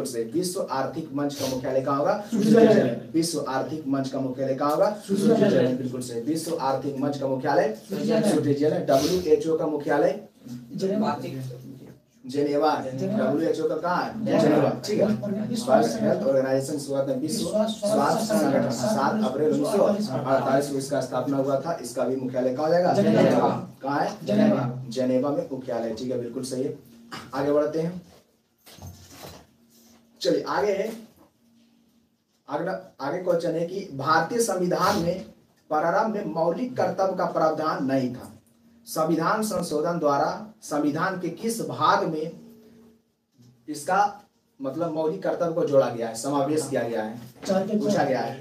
से। विश्व आर्थिक मंच का मुख्यालय कहाँ होगा? स्विट्जरलैंड। विश्व आर्थिक मंच का मुख्यालय कहाँ होगा? स्विट्जरलैंड। बिल्कुल से। विश्व आर्थिक मंच का मुख्यालय स्विट्जरलैंड। WHO का मुख्यालय जेनेवा। WHO का कहाँ है? जेनेवा। ठीक है। वर्ल्ड हेल्थ ऑर्गेनाइजेशन शुरुआत में विश्व स्वास्थ्य संगठन 7 अप्रैल 1948 को इसका स्थापना हुआ था। इसका भी मुख्यालय कहाँ हो जाएगा? जेनेवा। कहाँ है? जेनेवा में मुख्यालय। ठीक है, बिल्कुल सही है। आगे बढ़ते हैं। चलिए आगे क्वेश्चन है कि भारतीय संविधान में प्रारंभ में मौलिक कर्तव्य का प्रावधान नहीं था। संविधान संशोधन द्वारा संविधान के किस भाग में इसका मतलब मौलिक कर्तव्य को जोड़ा गया है, समावेश किया गया है? पूछा गया है।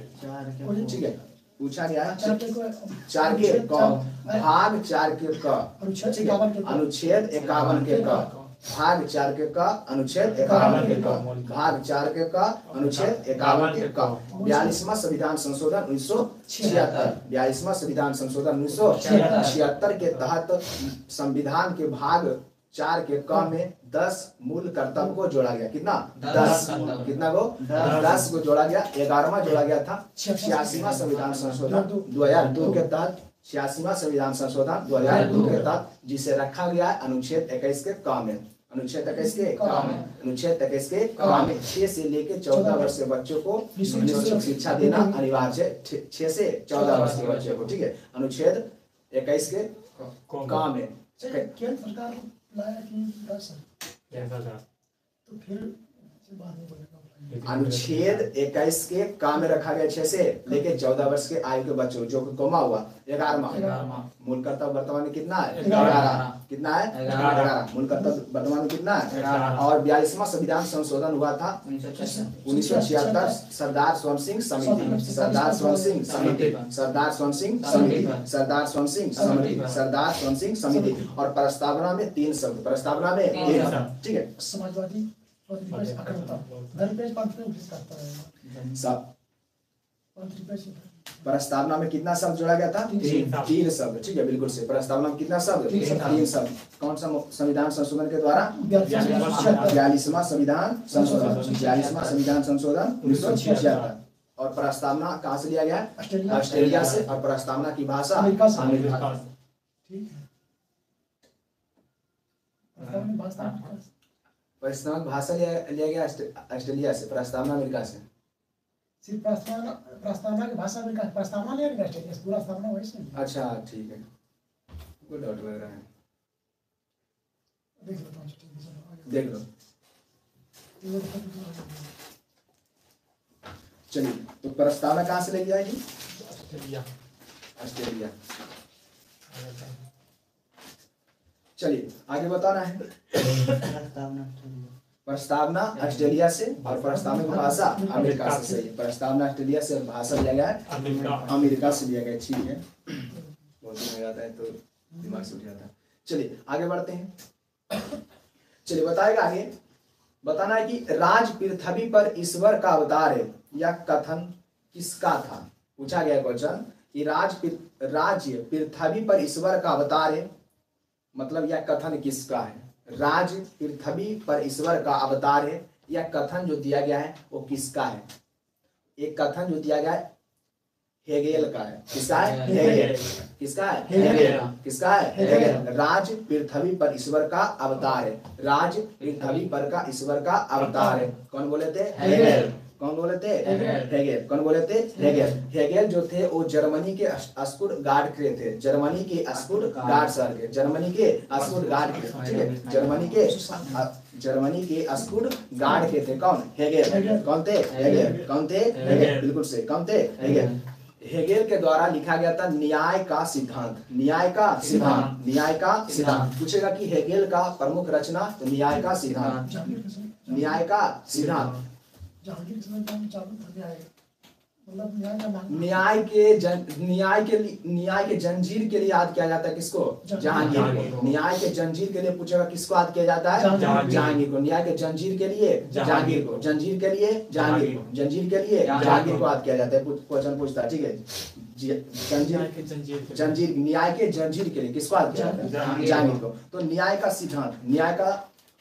ठीक है, पूछा गया है 4 के क, भाग 4 के क, ठीक है, अनुच्छेद 51 के क, भाग 4 के क, अनुच्छेद 51 के क, भाग 4 के क, अनुच्छेद 51 के क। 42वां संविधान संशोधन 1976। 42वां संविधान संशोधन 1976 के तहत संविधान के भाग 4 के क में 10 मूल कर्तव्य को जोड़ा गया। कितना? 10। कितना को? 10 को जोड़ा गया। 11वां जोड़ा गया था 86वां संविधान संशोधन 2002 के तहत। 86वां संविधान संशोधन 2002 के तहत, जिसे रखा गया है अनुच्छेद 21 के क में। अनुच्छेद 21 के क में। अनुच्छेद 21 के क में 6 से लेकर 14 वर्ष के बच्चों को निःशुल्क शिक्षा देना अनिवार्य है। 6 से 14 वर्ष के बच्चों को। ठीक है, अनुच्छेद 21 के क में। केंद्र सरकार लाया कि 10 तो फिर बाद में बनेगा। अनुच्छेद 21 के काम में रखा गया 6 से लेके 14 वर्ष के आयु के बच्चों, जो कोमा हुआ 11वां। मूल कर्तव्य वर्तमान में कितना है? 11। कितना है? 11। मूल कर्तव्य वर्तमान में कितना है? 11। और 42वां संविधान संशोधन हुआ था 1976। सरदार स्वर्ण सिंह समिति। सरदार स्वर्ण सिंह समिति। सरदार स्वर्ण सिंह समिति। सरदार स्वर्ण सिंह समिति। सरदार स्वर्ण सिंह समिति। और प्रस्तावना में 3 शब्द। प्रस्तावना में 3 शब्द। ठीक है। समाजवादी प्रस्तावना में कितना शब्द जोड़ा गया था? 3 शब्द। ठीक है, बिल्कुल से। प्रस्तावना में कितना शब्द? 3 शब्द। कौन सा संविधान संशोधन के द्वारा? 42वां संविधान संशोधन। 42वां संविधान संशोधन 1976। और प्रस्तावना कहाँ से लिया गया? ऑस्ट्रेलिया से। और प्रस्तावना की भाषा अमेरिका। प्रस्तावना भाषा लिया गया ऑस्ट्रेलिया से, प्रस्तावना अमेरिका से। सिर्फ प्रस्तावना की भाषा अमेरिका, प्रस्तावना लिया गया ऑस्ट्रेलिया से, पूरा प्रस्तावना वही से। अच्छा, ठीक है। कोई डाउट लग रहा है? देख लो। चलिए, तो प्रस्तावना कहाँ से ले जाएगी? ऑस्ट्रेलिया। चलिए आगे बताना है। प्रस्तावना ऑस्ट्रेलिया से और प्रस्तावना की भाषा अमेरिका से। सही है। प्रस्तावना ऑस्ट्रेलिया से और भाषा लिया गया है अमेरिका से लिया गया। ठीक है, बहुत दिन हो जाता है तो दिमाग से उठ जाता है। चलिए आगे बढ़ते हैं। चलिए बताएगा आगे। बताना है कि राज पृथ्वी पर ईश्वर का अवतार है, यह कथन किसका था? पूछा गया क्वेश्चन कि राज्य पृथ्वी पर ईश्वर का अवतार है, मतलब यह कथन किसका है? राज पृथ्वी पर ईश्वर का अवतार है, यह कथन जो दिया गया है वो किसका है? एक कथन जो दिया गया है हेगेल का है। किसका है? हेगेल। किसका है? हेगेल। किसका है? हेगेल। राज पृथ्वी पर ईश्वर का अवतार है। राज पृथ्वी पर का ईश्वर का अवतार है। कौन बोले थे? हेगेल। कौन बोले थे? हेगेल। कौन बोले थे? हेगेल। हेगेल जो थे वो जर्मनी के स्टुटगार्ट के थे। जर्मनी के स्टुटगार्ट शहर के। जर्मनी के स्टुटगार्ट के। ठीक है, जर्मनी के स्टुटगार्ट के थे। कौन? हेगेल। कौन थे? हेगेल। कौन थे? हेगेल। बिल्कुल से। कौन थे? हेगेल। हेगेल के द्वारा लिखा गया था न्याय का सिद्धांत। न्याय का सिद्धांत। न्याय का सिद्धांत। पूछेगा कि हेगेल का प्रमुख रचना, तो न्याय का सिद्धांत। न्याय का सिद्धांत। न्याय के जंजीर के लिए याद किया जाता है किसको? जहांगीर को। न्याय के जंजीर के लिए पूछेगा किसको याद किया जाता है? जहांगीर को। न्याय के जंजीर के लिए जहांगीर को। जंजीर के लिए जहांगीर को। जंजीर के लिए जहांगीर को याद किया जाता है। क्वेश्चन पूछता है। ठीक है, जंजीर न्याय के जंजीर के लिए किसको याद किया जाता है? जहांगीर को। तो न्याय का सिद्धांत, न्याय का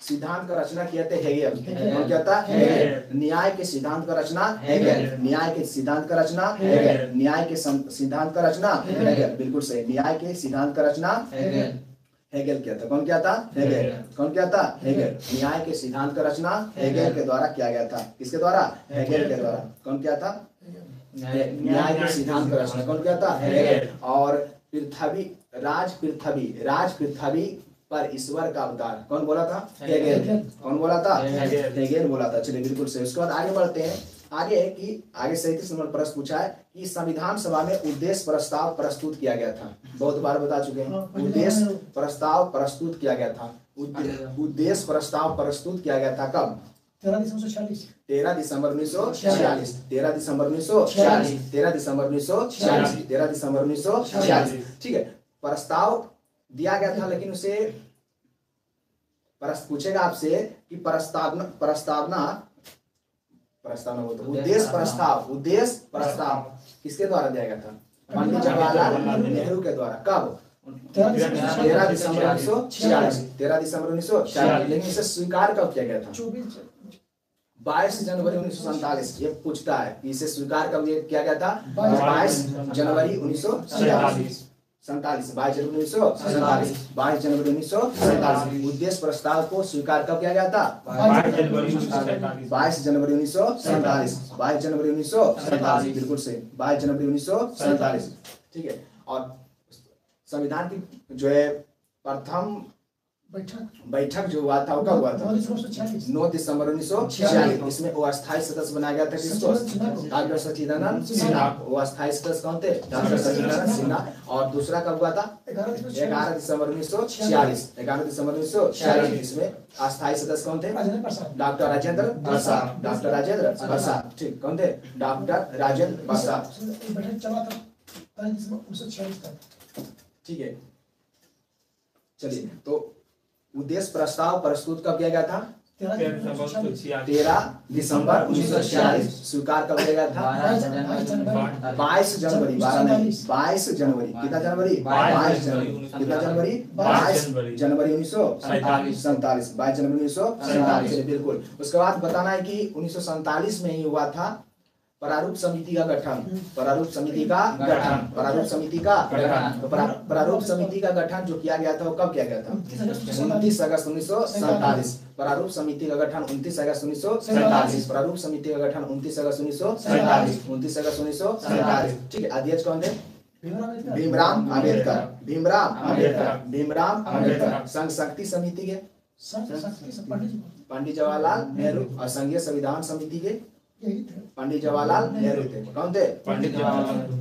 सिद्धांत का रचना किया था हेगेल। कौन किया था? हेगेल। न्याय के सिद्धांत का रचना हेगेल। न्याय के सिद्धांत का रचना हेगेल। न्याय के सिद्धांत का रचना हेगेल। बिल्कुल सही। न्याय के सिद्धांत का रचना हेगेल किया था। कौन किया था? हेगेल। कौन किया था? हेगेल। न्याय के सिद्धांत का रचना हेगेल के द्वारा किया गया था। किसके द्वारा? हेगेल के द्वारा। कौन किया था? न्याय के सिद्धांत का रचना कौन किया था? हेगेल। और राज पृथ्वी पर ईश्वर का अवतार कौन बोला था? हेगेल। कौन बोला था? हेगेल बोला था। चलिए बिल्कुल सही। उसके बाद आगे बढ़ते हैं। आगे 37 नंबर प्रश्न पूछा है कि संविधान सभा में उद्देश्य प्रस्ताव प्रस्तुत किया गया था। बहुत बार बता चुके हैं। उद्देश्य प्रस्ताव प्रस्तुत किया गया था। उद्देश्य प्रस्ताव प्रस्तुत किया गया था कब? 13 दिसंबर 13 दिसंबर 1946। 13 दिसंबर 1946। 13 दिसंबर 1946। 13 दिसंबर 1946। ठीक है। प्रस्ताव दिया गया था, लेकिन उसे पूछेगा आपसे कि उद्देश्य प्रस्ताव किसके द्वारा दिया गया था? पंडित जवाहरलाल नेहरू के द्वारा। कब? 13 दिसंबर 1946। 13 दिसंबर 1946। लेकिन इसे स्वीकार कब किया गया था? 22 जनवरी 1947। ये पूछता है कि इसे स्वीकार कब किया गया था? 22 जनवरी 1947। 22 जनवरी 1947। 22 जनवरी 1947। उद्देश्य प्रस्ताव को स्वीकार कब किया गया था? 22 जनवरी 1947। 22 जनवरी 1947। बिल्कुल सही। 22 जनवरी 1947। ठीक है। और संविधान की जो है प्रथम बैठक जो हुआ था वो कब हुआ था? 9 दिसंबर 1946। इसमें वो अस्थायी सदस्य बनाया गया था किसको? डॉक्टर सचिदानंद सिन्हा। वो अस्थायी सदस्य कौन थे? डॉक्टर सचिदानंद सिन्हा। और दूसरा कब हुआ था? 11 दिसंबर 1946। 11 दिसंबर 1946। इसमें अस्थायी सदस्य कौन थे? डॉक्टर राजेंद्र प्रसाद। डॉक्टर राजेंद्र प्रसाद। ठीक। कौन थे? डॉक्टर राजेंद्र प्रसाद। ठीक है। चलिए, तो उद्देश्य प्रस्ताव प्रस्तुत कब किया गया था? 13 दिसंबर 1946। स्वीकार कब किया गया था? 22 जनवरी। 12 नहीं, 22 जनवरी। कितना जनवरी? 22 जनवरी। कितना जनवरी? 22 जनवरी 1947। 22 जनवरी 1947। बिल्कुल। उसके बाद बताना है कि 1947 में ही हुआ था प्रारूप समिति का गठन। प्रारूप समिति का गठन। प्रारूप समिति का गठन। तो प्रारूप समिति का गठन जो किया गया था वो कब किया गया था? 29 अगस्त 1947। प्रारूप समिति का गठन 29 अगस्त 1947। प्रारूप समिति का गठन 29 अगस्त 1947। 29 अगस्त 1947। ठीक है। अध्यक्ष कौन थे? भीमराव अम्बेडकर। भीमराव अम्बेडकर। भीमराव अम्बेडकर। संघ शक्ति समिति के पंडित जवाहरलाल नेहरू। और संघीय संविधान समिति के पंडित जवाहरलाल नेहरू थे। कौन थे? पंडित जवाहरलाल नेहरू।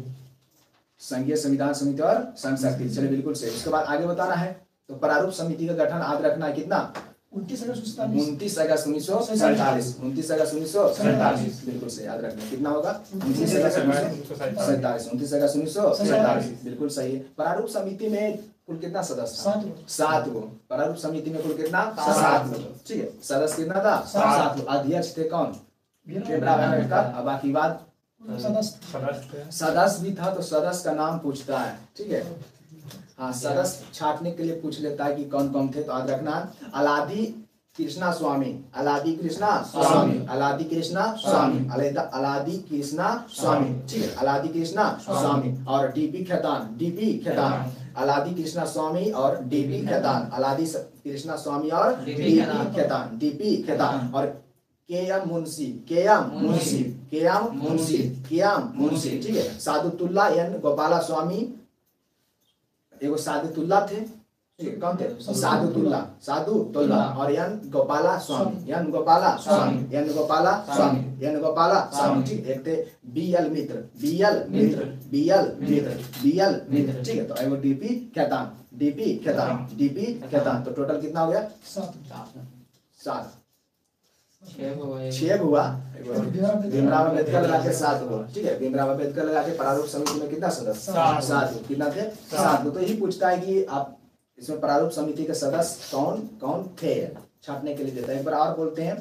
संघीय संविधान समिति और संघ शक्ति। चलिए बिल्कुल सही। उसके बाद आगे बताना है। तो प्रारूप समिति का गठन याद रखना है कितना? 29 अगस्त 1947। 29 अगस्त 1947। बिल्कुल सही याद रखना। कितना होगा? 29 अगस्त 1947। 29 अगस्त 1947। बिल्कुल सही है। प्रारूप समिति में कुल कितना सदस्य? 7 गो। प्रारूप समिति में कुल कितना? 7 गो। ठीक है। सदस्य कितना था? 7 गो। अध्यक्ष थे कौन? भीमराव अम्बेडकर। बाकी बाद सदस्य भी था, तो सदस्य का नाम पूछता है। ठीक है। हाँ, सदस्य छाटने के लिए पूछ लेता है कि कौन कौन थे, तो याद रखना। अलादी कृष्णा स्वामी। अलादी कृष्णा स्वामी। अलादी कृष्णा स्वामी। अलादी कृष्णा स्वामी। ठीक है। अलादी कृष्णा स्वामी और DP Khaitan. DP Khaitan. Alladi Krishnaswami और डीपी खेतान। अलादी कृष्णा स्वामी और डीपी खेतान। डीपी खेतान। और KM Munshi. KM Munshi. KM Munshi. KM Munshi. ठीक है। Saadulla N Gopalaswami. एगो सादुतुल्ला थे। ठीक है। कौन थे? सादुतुल्ला। सादुतुल्ला। और N Gopalaswami. N Gopalaswami. N Gopalaswami. N Gopalaswami. ठीक। एक थे BL Mitra. BL Mitra. BL Mitra. BL Mitra. ठीक है। तो एगो DP Khaitan. DP Khaitan. DP Khaitan. तो टोटल कितना हो गया? 7। 6 हुआ। भीमराव अम्बेडकर लगा के 7 हुआ। ठीक है। भीमराव अम्बेडकर लगा के प्रारूप समिति में कितना सदस्य? 7। कितना थे? 7। तो यही पूछता है कि आप इसमें प्रारूप समिति के सदस्य कौन कौन थे, छाटने के लिए देता है। एक बार और बोलते हैं।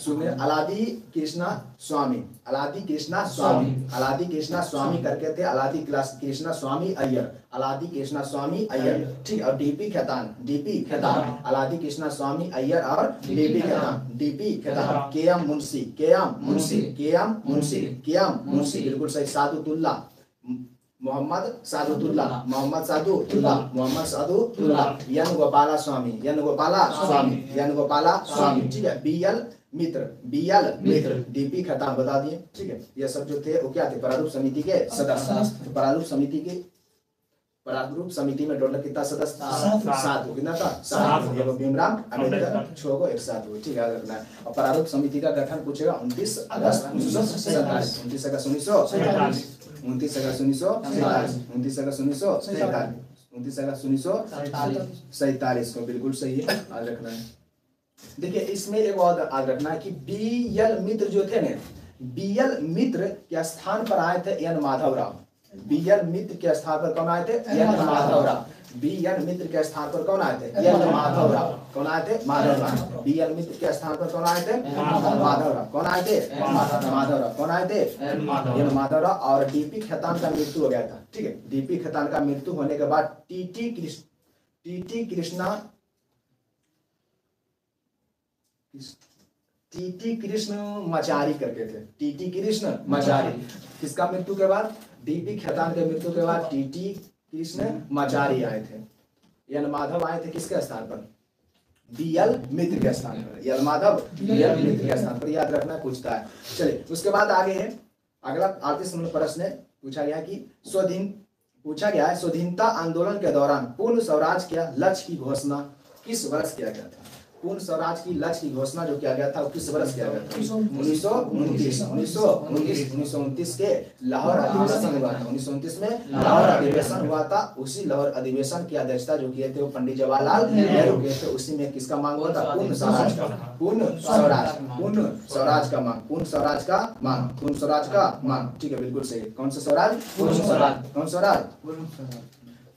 सुमेर अलादी कृष्णा स्वामी, अलादी कृष्णा स्वामी, अलादी कृष्णा स्वामी करके थे अलादी कृष्णा स्वामी अय्यर, अलादी कृष्णा स्वामी अय्यर, ठीक। और डीपी खेतान अलादी कृष्णा स्वामी अय्यर और डीपी खेतान केएम मुंशी बिल्कुल सही। सादुतुल्ला मोहम्मद सादुतुल्ला यन गोपाला स्वामी, ठीक है। बीएल मित्र डीपी खतान बता दिए, ठीक है। ये सब जो थे वो क्या थे, प्रारूप समिति के सदस्य। प्रारूप समिति में टोटल कितना सदस्य, 7 कितना था, 7। भीमराव अम्बेडकर 6 को एक साथ हुए, ठीक है, याद रखना है। और प्रारूप समिति का गठन पूछेगा 29 अगस्त 1947, 29 अगस्त 1947, 29 अगस्त 1947 को बिल्कुल सही है, याद रखना है। देखिए इसमें एक और याद रखना है कि बीएल मित्र जो थे ना, बीएल मित्र के स्थान पर आए थे एन माधवराव। बीएल मित्र के स्थान पर कौन आए थे, एन माधवराव। बीएल मित्र के स्थान पर कौन आए थे, एन माधवराव। कौन आए थे, माधवराव। बीएल मित्र के स्थान पर कौन आए थे, माधवराव। कौन आए थे, माधवराव। कौन आए थे, एन माधवराव। और डीपी खेतान का मृत्यु हो गया था, ठीक है। डीपी खेतान का मृत्यु होने के बाद टीटी कृष्ण मचारी करके थे, टीटी कृष्ण मचारी। किसका मृत्यु के बाद, डीपी खेतान के मृत्यु के बाद टीटी कृष्ण मचारी आए थे। एन माधव आए थे किसके स्थान पर, बीएल मित्र के स्थान पर। एन माधव बीएल मित्र के स्थान पर, याद रखना पूछता है। चलिए उसके बाद आगे है अगला 38 नंबर प्रश्न पूछा गया कि स्वाधीनता आंदोलन के दौरान पूर्ण स्वराज के लक्ष्य की घोषणा किस वर्ष किया गया था। पूर्ण स्वराज की लक्ष्य की घोषणा जो किया गया था वो किस वर्ष किया गया था, 1929 के लाहौर अधिवेशन हुआ था। 1929 में लाहौर अधिवेशन हुआ था। उसी लाहौर अधिवेशन की अध्यक्षता जो किए थे वो पंडित जवाहरलाल नेहरू किए थे। उसी में किसका मांग हुआ था, पूर्ण स्वराज का मांग, ठीक है, बिल्कुल सही। कौन सा स्वराज, पूर्ण स्वराज। कौन स्वराज, पूर्ण स्वराज।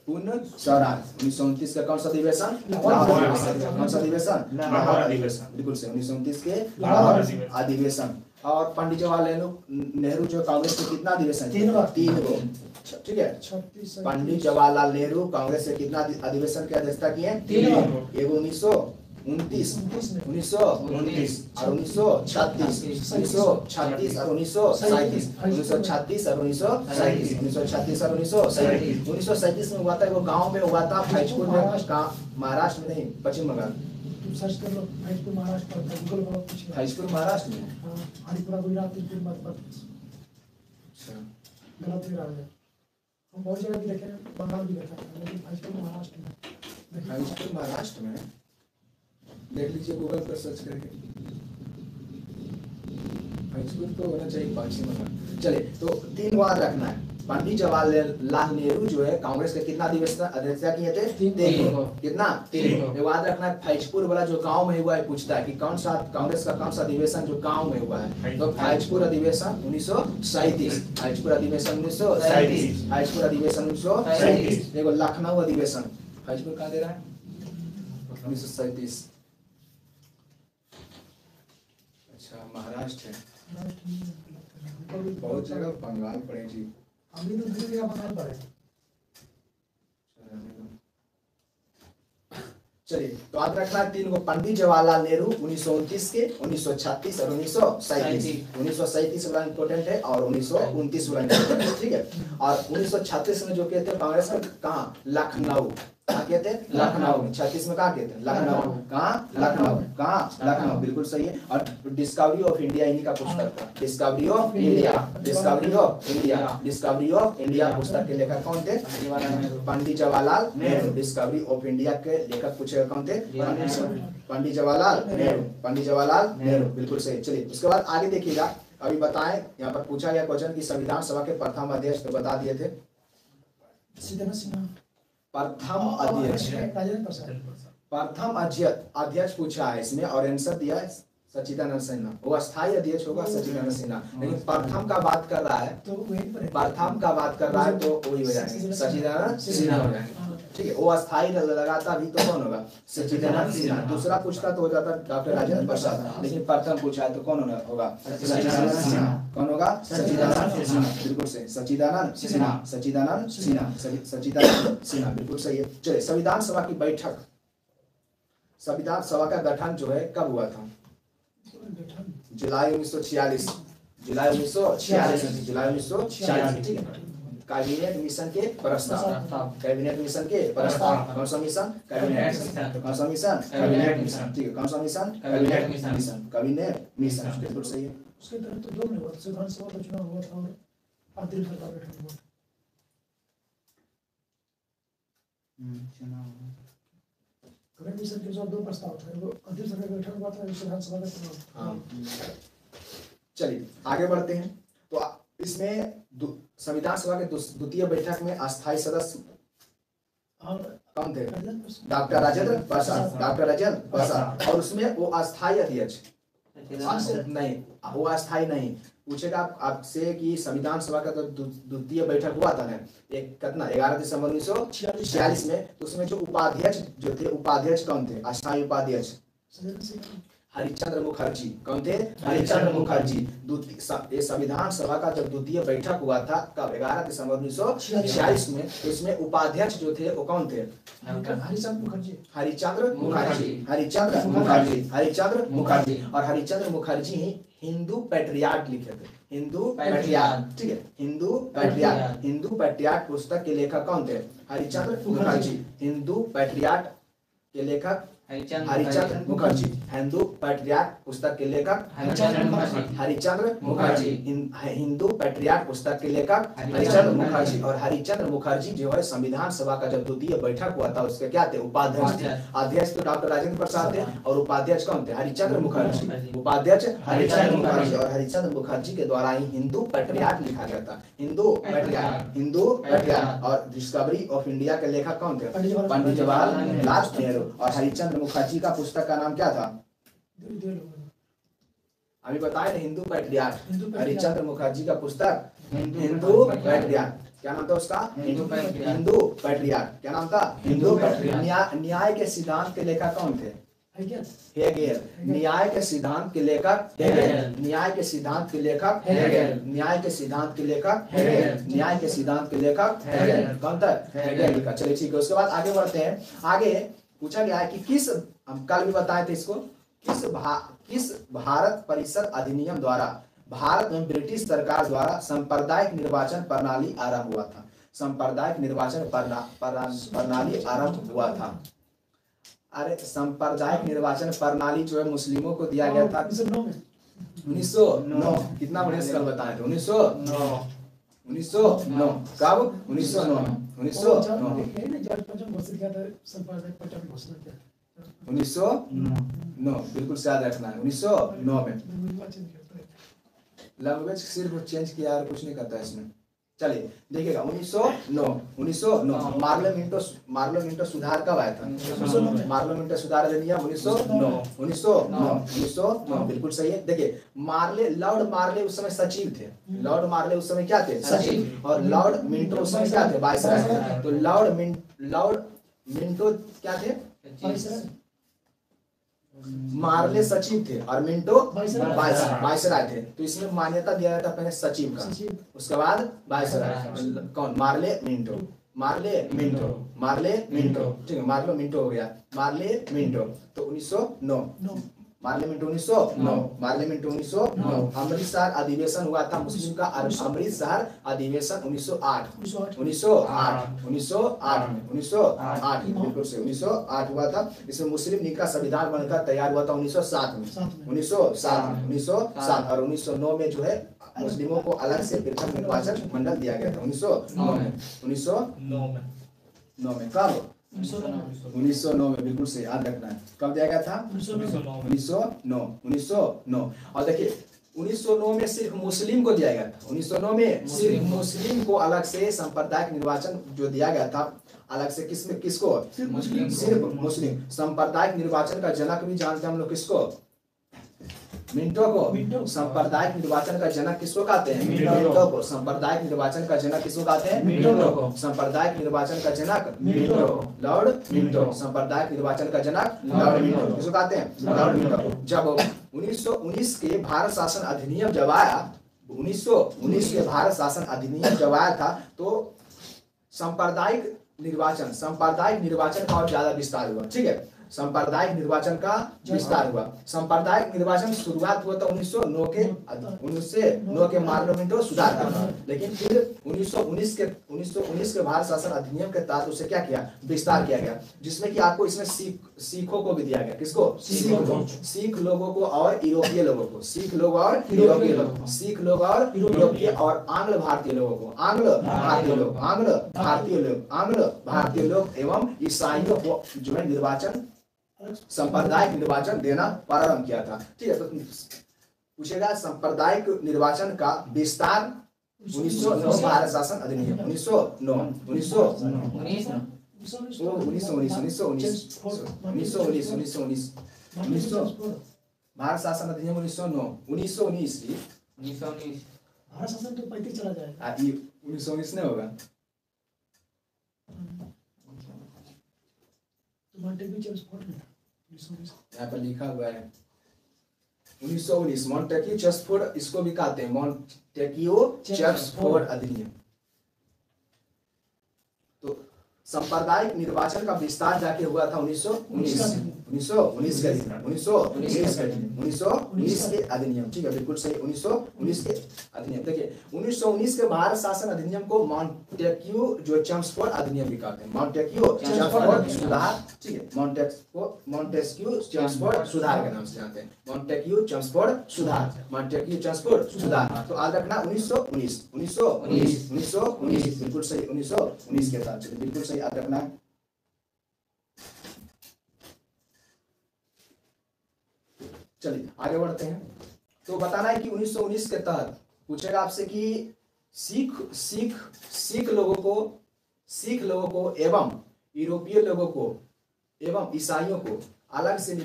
1929 का कौन सा अधिवेशन, कौन सा अधिवेशन, लाहौर अधिवेशन, बिल्कुल सही। 1929 के लाहौर अधिवेशन। और पंडित जवाहरलाल नेहरू जो कांग्रेस के कितना अधिवेशन, 3 गो, ठीक है। पंडित जवाहरलाल नेहरू कांग्रेस से कितना अधिवेशन की अध्यक्षता किए, 3 गो। एगो 1929 और 1936, 1936 और 1937, 1936 और 1937, 1936 और 1937। 1937 में हुआ था, वो गांव में हुआ था, फैजपुर में, महाराष्ट्र में नहीं, पश्चिम बंगाल। सर्च कर लो, फैजपुर महाराष्ट्र में, गूगल पर पूछिए। फैजपुर महाराष्ट्र में, हरिपुरा गुजरात, मध्य प्रदेश। गलत भी रहा है, हम बहुत जगह भी देखे, बंगाल भी देखा, लेकिन फैजपुर महाराष्ट्र में। फैजपुर महाराष्ट्र में देख लीजिए गूगल पर सर्च करके, फैजपुर तो होना चाहिए पश्चिम बंगाल। चलिए तो 3 याद रखना है। पंडित जवाहरलाल नेहरू जो है कांग्रेस के कितना अधिवेशन अध्यक्षता किए थे, 3 गो। कितना, 3 गो। याद रखना है। फैजपुर वाला जो गांव में हुआ है पूछता है कि कौन सा कांग्रेस का कौन सा अधिवेशन जो गांव में हुआ है, तो फैजपुर अधिवेशन 1937, फैजपुर अधिवेशन 1937, फैजपुर अधिवेशन 1937। देखो लखनऊ अधिवेशन, फैजपुर कहाँ दे रहा है, 1937। अच्छा महाराष्ट्र है, बहुत जगह बंगाल पड़े जी, अभी तो दूसरी जगह बंगाल पड़े। चलिए तो याद रखना 3 गो। पंडित जवाहरलाल नेहरू 1929 के, 1936 और 1937। 1937 वाला इंपोर्टेंट है और 1929 वाला इंपोर्टेंट है, ठीक है। और 1936 में जो कहते हैं कांग्रेस में, कहाँ, लखनऊ, कहाँ कहते हैं, लखनऊ। 36 में कहाँ कहते हैं, लखनऊ। कहाँ, लखनऊ। कहाँ, लखनऊ, बिल्कुल सही है। और डिस्कवरी ऑफ इंडिया इन्हीं का पुस्तक था, discovery of India, discovery of India, discovery of India पुस्तक के लेखक कौन थे, Pandit Jawaharlal Nehru. Discovery of India के लेखक पूछेगा कौन थे, पंडित जवाहरलाल नेहरू, पंडित जवाहरलाल नेहरू, बिल्कुल सही। चलिए उसके बाद आगे देखिएगा, अभी बताएं यहाँ पर पूछा गया क्वेश्चन की संविधान सभा के प्रथम अध्यक्ष तो बता दिए थे, प्रथम अध्यक्ष, प्रथम अध्यक्ष पूछा है इसमें और आंसर दिया है सच्चिदानंद सिन्हा। वो अस्थायी अध्यक्ष होगा सच्चिदानंद सिन्हा, लेकिन प्रथम का बात कर रहा है, प्रथम का बात कर रहा है तो वही हो जाएगा, सच्चिदानंद सिन्हा हो जाएंगे। ठीक है, वो अस्थाई लगाता भी तो कौन होगा? सच्चिदानंद सिन्हा। दूसरा पूछता तो हो जाता डॉक्टर राजेंद्र प्रसाद, लेकिन प्रथम पूछा है तो कौन होगा? सच्चिदानंद सिन्हा। कौन होगा? सच्चिदानंद सिन्हा, बिल्कुल सही, सच्चिदानंद सिन्हा, सच्चिदानंद सिन्हा, सच्चिदानंद सिन्हा, बिल्कुल सही है। चलिए, संविधान सभा की बैठक, संविधान सभा का गठन जो है कब हुआ था? जुलाई 1946, जुलाई 1946, जुलाई 1946, ठीक है। कैबिनेट मिशन के प्रस्ताव, कैबिनेट मिशन के प्रस्ताव, कौन सा मिशन? कैबिनेट मिशन, कौन सा मिशन? कैबिनेट मिशन, ठीक है, कौन सा mission? Cabinet mission, cabinet mission, बिल्कुल सही है। उसके तहत तो 2 में हुआ, संविधान सभा का चुनाव हुआ था और अंतिम सरकार गठन हुआ था। कैबिनेट मिशन के जो 2 प्रस्ताव थे, वो अंतिम सरकार का गठन हुआ था, संविधान सभा का चुनाव। हाँ, चलिए आगे बढ़ते हैं। तो इसमें संविधान सभा के द्वितीय बैठक में अस्थायी सदस्य कौन थे? Doctor Rajendra Prasad, doctor Rajendra Prasad. और उसमें वो अस्थायी अध्यक्ष नहीं, वो अस्थायी नहीं। पूछेगा आपसे कि संविधान सभा का तो द्वितीय बैठक हुआ था ना, एक कितना 11 दिसंबर 1946 में, तो उसमें जो उपाध्यक्ष जो थे, उपाध्यक्ष कौन थे? अस्थायी उपाध्यक्ष हरिश्चंद्र मुखर्जी। कौन थे? हरिश्चंद्र मुखर्जी। ये संविधान सभा का जब द्वितीय बैठक हुआ था कब? 11 दिसंबर 1946 में, तो इसमें उपाध्यक्ष जो थे वो कौन थे? हरिश्चंद्र मुखर्जी, हरिश्चंद्र मुखर्जी, हरिश्चंद्र मुखर्जी, हरिश्चंद्र मुखर्जी। और हरिश्चंद्र मुखर्जी ही हिंदू पैट्रियार्क लिखे थे, हिंदू पैट्रियार्क, ठीक है, हिंदू पैट्रियार्क। हिंदू पैट्रियार्क पुस्तक के लेखक कौन थे? हरिश्चंद्र मुखर्जी। हिंदू पैट्रियार्क के लेखक हरिश्चंद्र मुखर्जी। हिंदू पैट्रियार्क पुस्तक के लेखक हरिश्चंद्र मुखर्जी। हिंदू पैट्रियार्क पुस्तक के लेखक हरिश्चंद्र मुखर्जी। और हरिश्चंद्र मुखर्जी जो है संविधान सभा का जब द्वितीय बैठक हुआ था उसके क्या थे? उपाध्यक्ष थे। अध्यक्ष तो डॉक्टर राजेंद्र प्रसाद थे और उपाध्यक्ष कौन थे? हरिश्चंद्र मुखर्जी। उपाध्यक्ष हरिश्चंद्र मुखर्जी। और हरिश्चंद्र मुखर्जी के द्वारा ही हिंदू पैट्रियार्क लिखा गया था, हिंदू पैट्रियार्क, हिंदू पैट्रियार्क। और डिस्कवरी ऑफ इंडिया के लेखक कौन थे? पंडित जवाहरलाल नेहरू। और हरिश्चंद्र मुखर्जी का पुस्तक का नाम क्या था? अभी बताए ना, हिंदू पैट्रियार्क। हरिश्चंद्र मुखर्जी का पुस्तक हिंदू पैट्रियार्क, क्या नाम था उसका? हिंदू पैट्रियार्क। क्या नाम था? हिंदू पैट्रियार्क। न्याय के सिद्धांत के लेखक कौन थे? हेगेल। न्याय के सिद्धांत के लेखक हेगेल। न्याय के सिद्धांत के लेखक हेगेल। न्याय के सिद्धांत के लेखक हेगेल। न्याय के सिद्धांत के लेखक हेगेल। कौन था? हेगेल का। चलिए ठीक है, उसके बाद आगे बढ़ते हैं। आगे पूछा गया है कि किस, हम कल भी बताए थे इसको, किस भारत परिषद अधिनियम द्वारा भारत में ब्रिटिश सरकार द्वारा सांप्रदायिक निर्वाचन प्रणाली आरंभ हुआ था? सांप्रदायिक निर्वाचन प्रणाली आरंभ हुआ था। अरे सांप्रदायिक निर्वाचन प्रणाली जो है मुस्लिमों को दिया गया था 1909। कितना बढ़िया से कल बताए थे, 1909। 1909 कब? 1909, 1909 बिल्कुल से याद रखना है। 1909 में लैंग्वेज सिर्फ चेंज किया और कुछ नहीं करता है इसमें। चलिए देखिएगा, 1909 मार्लिमेंटो सुधार कब आया था? मार्लिमेंटो सुधार अधिनियम 1909 बिल्कुल सही है। देखिए लॉर्ड मार्ले उस समय सचिव थे। लॉर्ड मार्ले उस समय क्या थे? सचिव। और लॉर्ड मिंटो उस समय क्या थे? वायसराय। तो लॉर्ड मिंटो क्या थे? मार्ले सचिव थे और मिंटो वायसराय थे। तो इसमें मान्यता दिया जाता पहले सचिव का, उसके बाद वायसराय। कौन? Morley Minto, Morley Minto, Morley Minto, ठीक है, मार्ले मिंटो हो गया, मार्ले मिंटो। तो 1909 पार्लियामेंट 1909 अमृतसर अधिवेशन हुआ था मुस्लिम का। अमृतसर अधिवेशन 1908 में 1908 बिल्कुल से 1908 हुआ था। इसमें मुस्लिम लीग का संविधान बनकर तैयार हुआ था 1907 में 1907 और 1909 में जो है मुस्लिमों को अलग से पृथक निर्वाचन मंडल दिया गया था 1909 में। कब? 1909 में, बिल्कुल से याद रखना है। कब दिया गया था? 1909। और देखिए 1909 में सिर्फ मुस्लिम को दिया गया था। 1909 में सिर्फ मुस्लिम को अलग से सांप्रदायिक निर्वाचन जो दिया गया था अलग से। किसमें? किसको? सिर्फ मुस्लिम। सांप्रदायिक निर्वाचन का जनक भी जानते हैं हम लोग किसको? मिंटो को मिंटो। सांप्रदायिक निर्वाचन का जनक किसको कहते हैं? मिंटो। मिंटो को। सांप्रदायिक निर्वाचन का जनक किसको कहते हैं? मिंटो को। सांप्रदायिक निर्वाचन का जनक मिंटो। Lord Minto. सांप्रदायिक निर्वाचन का जनक लॉर्ड मिंटो किसको कहते हैं? Lord Minto. जब 1919 के भारत शासन अधिनियम जब आया, 1919 के भारत शासन अधिनियम जब आया था, तो सांप्रदायिक निर्वाचन का और ज्यादा विस्तार हुआ। ठीक है, सांप्रदायिक निर्वाचन का विस्तार हुआ। सांप्रदायिक निर्वाचन शुरुआत हुआ था 1909 के पार्लियामेंटो सुधार का, लेकिन फिर 1919 के भारत शासन अधिनियम के तहत उसे क्या किया? विस्तार किया गया, जिसमें कि आपको इसमें सिखों को भी दिया गया। किसको? सिख लोगों को और यूरोपीय लोगों को। सिख लोग और यूरोपीय लोग, सिख लोग और यूरोपीय और आंग्ल भारतीय लोगों को, आंग्ल भारतीय लोग एवं ईसाइयों को जो है निर्वाचन, सांप्रदायिक निर्वाचन देना प्रारंभ किया था। ठीक है, तो पूछेगा सांप्रदायिक निर्वाचन का विस्तार 1909 भारत शासन अधिनियम 1919 भारत शासन अधिनियम 1919 भारत शासन तो 35 चला जाएगा। 1919 नहीं होगा, तो मॉन्टेग्यू चेम्सफोर्ड में था 1919। यहाँ पर लिखा हुआ है 1919 मॉन्टेग्यू चेम्सफोर्ड, इसको भी कहते हैं मॉन्टेग्यू चेम्सफोर्ड अधिनियम। तो सांप्रदायिक निर्वाचन का विस्तार जाके हुआ था 1919 के अधिनियम। ठीक है, बिल्कुल सही, 1919 के अधिनियम। देखिए 1919 के भारत शासन अधिनियम को मॉन्टेग्यू जो चेम्सफोर्ड अधिनियम भी कहते हैं। मॉन्टेग्यू चेम्सफोर्ड सुधार। ठीक है, मॉन्टेग्यू चेम्सफोर्ड सुधार के नाम से जानते हैं। मॉन्टेग्यू चेम्सफोर्ड सुधार, मॉन्टेग्यू चेम्सफोर्ड सुधार। तो याद रखना 1919 बिल्कुल सही, 1919 के साथ बिल्कुल सही याद रखना। चलिए आगे बढ़ते हैं। तो बताना है कि 1919 के तहत पूछेगा आपसे कि सिख लोगों को एवं यूरोपीय लोगों को एवं ईसाइयों को अलग से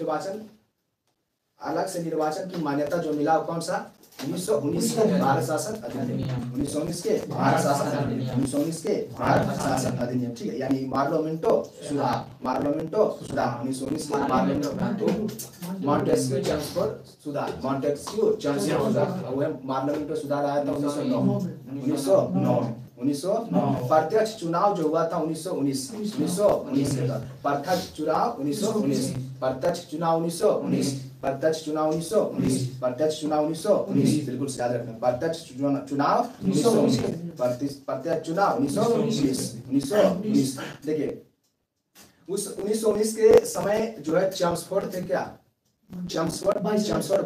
निर्वाचन की मान्यता जो मिला कौन सा? 1919 के भारत शासन अधिनियम। 1919 के भारत शासन अधिनियम, 1919 के भारत शासन अधिनियम। ठीक है, यानी मार्लोमेंटो सुधार, 1919 के मॉन्टेग्यू चेम्सफोर्ड सुधार, वो मार्लोमेंटो सुधार आया था 1909। प्रत्यक्ष चुनाव जो हुआ था 1919 के तहत, प्रत्यक्ष चुनाव 1919 बिल्कुल याद रखना। प्रत्यक्ष चुनाव 1919। देखिए उस 1919 के समय जो है चेम्सफोर्ड थे क्या? चेम्सफोर्ड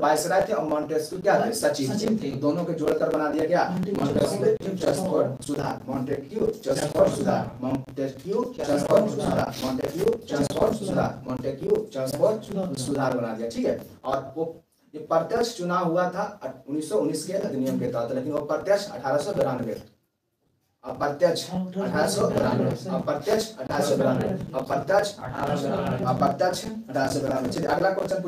वाइसराय थे और मॉन्टेग्यू क्या थे? सचिव थे। दोनों के जोड़कर बना दिया गया मॉन्टेग्यू चेम्सफोर्ड सुधार, मॉन्टेग्यू चेम्सफोर्ड सुधार बना दिया। ठीक है, और वो ये प्रत्यक्ष चुनाव हुआ था 1919 के अधिनियम के तहत, लेकिन वो प्रत्यक्ष 1892, अप्रत्यक्ष 1892। चलिए अगला क्वेश्चन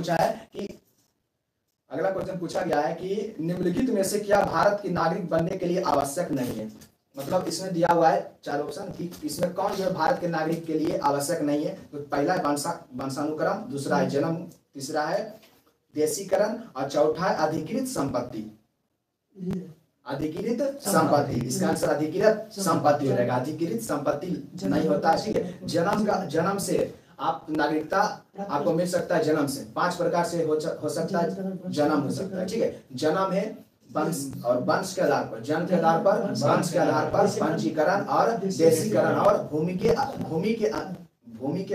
पूछा गया है कि निम्नलिखित में से क्या भारत की नागरिक बनने के लिए आवश्यक नहीं है? मतलब इसमें दिया हुआ है 4 ऑप्शन कि इसमें कौन जो है भारत के नागरिक के लिए आवश्यक नहीं है। तो पहला है वंशानुक्रम, दूसरा है जन्म, तीसरा है देशीकरण और चौथा है अधिकृत संपत्ति। इसका आंसर अधिकृत संपत्ति हो जाएगा। अधिकृत संपत्ति नहीं होता है। ठीक है, जन्म से आप नागरिकता आपको मिल सकता है। जन्म से 5 प्रकार से हो सकता है जन्म हो सकता है। ठीक है, जन्म है वंश और वंश के आधार पर, जन्म के आधार पर, वंश के आधार पर पंजीकरण और देशीकरण और भूमि के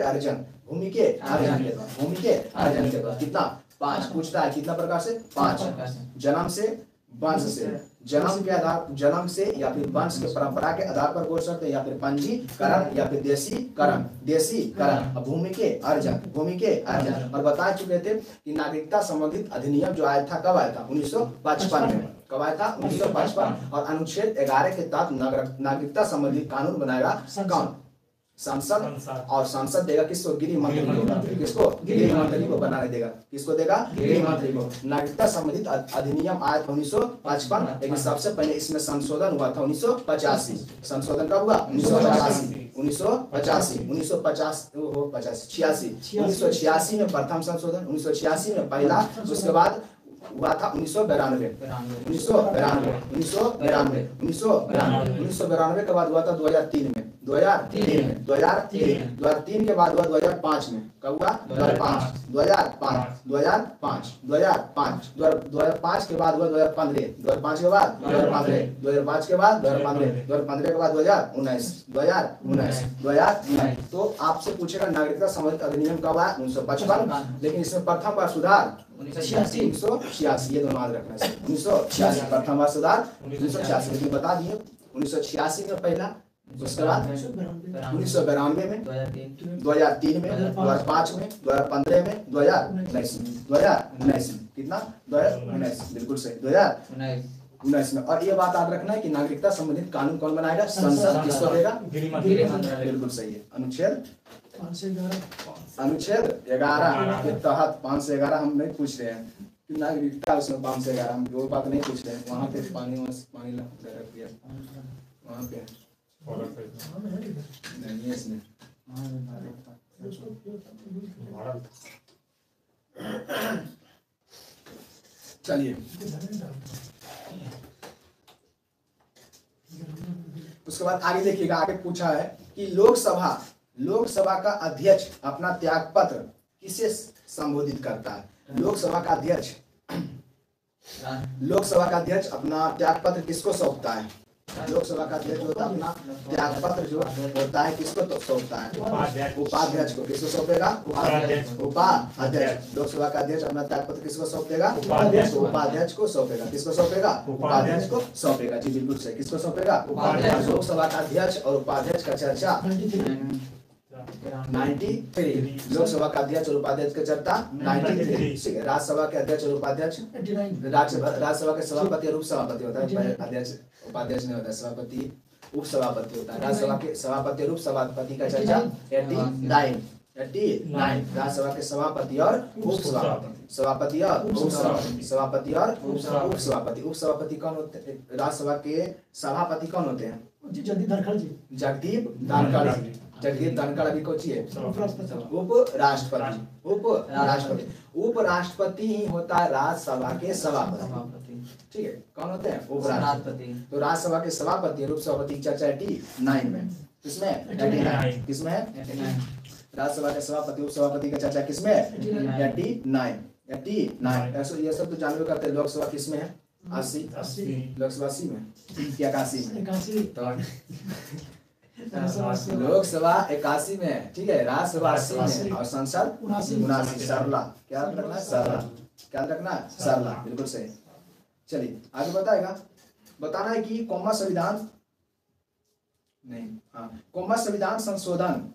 अर्जन के बाद कितना? 5 पूछता है कितना प्रकार से? 5। जन्म से, वंश से, जन्म से या फिर वंश के परंपरा के आधार पर बोल सकते हैं, या फिर पंजीकरण या फिर देशीकरण और भूमि के अर्जन। और बता चुके थे कि नागरिकता संबंधित अधिनियम जो आया था कब आया था? 1955 में। कब आया था? 1955। और अनुच्छेद 11 के तहत नागरिकता संबंधी कानून बनाएगा कौन? सांसद, और सांसद देगा किसको? गृह मंत्री को। किसको? गृह मंत्री को बनाने देगा। किसको देगा? गृह मंत्री को। नागरिकता संबंधित अधिनियम आया था 1955, लेकिन सबसे पहले इसमें संशोधन हुआ था 1985। संशोधन कब हुआ? 1986 में प्रथम संशोधन, 1986 में पहला, उसके बाद हुआ था 1992 के बाद हुआ था 2003 में, 2003 के बाद हुआ 2005 में। कब हुआ? 2005 के बाद हुआ 2015, 2005 के बाद 2015 के बाद 2019। तो आपसे पूछेगा नागरिकता संबंधित अधिनियम कब आया? 1955, लेकिन इसमें प्रथम बार सुधार 1986। ये दोनों याद रखना है। 1986 प्रथम बार सुधार 1986, लेकिन बता दिए 1986 में पहला, उसके बाद 1992 में, 2003 में, 2005 में, 2015 में, 2019 में। कितना? 2019, बिल्कुल सही, 2019 में। और ये बात याद रखना है कि नागरिकता संबंधित कानून कौन बनाएगा? संसद। किसको देगा? बिल्कुल सही है। अनुच्छेद 11 के तहत 5 से 11 हम नहीं पूछ रहे हैं, नागरिकता उसमें 5 से 11 हम वो बात नहीं पूछ रहे हैं। वहाँ पे पानी रख दिया वहाँ पे नहीं है इसमें। चलिए, उसके बाद आगे देखिएगा। आगे पूछा है कि लोकसभा का अध्यक्ष अपना त्याग पत्र किसे संबोधित करता है? लोकसभा का अध्यक्ष अपना त्याग पत्र किसको सौंपता है? लोकसभा का अध्यक्ष होता है अपना त्याग पत्र जो होता है किसको तो सौंपता है? उपाध्यक्ष को। किसको सौंपेगा? उपाध्यक्ष। लोकसभा का अध्यक्ष अपना त्याग पत्र किसको सौंपेगा? उपाध्यक्ष को सौंपेगा। किसको सौंपेगा? उपाध्यक्ष को सौंपेगा। जी बिल्कुल सही। किसको सौंपेगा? उपाध्यक्ष। लोकसभा का अध्यक्ष और उपाध्यक्ष का चर्चा 93। लोकसभा का अध्यक्ष और उपाध्यक्ष का चर्चा 93। राज्यसभा के अध्यक्ष और उपाध्यक्ष, राज्यसभा के सभापति और उपसभापति होता है। अध्यक्ष उपाध्यक्ष नहीं होता, सभापति उपसभापति होता है। राज्यसभा के सभापति और उपसभापति का चर्चा 89। राज्यसभा के सभापति और उपसभापति, सभापति और उपसभापति कौन होते हैं? राज्यसभा के सभापति कौन होते हैं? जगदीप धनखड़ जी। जगदीप धनखड़ अभी कौन है? उपराष्ट्रपति। उपराष्ट्रपति ही होता है राज्यसभा के सभापति। ठीक है, कौन होते हैं? उपराष्ट्रपति। तो राज्यसभा के सभापति और उपसभापति की चर्चा 89 में। किसमें? 89। किसमें? राज्यसभा के सभापति उपसभापति का चर्चा किसमें? 89। ये सब तो जानवे करते हैं। लोकसभा किसमें है? 80। लोकसभा 80 में क्या 81 में? लोकसभा 81 में है। ठीक है, राज्यसभा 80 में और संसद 79। सरला क्या रखना है? सरला बिल्कुल सही। चलिए आगे बताना है कि कौमा संविधान संशोधन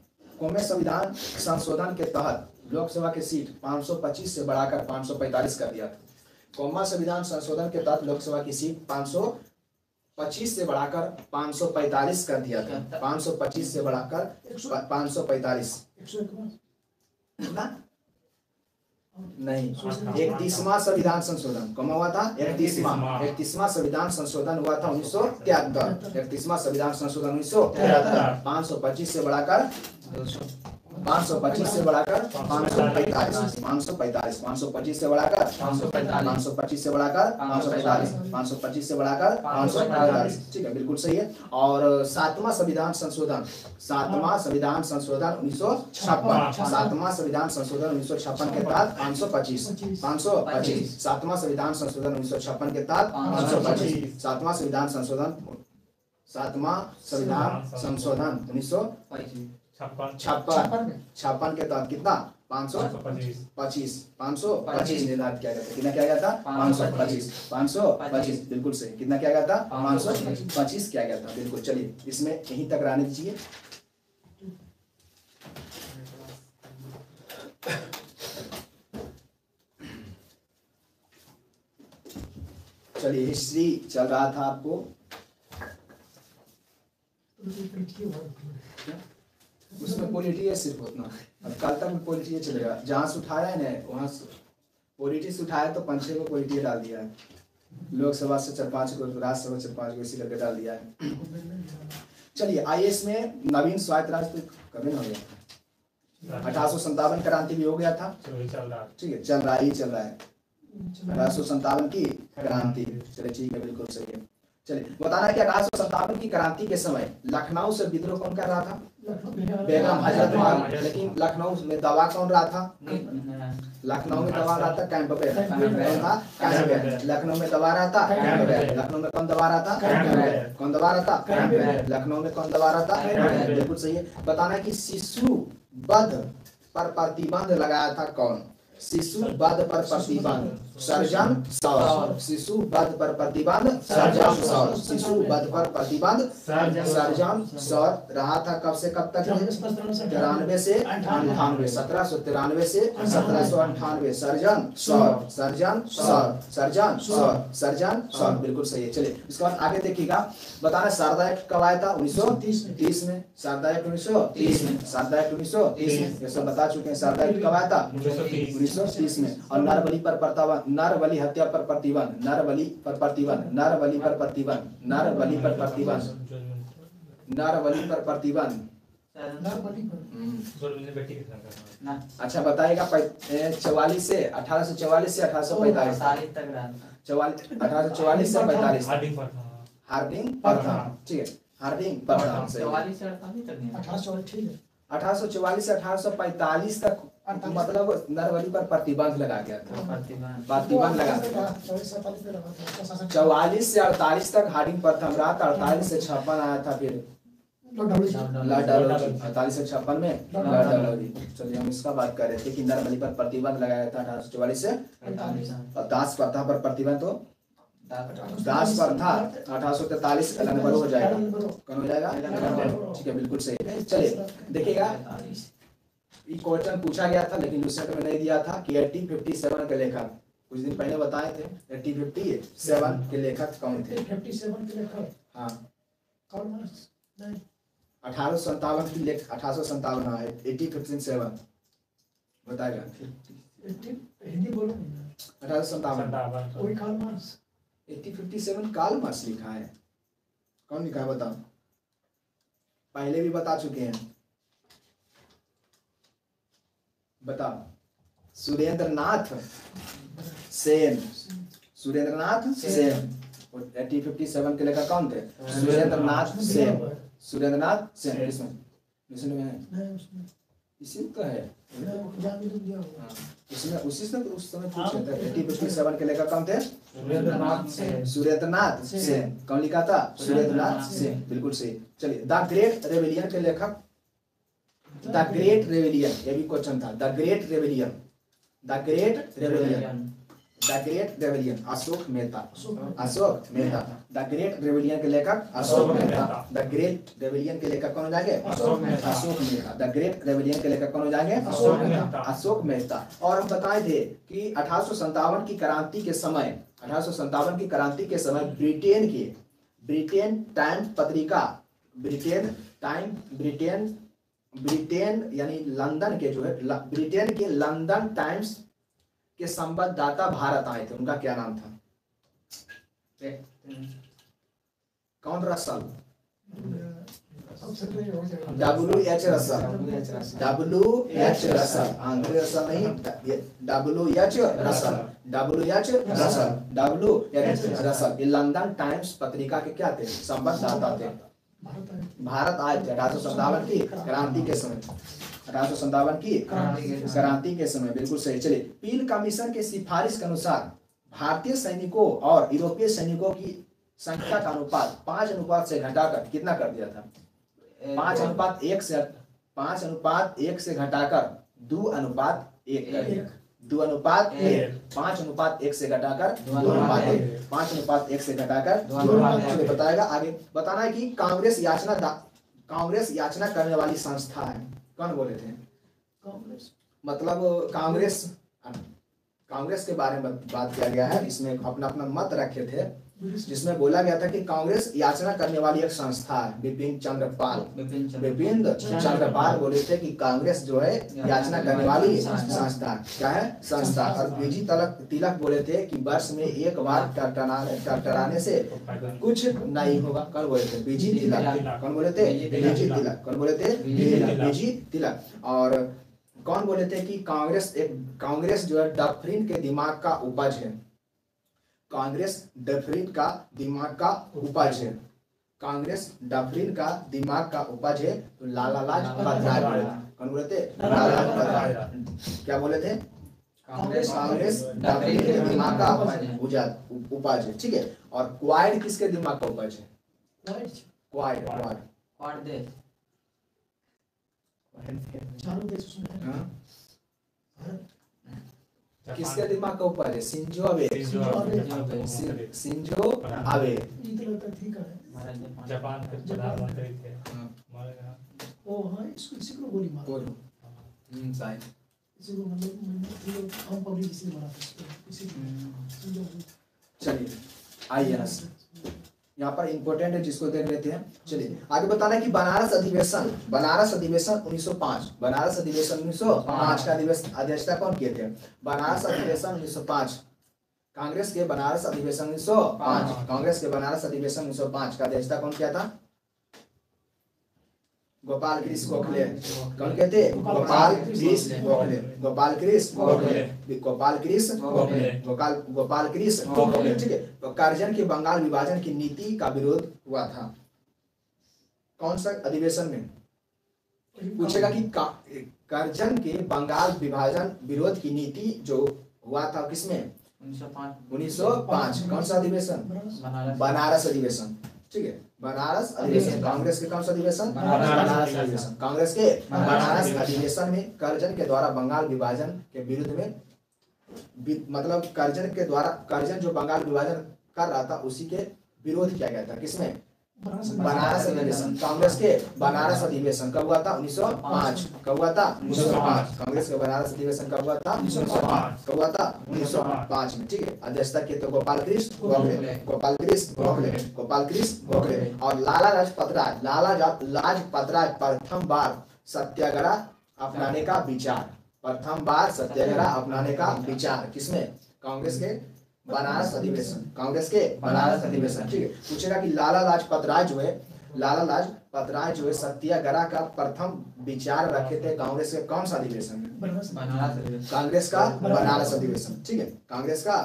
के तहत लोकसभा के सीट 525 से बढ़ाकर 545 कर दिया था। कौमा संविधान संशोधन के तहत लोकसभा की सीट 525 से बढ़ाकर 545 कर दिया था। 525 से बढ़ाकर 545 नहीं, 31वां संविधान संशोधन कब हुआ था? 31वां संविधान संशोधन हुआ था 1973। 31वां संविधान संशोधन 1973। 525 से बढ़ाकर 525 से बढ़ाकर 545 525 से बढ़ाकर 545 से बढ़ाकर 545 525 से बढ़ाकर 545। ठीक है, बिल्कुल सही है। और 7वां संविधान संशोधन 1956 7वां संविधान संशोधन 1956 के तहत 525 7वां संविधान संशोधन 1956 के तहत 525 7वां संविधान संशोधन 1956 के तहत कितना? 525 निर्धारित किया गया था। कितना किया गया था? 525 बिल्कुल सही। कितना किया गया था? 525 किया गया था। बिल्कुल। चलिए इसमें यहीं तक रहने दीजिए। चलिए हिस्ट्री चल रहा था आपको। उसमें पॉलिटी है सिर्फ उतना। अब कल तक में पॉलिटी है चलेगा, जहाँ से उठाया है ना वहाँ से पॉलिटी से उठाया तो 5-6 को पॉलिटी डाल दिया है, लोकसभा से 4-5 को, राज्यसभा से 4-5 को इसी करके डाल दिया है। चलिए IAS में नवीन स्वायत्त राज्य तो कभी ना हो गया था, 1857 क्रांति भी हो गया था, ठीक है, चल रहा है 1857 की क्रांति। चलिए ठीक है, बिल्कुल सही है। चलिए बताना कि 1857 की क्रांति के समय लखनऊ से विद्रोह कौन कर रहा था? बेगम हजरत महल। लेकिन लखनऊ में दबा कौन रहा था? लखनऊ में दबा रहा था कैंपबेल। लखनऊ में दबा रहा था कैंपबेल। लखनऊ में कौन दबा रहा था? कौन दबा रहा था? लखनऊ में कौन दबा रहा था? बिल्कुल सही है। बताना कि शिशु वध पर प्रतिबंध लगाया था कौन? शिशु वध पर प्रतिबंध सर्जन सौर। शिशु वध पर प्रतिबंध सर्जन सौर। शिशु वध पर प्रतिबंध सर्जन सौर रहा था कब से कब तक? 93 से 98। 1793 से 1798। सर्जन सौर, सर्जन सौर, सर्जन सौर, सर्जन सौर, बिल्कुल सही है। चलिए इसके बाद आगे देखिएगा। बताना शारदा एक्ट कब आया था? 1930 में। शारदा एक्ट 1930 में। शारदा एक्ट 1930 में, ये सब बता चुके हैं। शारदा एक्ट कब आया था? 1930 में। और नरबली पर प्रतिबंध, नरबली हत्या पर प्रतिबंध, नरबली पर प्रतिबंध, नरबली पर प्रतिबंध, नरबली पर प्रतिबंध, नरबली पर प्रतिबंध। अच्छा बताइएगा 1844 से 1845 तक रहा। 1844 से 45 हार्डिंग प्रथम, ठीक है, हार्डिंग प्रथम से 1844 से 1845 तक मतलब नरबली पर प्रतिबंध लगा गया था। प्रतिबंध लगा 44 से 48 तक हार्डिंग प्रथम रहा था। 48 से 56 आया था फिर लॉर्ड डालहौजी। 48 से 56 में लॉर्ड डालहौजी। चलिए हम इसका बात कर रहे थे कि नरबली पर प्रतिबंध लगाया था 1844 से 48। दास प्रथा पर प्रतिबंध तो दास प्रथा 1843 एलनबरो हो जाएगा। कौन हो जाएगा? ठीक है, बिल्कुल सही। चलिए देखिएगा, ये क्वेश्चन पूछा गया था लेकिन दूसरे में नहीं दिया था कि 1857 के लेखक कुछ दिन पहले बताए थे। 1857 के लेखक कौन थे? 57 के लेखक, हाँ, कार्ल मार्क्स नहीं, 1857 की लेख 1857 हाँ 1857 बताएगा। हिंदी बोलो। 1857 वही कार्ल मार्क्स। 1857 कार्ल मार्क्स लिखा है। कौन लिखा है बताओ? पहले भी बता चुके हैं, बताओ। सुरेंद्रनाथ सेन। सुरेंद्रनाथ सेन 1857 के लेखक कौन थे? सुरेंद्रनाथ सेन। सुरेंद्रनाथ सेन इसमें है, इसी तो है इसमें, उसी से उस समय पूछे थे। 1857 के लेखक कौन थे? सुरेंद्रनाथ सेन। सुरेंद्रनाथ सेन। कौन लिखा था? सुरेंद्रनाथ सेन, बिल्कुल सही। चलिए द ग्रेट रेविलियन के लेखक? द ग्रेट रेविलियन, ये भी क्वेश्चन था। The great rebellion, the great rebellion, the great rebellion Ashok Mehta. Ashok Mehta. The great rebellion के लेखक Ashok Mehta. The great rebellion के लेखक कौन हो जाएंगे? Ashok Mehta. Ashok Mehta. The great rebellion के लेखक कौन हो जाएंगे? अशोक मेहता। अशोक मेहता। और हम बताए थे कि 1857 की क्रांति के समय, 1857 की क्रांति के समय ब्रिटेन की, ब्रिटेन टाइम पत्रिका, ब्रिटेन टाइम, ब्रिटेन यानी लंदन के जो है, ब्रिटेन के लंदन टाइम्स के संवाददाता भारत आए थे। उनका क्या नाम था? कौन? Russell, W.H. Russell, W.H. Russell, अंग्रेज रसल नहीं, W.H. Russell, W.H. Russell, W.H. Russell. ये लंदन टाइम्स पत्रिका के क्या थे? संवाददाता थे। भारत आए थे 1857 की क्रांति के समय। 1857 की क्रांति के समय, बिल्कुल सही। चलिए पील कमीशन के सिफारिश के अनुसार भारतीय सैनिकों और यूरोपीय सैनिकों की संख्या का अनुपात 5 अनुपात से घटाकर कितना कर दिया था? 5 अनुपात 1 से 5 अनुपात 1 से घटाकर 2 अनुपात 1 कर दिया। 2 अनुपात 1, 5 अनुपात 1 से घटाकर 2 अनुपात 1, 5 अनुपात 1 से घटाकर 2 अनुपात 1। बताएगा आगे। बताना है कि कांग्रेस याचना करने वाली संस्था है। कौन बोले थे? कांग्रेस, मतलब कांग्रेस के बारे में बात किया गया है। इसमें अपना अपना मत रखे थे जिसमें बोला गया था कि कांग्रेस याचना करने वाली एक संस्था है। बिपिन चंद्र पाल बोले थे कि कांग्रेस जो है याचना करने वाली संस्था क्या है, संस्था। और बीजी तिलक बोले थे कि वर्ष में एक बार टरटराने से कुछ नहीं होगा। कौन बोले थे? बीजी तिलक। कौन बोले थे? बीजी तिलक। कौन बोले थे? बीजी तिलक। और कौन बोले थे कि कांग्रेस जो है डफरिन के दिमाग का उपज है। कांग्रेस डफरिन का दिमाग का उपज है। कांग्रेस डफरिन का दिमाग का उपज है। तो लाला लाजपत राय बोले थे। कौन बोले थे? लाला लाजपत राय। क्या बोले थे? कांग्रेस डफरिन के दिमाग का उपज है। ठीक है। और क्वाइड किसके दिमाग का उपज है? क्वाइड किसके दिमाग का उपज है? Shinzo Abe. Shinzo Abe Japan के प्रधानमंत्री थे। ओ हाँ, इसी को गोली मारा। साइन इसी को मतलब हम पब्लिक इसी मारा था इसी। चलिए आइए यहाँ पर इंपॉर्टेंट है जिसको देख लेते हैं। चलिए आगे बताना है कि बनारस अधिवेशन 1905 बनारस अधिवेशन 1905 का अध्यक्षता कौन किए थे? बनारस अधिवेशन 1905 कांग्रेस के बनारस अधिवेशन 1905 कांग्रेस के बनारस अधिवेशन 1905 का अध्यक्षता कौन किया था? गोपाल कृष्ण गोखले। कौन कहते? गोपाल कृष्ण गोखले। गोपाल कृष्ण गोखले। गोपाल कृष्ण गोखले। गोपाल कृष्ण गोखले। ठीक है। तो करजन के बंगाल विभाजन की नीति का विरोध हुआ था कौन सा अधिवेशन में? पूछेगा कि करजन के बंगाल विभाजन विरोध की नीति जो हुआ था किसमें? 1905 कौन सा अधिवेशन? बनारस अधिवेशन। ठीक है। बनारस अधिवेशन कांग्रेस के कौन सा अधिवेशन? बनारस अधिवेशन। कांग्रेस के बनारस अधिवेशन में करजन के द्वारा बंगाल विभाजन के विरुद्ध में मतलब करजन जो बंगाल विभाजन कर रहा था उसी के विरोध किया गया था। किसमें? बनारस अधिवेशन। कांग्रेस के बनारस अधिवेशन कब हुआ था? 1905। कब हुआ था? 1905। कांग्रेस के बनारस अधिवेशन कब हुआ था? 1905। कब हुआ था? 1905 में। ठीक है। अध्यक्षता किए तो गोपाल कृष्ण गोखले। गोपाल कृष्ण गोखले। गोपाल कृष्ण गोखले। और लाला लाजपत राय प्रथम बार सत्याग्रह अपनाने का विचार। प्रथम बार सत्याग्रह अपनाने का विचार किसमें? कांग्रेस के बनारस अधिवेशन। कांग्रेस के बनारस अधिवेशन। ठीक है। पूछेगा कि लाला लाजपत राय जो है सत्याग्रह का प्रथम विचार रखे थे कांग्रेस के कौन सा अधिवेशन में? कांग्रेस का बनारस अधिवेशन। ठीक है। कांग्रेस का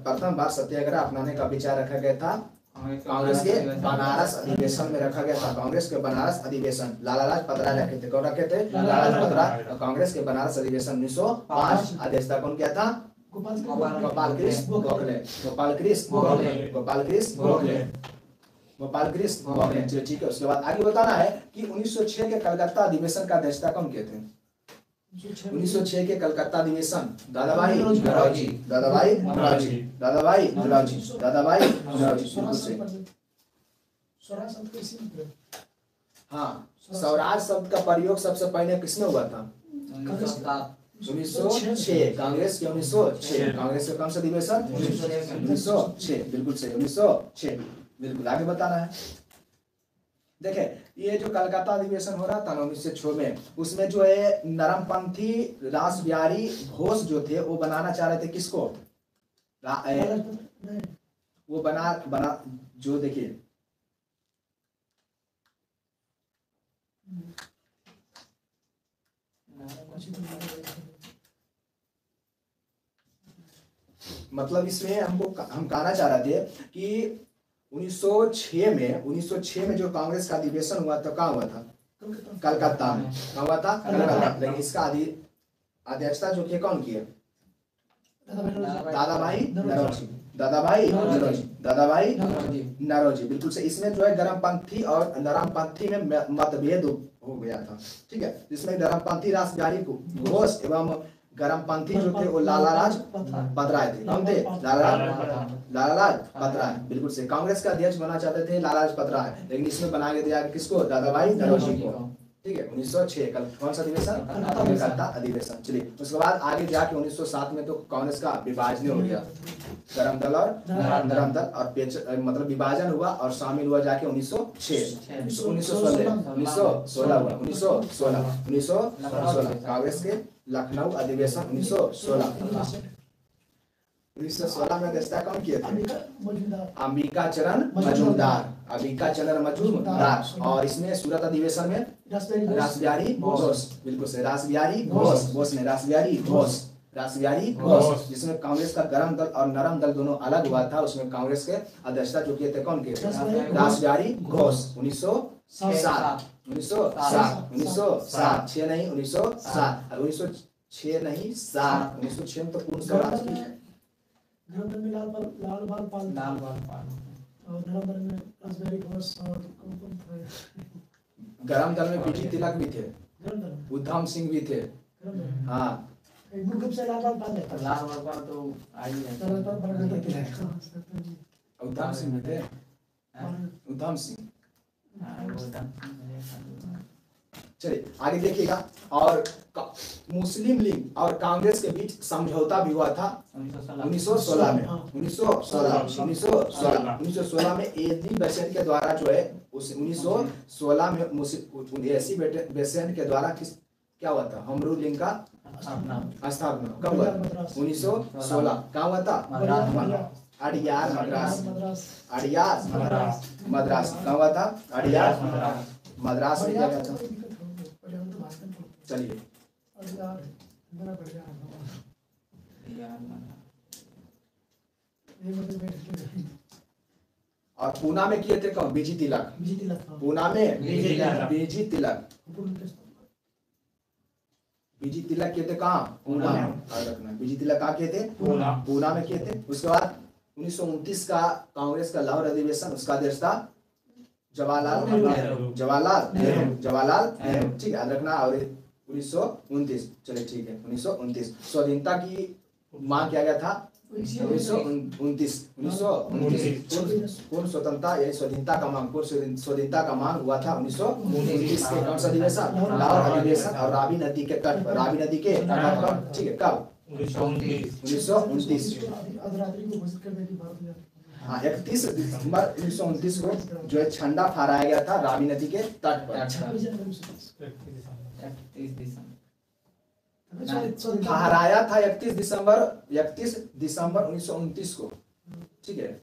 प्रथम बार सत्याग्रह अपनाने का विचार रखा गया था कांग्रेस के बनारस अधिवेशन में रखा गया था। कांग्रेस के बनारस अधिवेशन लाला लाजपत राय रखे थे। कौन रखे थे? लाला लाजपत राय। कांग्रेस के बनारस अधिवेशन 1905 अध्यक्षता कौन किया था? गोपाल कृष्ण गोखले। गोपाल कृष्ण गोखले। गोपाल कृष्ण गोखले। गोपाल कृष्ण गोखले। चलिए ठीक है। उसके बाद आगे बताना है कि 1906 के कलकत्ता अधिवेशन का अध्यक्षता कौन किए थे? 1906 के कलकत्ता अधिवेशन दादाभाई नौरोजी। दादाभाई नौरोजी। दादाभाई नौरोजी। दादाभाई नौरोजी। हाँ, स्वराज शब्द का प्रयोग सबसे पहले किसमें हुआ था? 1906 कांग्रेस के 1906 कांग्रेस के कौन सा अधिवेशन? 1906 बिल्कुल सही। 1906 बिल्कुल। आगे बताना है। देखे ये जो कलकत्ता अधिवेशन हो रहा था ना 1906 में उसमें जो है नरमपंथी रास बिहारी घोष जो थे वो बनाना चाह रहे थे किसको? वो बना जो देखिए मतलब इसमें हम कहना चाह रहे थे कि 1906 में जो कांग्रेस का अधिवेशन हुआ था कहाँ हुआ था? कलकत्ता में। कहाँ हुआ था? कलकत्ता। लेकिन इसका अध्यक्षता जो किया कौन किया? दादाभाई नौरोजी। दादाभाई नौरोजी। दादाभाई नौरोजी बिल्कुल से। इसमें जो है गर्मपंथी और नरमपंथी में मतभेद हो गया था। ठीक है। जिसमें गर्मपंथी राष्ट्रवादी घोष एवं गर्मपंथी जो थे वो लाला लाजपत राय थे। कौन थे? लाला लाजपत राय बिल्कुल से। कांग्रेस का अध्यक्ष बनना चाहते थे लाला लाजपत राय लेकिन इसमें बनाया गया किसको? दादाभाई नौरोजी को। ठीक है 1906 कौन सा अधिवेशन, कलकत्ता अधिवेशन। चलिए उसके बाद आगे जाके 1907 में तो कांग्रेस का विभाजन हो गया, गरम दल और नरम दल, और मतलब विभाजन हुआ और शामिल हुआ जाके 1916 कांग्रेस के लखनऊ अधिवेशन 1916 में अध्यक्षता कौन किए थे, अंबिका चरण मजूमदार, और इसमें सूरत अधिवेशन में रासबिहारी घोष, बिल्कुल सही, रासबिहारी घोष, जिसमें कांग्रेस का गरम दल और नरम दल दोनों अलग हुआ था, उसमें कांग्रेस के अध्यक्षता जो किए थे कौन किए थे, रासबिहारी घोष 1907 6 नहीं 1906 नहीं 7 1906 में तो पूर्ण स्वराज की गरम दल में लाल बाल पाल और नरम दल में रासबिहारी घोष और कौन था, गरम दल में बीटी तिलक भी थे, उधम सिंह भी थे, हाँ ग्रुप से लाल बाल पाल तो आई है, उधम सिंह भी थे, उधम सिंह। चलिए आगे देखिएगा, और मुस्लिम लीग और कांग्रेस के बीच समझौता भी हुआ था 1916 में। 1916 में एडी बेसेंट के द्वारा जो है उस 1916 में एसी बेसेंट के द्वारा क्या हुआ था, होमरूल लीग का स्थापना कब हुआ, 1916 कहाँ हुआ था, अड़ियार मद्रास कहाँ हुआ था, अड़ियार मद्रास में क्या था। चलिए और पूना में किए थे कौन, बीजी तिलक, पूना में बीजी तिलक किए थे कहाँ, पूना में, रखना बीजी तिलक कहाँ किए थे, पूना में किए थे। उसके बाद 1929 का कांग्रेस का लाहौर अधिवेशन, उसका अध्यक्षता जवाहरलाल नेहरू, ठीक है याद रखना। और 1929, चलिए ठीक है 1929 स्वाधीनता की मांग किया गया था 1929 पूर्ण स्वतंत्रता यानी स्वाधीनता का मांग, पूर्ण स्वाधीनता का मांग हुआ था 1929 के कौन सा अधिवेशन, लाहौर अधिवेशन, और रावी नदी के तट पर, ठीक है कब 1929 हाँ 31 दिसंबर 1929 को जो है झंडा फहराया गया था रावी नदी के तट पर, फहराया था 31 दिसंबर 1929 को, ठीक है,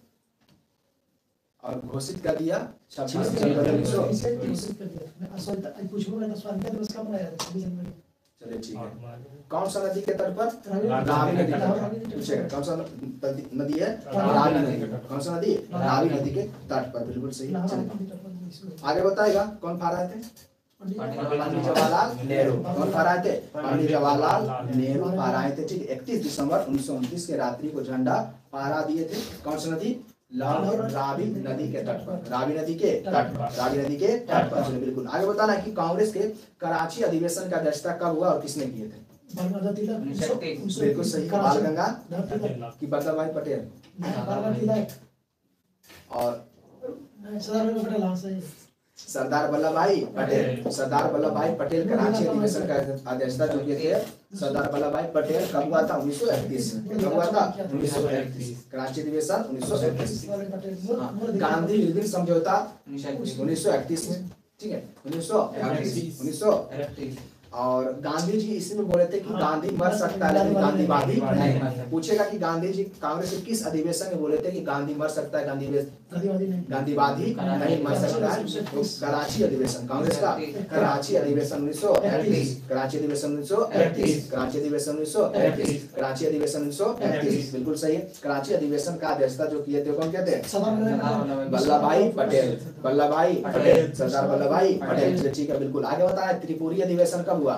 और घोषित कर दिया 26 जनवरी 1929। चलिए ठीक है, कौन सा नदी के तट पर, रावी नदी, पूछेगा कौन सा नदी है, रावी नदी, कौन सा नदी, रावी नदी के तट पर, बिल्कुल सही। आगे बताएगा कौन फहराए थे, पंडित जवाहरलाल नेहरू, कौन फहराए थे, पंडित जवाहरलाल नेहरू फहराए थे, ठीक है। 31 दिसंबर 1929 के रात्रि को झंडा फहरा दिए थे, कौन सी नदी, रावी नदी के तट पर, रावी नदी के तट पर, बिल्कुल। आगे बताना कि कांग्रेस के कराची अधिवेशन का अध्यक्षता कब हुआ और किसने किए थे, बिल्कुल सही, बाल गंगाधर की वल्लभ भाई पटेल और सरदार वल्लभ भाई पटेल कराची अधिवेशन का अध्यक्षता जो किए थे सरदार वल्लभ भाई पटेल, कब हुआ था 1931 में, कब हुआ था 1931 कराची अधिवेशन 1931। गांधी इरविन समझौता 1931 में, ठीक है 1931। और गांधी जी इसी में बोले थे कि गांधी मर सकता है लेकिन गांधीवादी नहीं। पूछेगा कि गांधी जी कांग्रेस के किस अधिवेशन में बोले थे कि गांधी मर सकता है, गांधीवादी नहीं मर सकता है, कराची अधिवेशन, कांग्रेस का कराची अधिवेशन 1931, कराची अधिवेशन 1931, कराची अधिवेशन 1931, कराची अधिवेशन 1931, बिल्कुल सही है। कराची अधिवेशन का अध्यक्षता जो किए थे कौन कहते हैं, वल्लभ भाई पटेल, सरदार वल्लभ भाई पटेल, ठीक है बिल्कुल। आगे बताया त्रिपुरी अधिवेशन कब हुआ,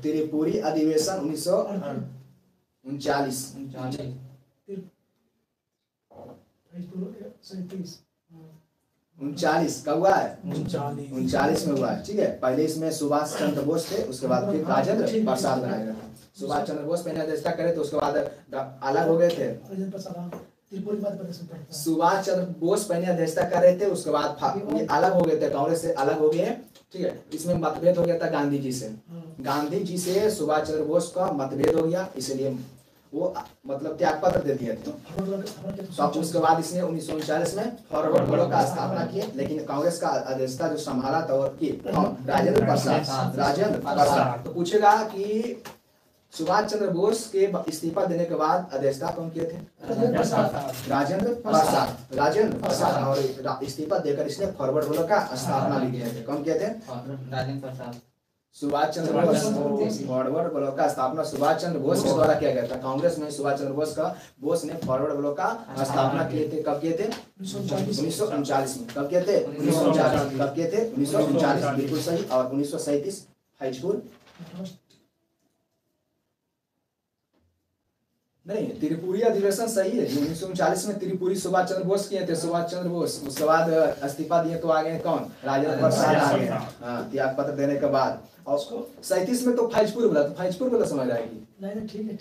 त्रिपुरी अधिवेशन 1939, 39 कब हुआ है, 39 में हुआ है, ठीक है। पहले इसमें सुभाष चंद्र बोस थे, उसके बाद फिर राजेंद्र प्रसाद बनाया गया था। सुभाष चंद्र बोस पहले अध्यक्षता करे तो उसके बाद अलग हो गए थे, त्रिपुरी मध्य प्रदेश में पड़ता है। सुभाष चंद्र बोस पहले अध्यक्षता कर रहे थे, उसके बाद ये अलग हो गए थे, कांग्रेस से अलग हो गए, ठीक है। इसमें मतभेद हो गया था गांधी जी से, गांधी जी से सुभाष चंद्र बोस का मतभेद हो गया, इसलिए वो मतलब त्याग पत्र दे दिए थे। तो उसके बाद इसने 1939 में फॉरवर्ड ब्लॉक का स्थापना किए, लेकिन कांग्रेस का अध्यक्षता जो संभाला था और की राजेंद्र प्रसाद। तो पूछेगा कि सुभाष चंद्र बोस के इस्तीफा देने के बाद अध्यक्षता कौन किए थे? राजेंद्र प्रसाद। और इस्तीफा देकर इसने फॉरवर्ड ब्लॉक का स्थापना भी किए थे। कौन किए थे? राजेंद्र प्रसाद। सुभाष चंद्र बोस। फॉरवर्ड ब्लॉक का स्थापना सुभाष चंद्र बोस के द्वारा किया गया था। कांग्रेस में सुभाष चंद्र बोस ने फॉरवर्ड ब्लॉक का स्थापना किए थे। कब किए थे? 1939 में। कब किए थे? 1939। कब किए थे? 1939, बिल्कुल सही। और 1937 हाईस्कूल नहीं, त्रिपुरी अधिवेशन सही है। 1939 में त्रिपुरी सुभाष चंद्र बोस किए थे, सुभाष चंद्र बोस। उसके बाद इस्तीफा दिए तो आ गए कौन? राजेंद्र प्रसाद आ गए, हाँ, त्याग पत्र देने के बाद। और 37 में तो फैजपुर बोला, तो फैजपुर बोला समझ आएगी। नहीं ठीक है।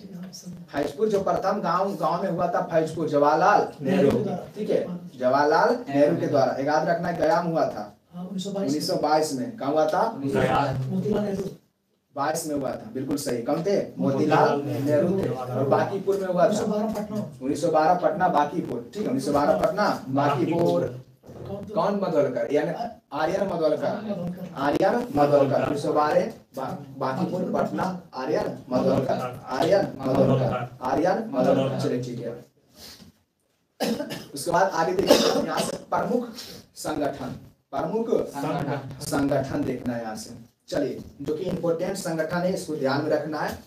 फैजपुर जो प्रथम गांव में हुआ था, फैजपुर जवाहरलाल नेहरू, ठीक है, जवाहरलाल नेहरू के द्वारा। याद रखना, गया हुआ था 1922 में। कहाँ हुआ था? 22 में हुआ था, बिल्कुल सही। कौन थे? मोतीलाल नेहरू थे। और बांकीपुर में हुआ था 1912 पटना बांकीपुर, ठीक है। 1912 पटना बांकीपुर। कौन मधोलकर? यानी आर्यन मधोलकर। आर्यन मधोलकर 1912 बांकीपुर पटना। आर्यन मधोलकर। चलिए ठीक है। उसके बाद आगे देखिए, यहाँ से प्रमुख संगठन देखना है यहाँ से। चलिए, जो कि इंपोर्टेंट संगठन है, इसको ध्यान में रखना है।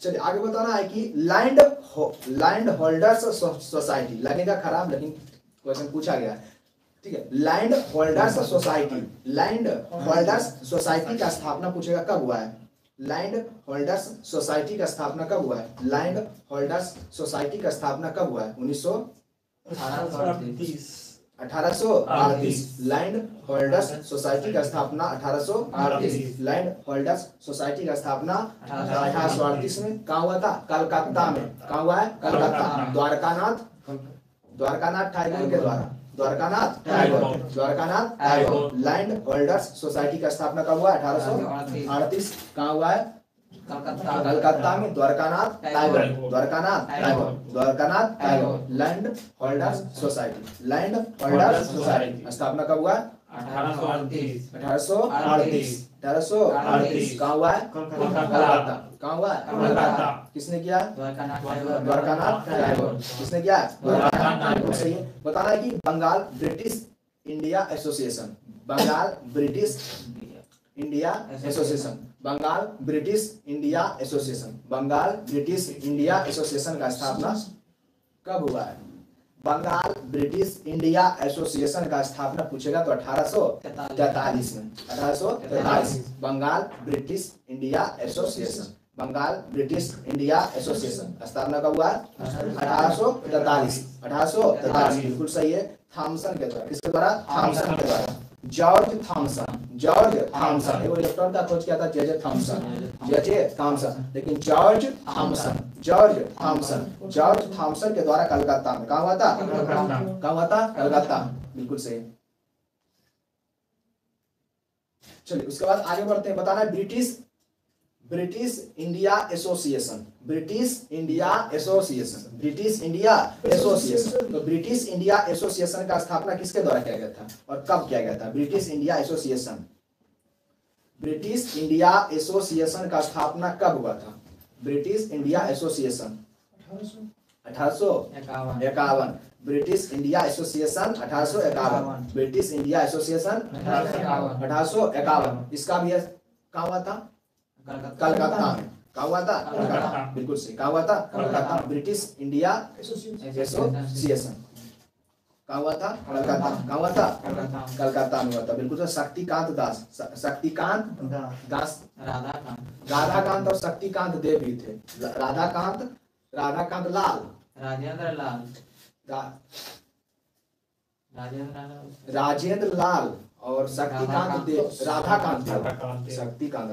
चलिए आगे बताना है कि लैंड होल्डर्स सोसाइटी। लगेगा खराब, लेकिन क्वेश्चन पूछा गया, ठीक है। लैंड होल्डर्स सोसाइटी का स्थापना पूछेगा कब हुआ है? लैंड होल्डर्स सोसाइटी का स्थापना कब हुआ है? लैंड होल्डर्स सोसाइटी का स्थापना कब हुआ है? 1838। लैंड होल्डर्स सोसाइटी का स्थापना 1838। लैंड होल्डर्स सोसाइटी का स्थापना 1838 में। कहाँ हुआ था? कलकत्ता में। कहाँ हुआ है? कलकत्ता। द्वारकानाथ टैगोर के द्वारा। Dwarkanath Tagore. Land holders society का स्थापना कब हुआ? 1838। कहाँ हुआ है? कलकत्ता में। Dwarkanath Tagore. Land holders society स्थापना कब हुआ? 1838। कहाँ हुआ है? कलकत्ता। कहाँ हुआ है? कलकत्ता। किसने किया? द्वारकानाथ टैगोर। किसने किया? द्वारकानाथ टैगोर। सही है। बताना है कि Bengal British India Association. Bengal British India Association का स्थापना कब हुआ है? बंगाल ब्रिटिश इंडिया एसोसिएशन का स्थापना पूछेगा तो 1843 में। 1843। बंगाल ब्रिटिश इंडिया एसोसिएशन स्थापना कब हुआ? 1843। बिल्कुल सही है। थॉमसन के द्वारा। किसके द्वारा? थॉमसन के द्वारा। George Thompson. वो इलेक्ट्रॉन का खोज किया था जे थॉमसन। लेकिन जॉर्ज थॉमसन के द्वारा कलकत्ता में। कहाँ हुआ था? कलकत्ता। बिल्कुल सही। चलिए उसके बाद आगे बढ़ते हैं। बताना है ब्रिटिश इंडिया एसोसिएशन। तो ब्रिटिश इंडिया एसोसिएशन का स्थापना किसके द्वारा किया गया था और कब किया गया था? ब्रिटिश इंडिया एसोसिएशन का स्थापना कब हुआ था? British India association 1851। British India association 1851। British India association 1851। इसका भी कहाँ हुआ था? कलकत्ता में। कहाँ हुआ था? कलकत्ता। बिल्कुल सही। कहाँ हुआ था? कलकत्ता। ब्रिटिश इंडिया एसोसिएशन कहाँ हुआ था? कलकत्ता। कहाँ हुआ था? कलकत्ता में हुआ था। बिल्कुल। शक्तिकांत दास राधाकांत और शक्तिकांत देव भी थे। राधाकांत लाल राजेंद्र लाल और शक्तिकांत देव। शक्तिकांत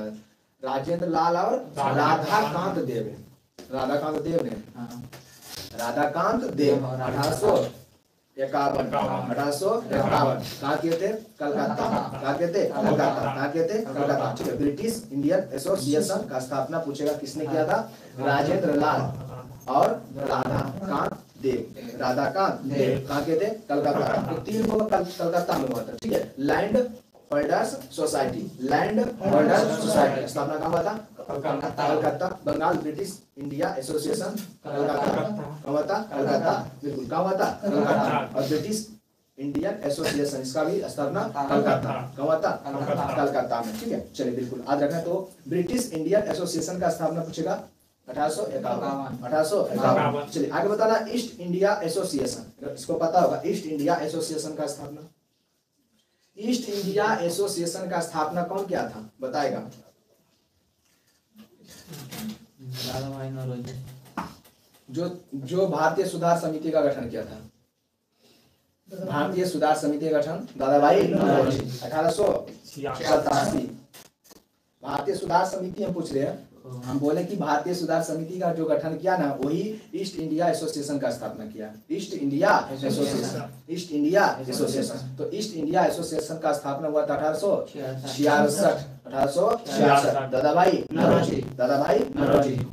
राजेंद्र लाल और राधाकांत देव ने राधाकांत देव 1851 कहाँ किए थे? कलकत्ता। कहाँ किए थे? कलकत्ता। कहाँ किए थे? कलकत्ता। ठीक है। ब्रिटिश इंडियन एसोसिएशन का स्थापना पूछेगा किसने किया था? राजेंद्र लाल और राधाकांत देव। राधाकांत देव कहाँ के थे? कलकत्ता। तो 3 को कलकत्ता में हुआ था। ठीक है। Land holders society, land holders society स्थापना कहाँ हुआ था? Calcutta. Bengal British India Association Calcutta. हुआ था? कलकत्ता। बिल्कुल कहाँ हुआ था? कलकत्ता। और ब्रिटिश इंडियन एसोसिएशन इसका भी स्थापना कलकत्ता। कहाँ हुआ था? कलकत्ता में। ठीक है। चलिए बिल्कुल आज रखना। तो ब्रिटिश इंडियन एसोसिएशन का स्थापना पूछेगा 1851। चलिए आगे बताना। ईस्ट इंडिया एसोसिएशन, इसको पता होगा ईस्ट इंडिया एसोसिएशन का स्थापना। ईस्ट इंडिया एसोसिएशन का स्थापना कौन किया था? बताएगा। जो भारतीय सुधार समिति का गठन किया था। भारतीय सुधार समिति का गठन दादाभाई नौरोजी 1887। भारतीय सुधार समिति हम पूछ रहे हैं, हम बोले कि भारतीय सुधार समिति का जो गठन किया ना वही ईस्ट इंडिया एसोसिएशन का स्थापना किया। East India association, east India association. तो ईस्ट इंडिया एसोसिएशन का स्थापना हुआ था 1866। दादाभाई नौरोजी।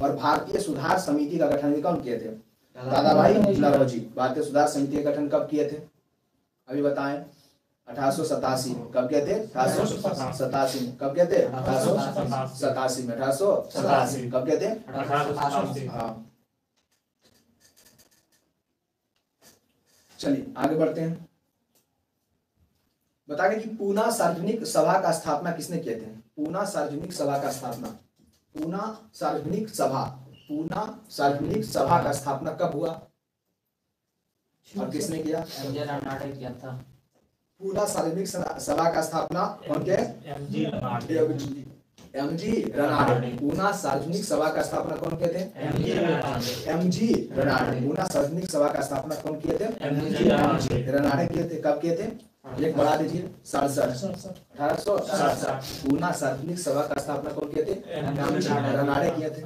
और भारतीय सुधार समिति का गठन भी कौन किए थे? दादाभाई नौरोजी। भारतीय सुधार समिति का गठन कब किए थे? अभी बताएं। 1887 कब कहते? 1887 कब कहते? 1887 में। 1887 कब कहते? हाँ। चलिए आगे बढ़ते हैं। बताएंगे कि पूना सार्वजनिक सभा का स्थापना किसने किए थे? पूना सार्वजनिक सभा का स्थापना, पूना सार्वजनिक सभा का स्थापना कब हुआ और किसने किया? किया था। पूना सार्वजनिक सभा का स्थापना कौन के? एमजी रनाडे। पूना सार्वजनिक सभा का स्थापना कौन किए थे? एमजी रनाडे। पूना सार्वजनिक सभा का स्थापना कौन किए थे? एमजी रनाडे किए थे। कब किए थे? एक बढ़ा दीजिए। 1867। पूना सार्वजनिक सभा का स्थापना कौन किए थे? एमजी रनाडे किए थे।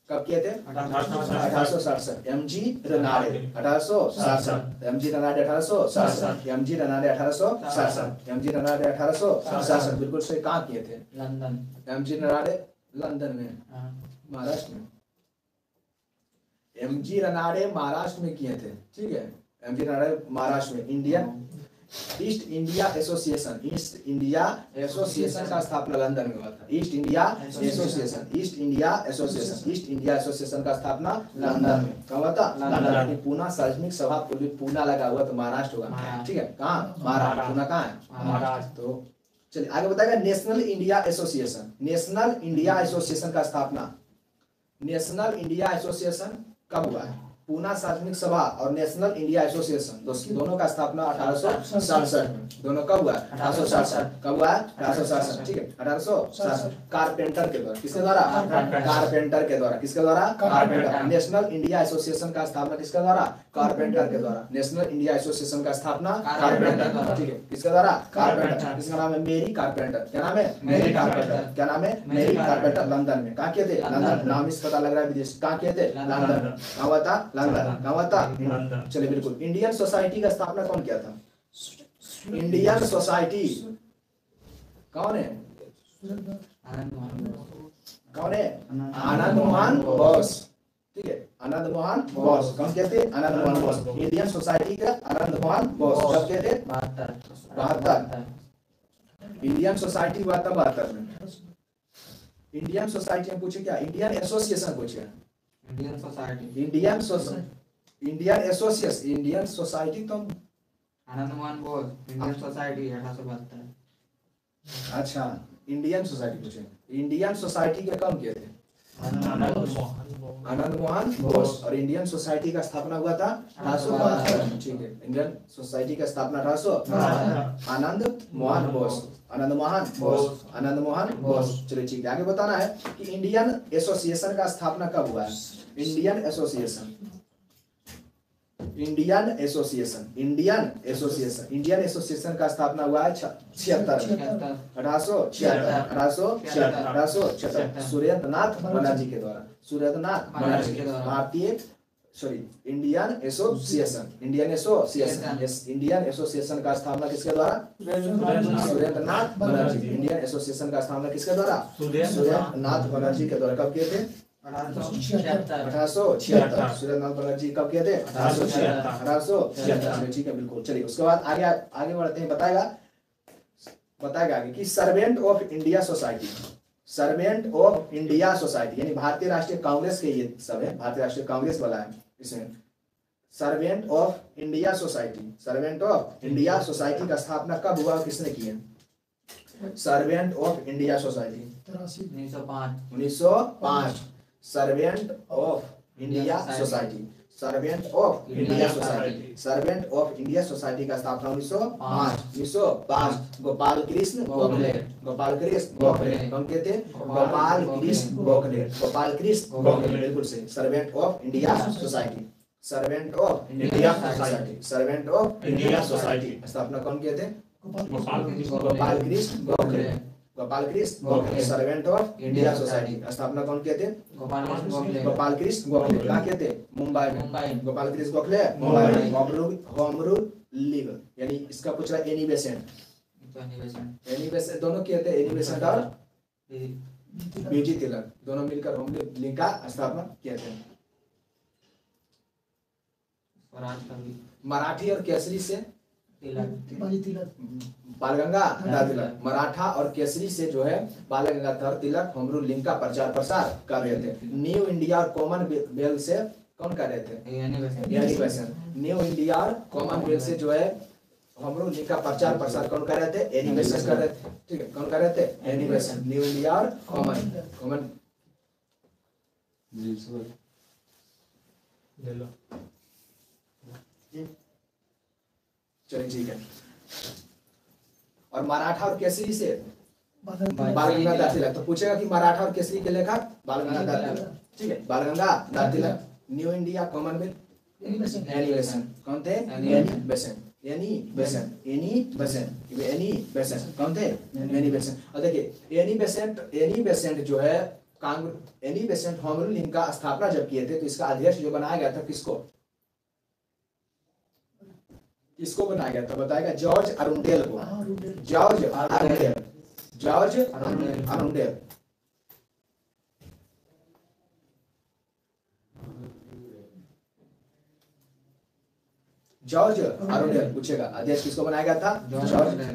कब किए थे? 1867। MG Ranade 1867। MG Ranade 1867। MG Ranade 1867। MG Ranade 1867 बिल्कुल सही। कहाँ किए थे? लंदन। एमजी रनाडे लंदन में, महाराष्ट्र में। एमजी रनाडे महाराष्ट्र में किए थे। ठीक है। एमजी रनाडे महाराष्ट्र में। Indian east India association, east India Association का स्थापना लंदन में हुआ था। East India association, east India association, east India Association का स्थापना लंदन में कब हुआ था? लंदन। पूना सार्वजनिक सभा, पूना लगा हुआ तो महाराष्ट्र होगा। ठीक है। कहाँ? महाराष्ट्र। पूना कहाँ है? महाराष्ट्र। तो चलिए आगे बताएगा। National India association, national India Association का स्थापना, नेशनल इंडिया एसोसिएशन कब हुआ है? पूना सार्वजनिक सभा और नेशनल इंडिया एसोसिएशन दोनों का स्थापना 1867 में। दोनों कब हुआ? 1867। कब हुआ? 1867। ठीक है। 1867 कारपेंटर के द्वारा। किसके द्वारा? कारपेंटर के द्वारा। किसके द्वारा? कारपेंटर। नेशनल इंडिया एसोसिएशन का स्थापना किसके द्वारा? कारपेंटर के द्वारा। नेशनल इंडिया एसोसिएशन का स्थापना कारपेंटर। ठीक है। किसके द्वारा? कारपेंटर। किसका नाम है? मेरी कारपेंटर। क्या नाम है? मेरी कारपेंटर। क्या नाम है? मेरी कारपेंटर। लंदन में। कहाँ किए थे? लंदन। नाम इस पता लग रहा है विदेश। कहाँ किए थे? लंदन। कहाँ हुआ था? लंदन। कहाँ हुआ था? चलिए बिल्कुल। इंडियन सोसाइटी का स्थापना कौन किया था? इंडियन सोसाइटी कौन है? कौन है? आनंद मोहन बोस। ठीक है। आनंद मोहन बोस। कौन कहते? आनंद मोहन बोस। इंडियन सोसाइटी का आनंद मोहन बोस। कब कहते? 72। इंडियन सोसाइटी हुआ था 72 में। इंडियन सोसाइटी में पूछे क्या? इंडियन एसोसिएशन पूछे। Indian society, Indian association, Indian society तो आनंद मोहन बोस। Indian society 1872। अच्छा। इंडियन सोसाइटी पूछे। इंडियन सोसाइटी के कौन किए थे? आनंद मोहन बोस। और इंडियन सोसाइटी का स्थापना हुआ था 1872। ठीक है। इंडियन सोसाइटी का स्थापना 1872। आनंद मोहन बोस। आनंद मोहन बोस। आनंद मोहन बोस। चलिए ठीक है। आगे बताना है कि इंडियन एसोसिएशन का स्थापना कब हुआ है? Indian association, Indian association, Indian association, Indian association का स्थापना हुआ है 76 में। 1876 सुरेंद्रनाथ बनर्जी के द्वारा। सुरेंद्रनाथ बनर्जी भारतीय sorry Indian association, Indian association, Indian association का स्थापना किसके द्वारा? सुरेंद्र नाथ बनर्जी। इंडियन एसोसिएशन का स्थापना किसके द्वारा? सुरेंद्र नाथ बनर्जी के द्वारा। कब किए थे? 1876। सुरेंद्र नाथ बनर्जी कब किए थे? 1876। ठीक है बिल्कुल। चलिए उसके बाद आगे आगे बढ़ते हैं। बताएगा आगे कि servant of India society, servant of India society यानी भारतीय राष्ट्रीय कांग्रेस के ये सब है, भारतीय राष्ट्रीय कांग्रेस वाला है इसमें। Servant of India society, servant of India society का स्थापना कब हुआ, किसने की है? Servant of India society 1905। Servant of India society, servant of India society, servant of India society का स्थापना 1905। गोपाल कृष्ण गोखले, गोपाल कृष्ण गोखले कौन कहते? गोपाल कृष्ण गोखले, गोपाल कृष्ण गोखले बिल्कुल सही। Servant of India society, servant of India society, servant of India society स्थापना कौन किए थे? Gopal Krishna Gokhale, Gopal Krishna Gokhale. Servant of India society स्थापना कौन किए थे? गोपाल कृष्ण गोखले। कहाँ किए थे? मुंबई में। गोपाल कृष्ण गोखले मुंबई में। होम रूल लीग यानी इसका पूछ रहा है एनी बेसेंट, एनी बेसेंट दोनों किए थे, एनी बेसेंट और बीटी तिलक दोनों मिलकर होम रूल लीग का स्थापना किए थे। मराठी और केसरी से बाल गंगाधर तिलक, मराठा और केसरी से जो है बाल गंगाधर तिलक होम रूल लीग का प्रचार प्रसार कर रहे थे। न्यू इंडिया और कॉमनवेल्थ से कौन कर रहे थे? Annie Besant. न्यू इंडिया और कॉमनवेल्थ से जो है होम रूल लीग का प्रचार प्रसार कौन कर रहे थे? एनी बेसेंट कर रहे थे। ठीक है, कौन कर रहे थे? Annie Besant. न्यू इंडिया और कॉमन चलिए ठीक है। और मराठा और केसरी से बाल गंगाधर तिलक, तो पूछेगा कि मराठा और केसरी के लेखक बाल गंगाधर तिलक। ठीक है, Bal Gangadhar Tilak. New India Commonwealth Annie Besant कौन थे? Annie Besant, Annie Besant, Annie Besant, Annie Besant कौन थे? Annie Besant. और देखिए एनी बेसेंट जो है Annie Besant home rule league का स्थापना जब किए थे तो इसका अध्यक्ष जो बनाया गया था किसको? किसको बनाया गया था? बताएगा जॉर्ज अरुंडेल को। George Arundale, George Arundale. George Arundale पूछेगा अध्यक्ष किसको बनाया गया था? जॉर्ज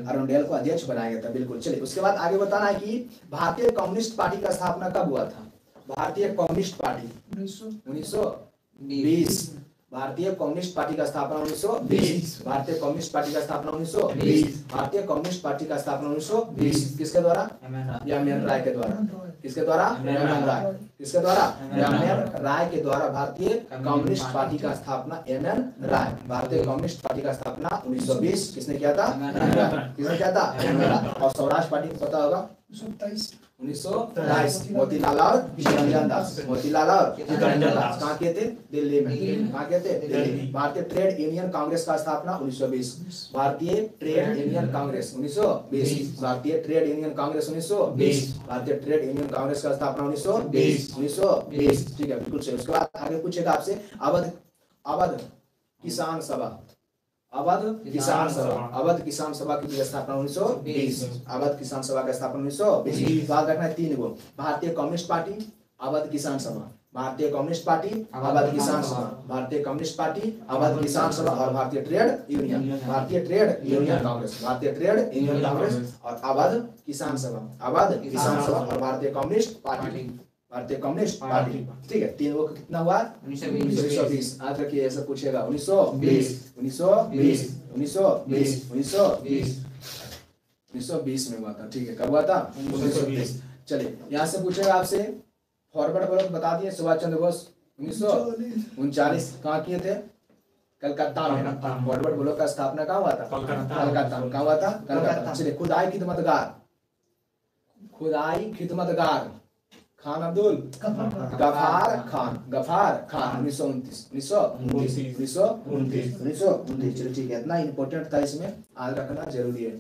अरुंडेल को अध्यक्ष बनाया गया था बिल्कुल। चलिए उसके बाद आगे बताना है कि भारतीय कम्युनिस्ट पार्टी का स्थापना कब हुआ था? भारतीय कम्युनिस्ट पार्टी 1920। भारतीय कम्युनिस्ट पार्टी का स्थापना 1920। भारतीय कम्युनिस्ट पार्टी का स्थापना 1920। भारतीय कम्युनिस्ट पार्टी का स्थापना 1920 किसके द्वारा? एम.एन. राय के द्वारा। किसके द्वारा? एम.एन. राय। किसके द्वारा? एम.एन. राय के द्वारा भारतीय कम्युनिस्ट पार्टी का स्थापना एम.एन. राय। भारतीय कम्युनिस्ट पार्टी का स्थापना 1920 किसने किया था? किसने किया था? एम.एन. राय। और स्वराज पार्टी को पता होगा 1923। मोतीलाल और चित्तरंजन दास, मोतीलाल और चित्तरंजन दास कहाँ के थे? दिल्ली में। कहाँ के थे? दिल्ली। भारतीय ट्रेड यूनियन कांग्रेस का स्थापना 1920। भारतीय ट्रेड यूनियन कांग्रेस 1920। भारतीय ट्रेड यूनियन कांग्रेस 1920। भारतीय ट्रेड यूनियन कांग्रेस का स्थापना 1920। ठीक है बिल्कुल सही। उसके बाद आगे पूछेगा आपसे अवध किसान सभा, अवध किसान सभा, अवध किसान सभा की स्थापना 1920। अवध किसान सभा का स्थापना 1920। याद रखना है 3 गो, भारतीय कम्युनिस्ट पार्टी, अवध किसान सभा, भारतीय कम्युनिस्ट पार्टी, अवध किसान सभा, भारतीय कम्युनिस्ट पार्टी, अवध किसान सभा और भारतीय ट्रेड यूनियन, भारतीय ट्रेड यूनियन कांग्रेस, भारतीय ट्रेड यूनियन कांग्रेस और अवध किसान सभा, अवध किसान सभा और भारतीय कम्युनिस्ट पार्टी, भारतीय कम्युनिस्ट पार्टी। ठीक है, 3 गो कितना हुआ? 1920। आज रखिए ऐसा पूछेगा 1920 में हुआ था। ठीक है, कब हुआ था? 1920। चलिए यहाँ से पूछेगा आपसे फॉरवर्ड ब्लॉक बता दिए। सुभाष चंद्र बोस 1939 कहाँ किए थे? कलकत्ता में। फॉरवर्ड ब्लॉक का स्थापना कहाँ हुआ था? कलकत्ता में। कहाँ हुआ था? कलकत्ता। चलिए खुदाई खिदमतगार, खुदाई खिदमतगार खान अब्दुल गफार खान, गफार खान 1929। चलिए ठीक है, इतना इंपॉर्टेंट था इसमें आज रखना जरूरी है।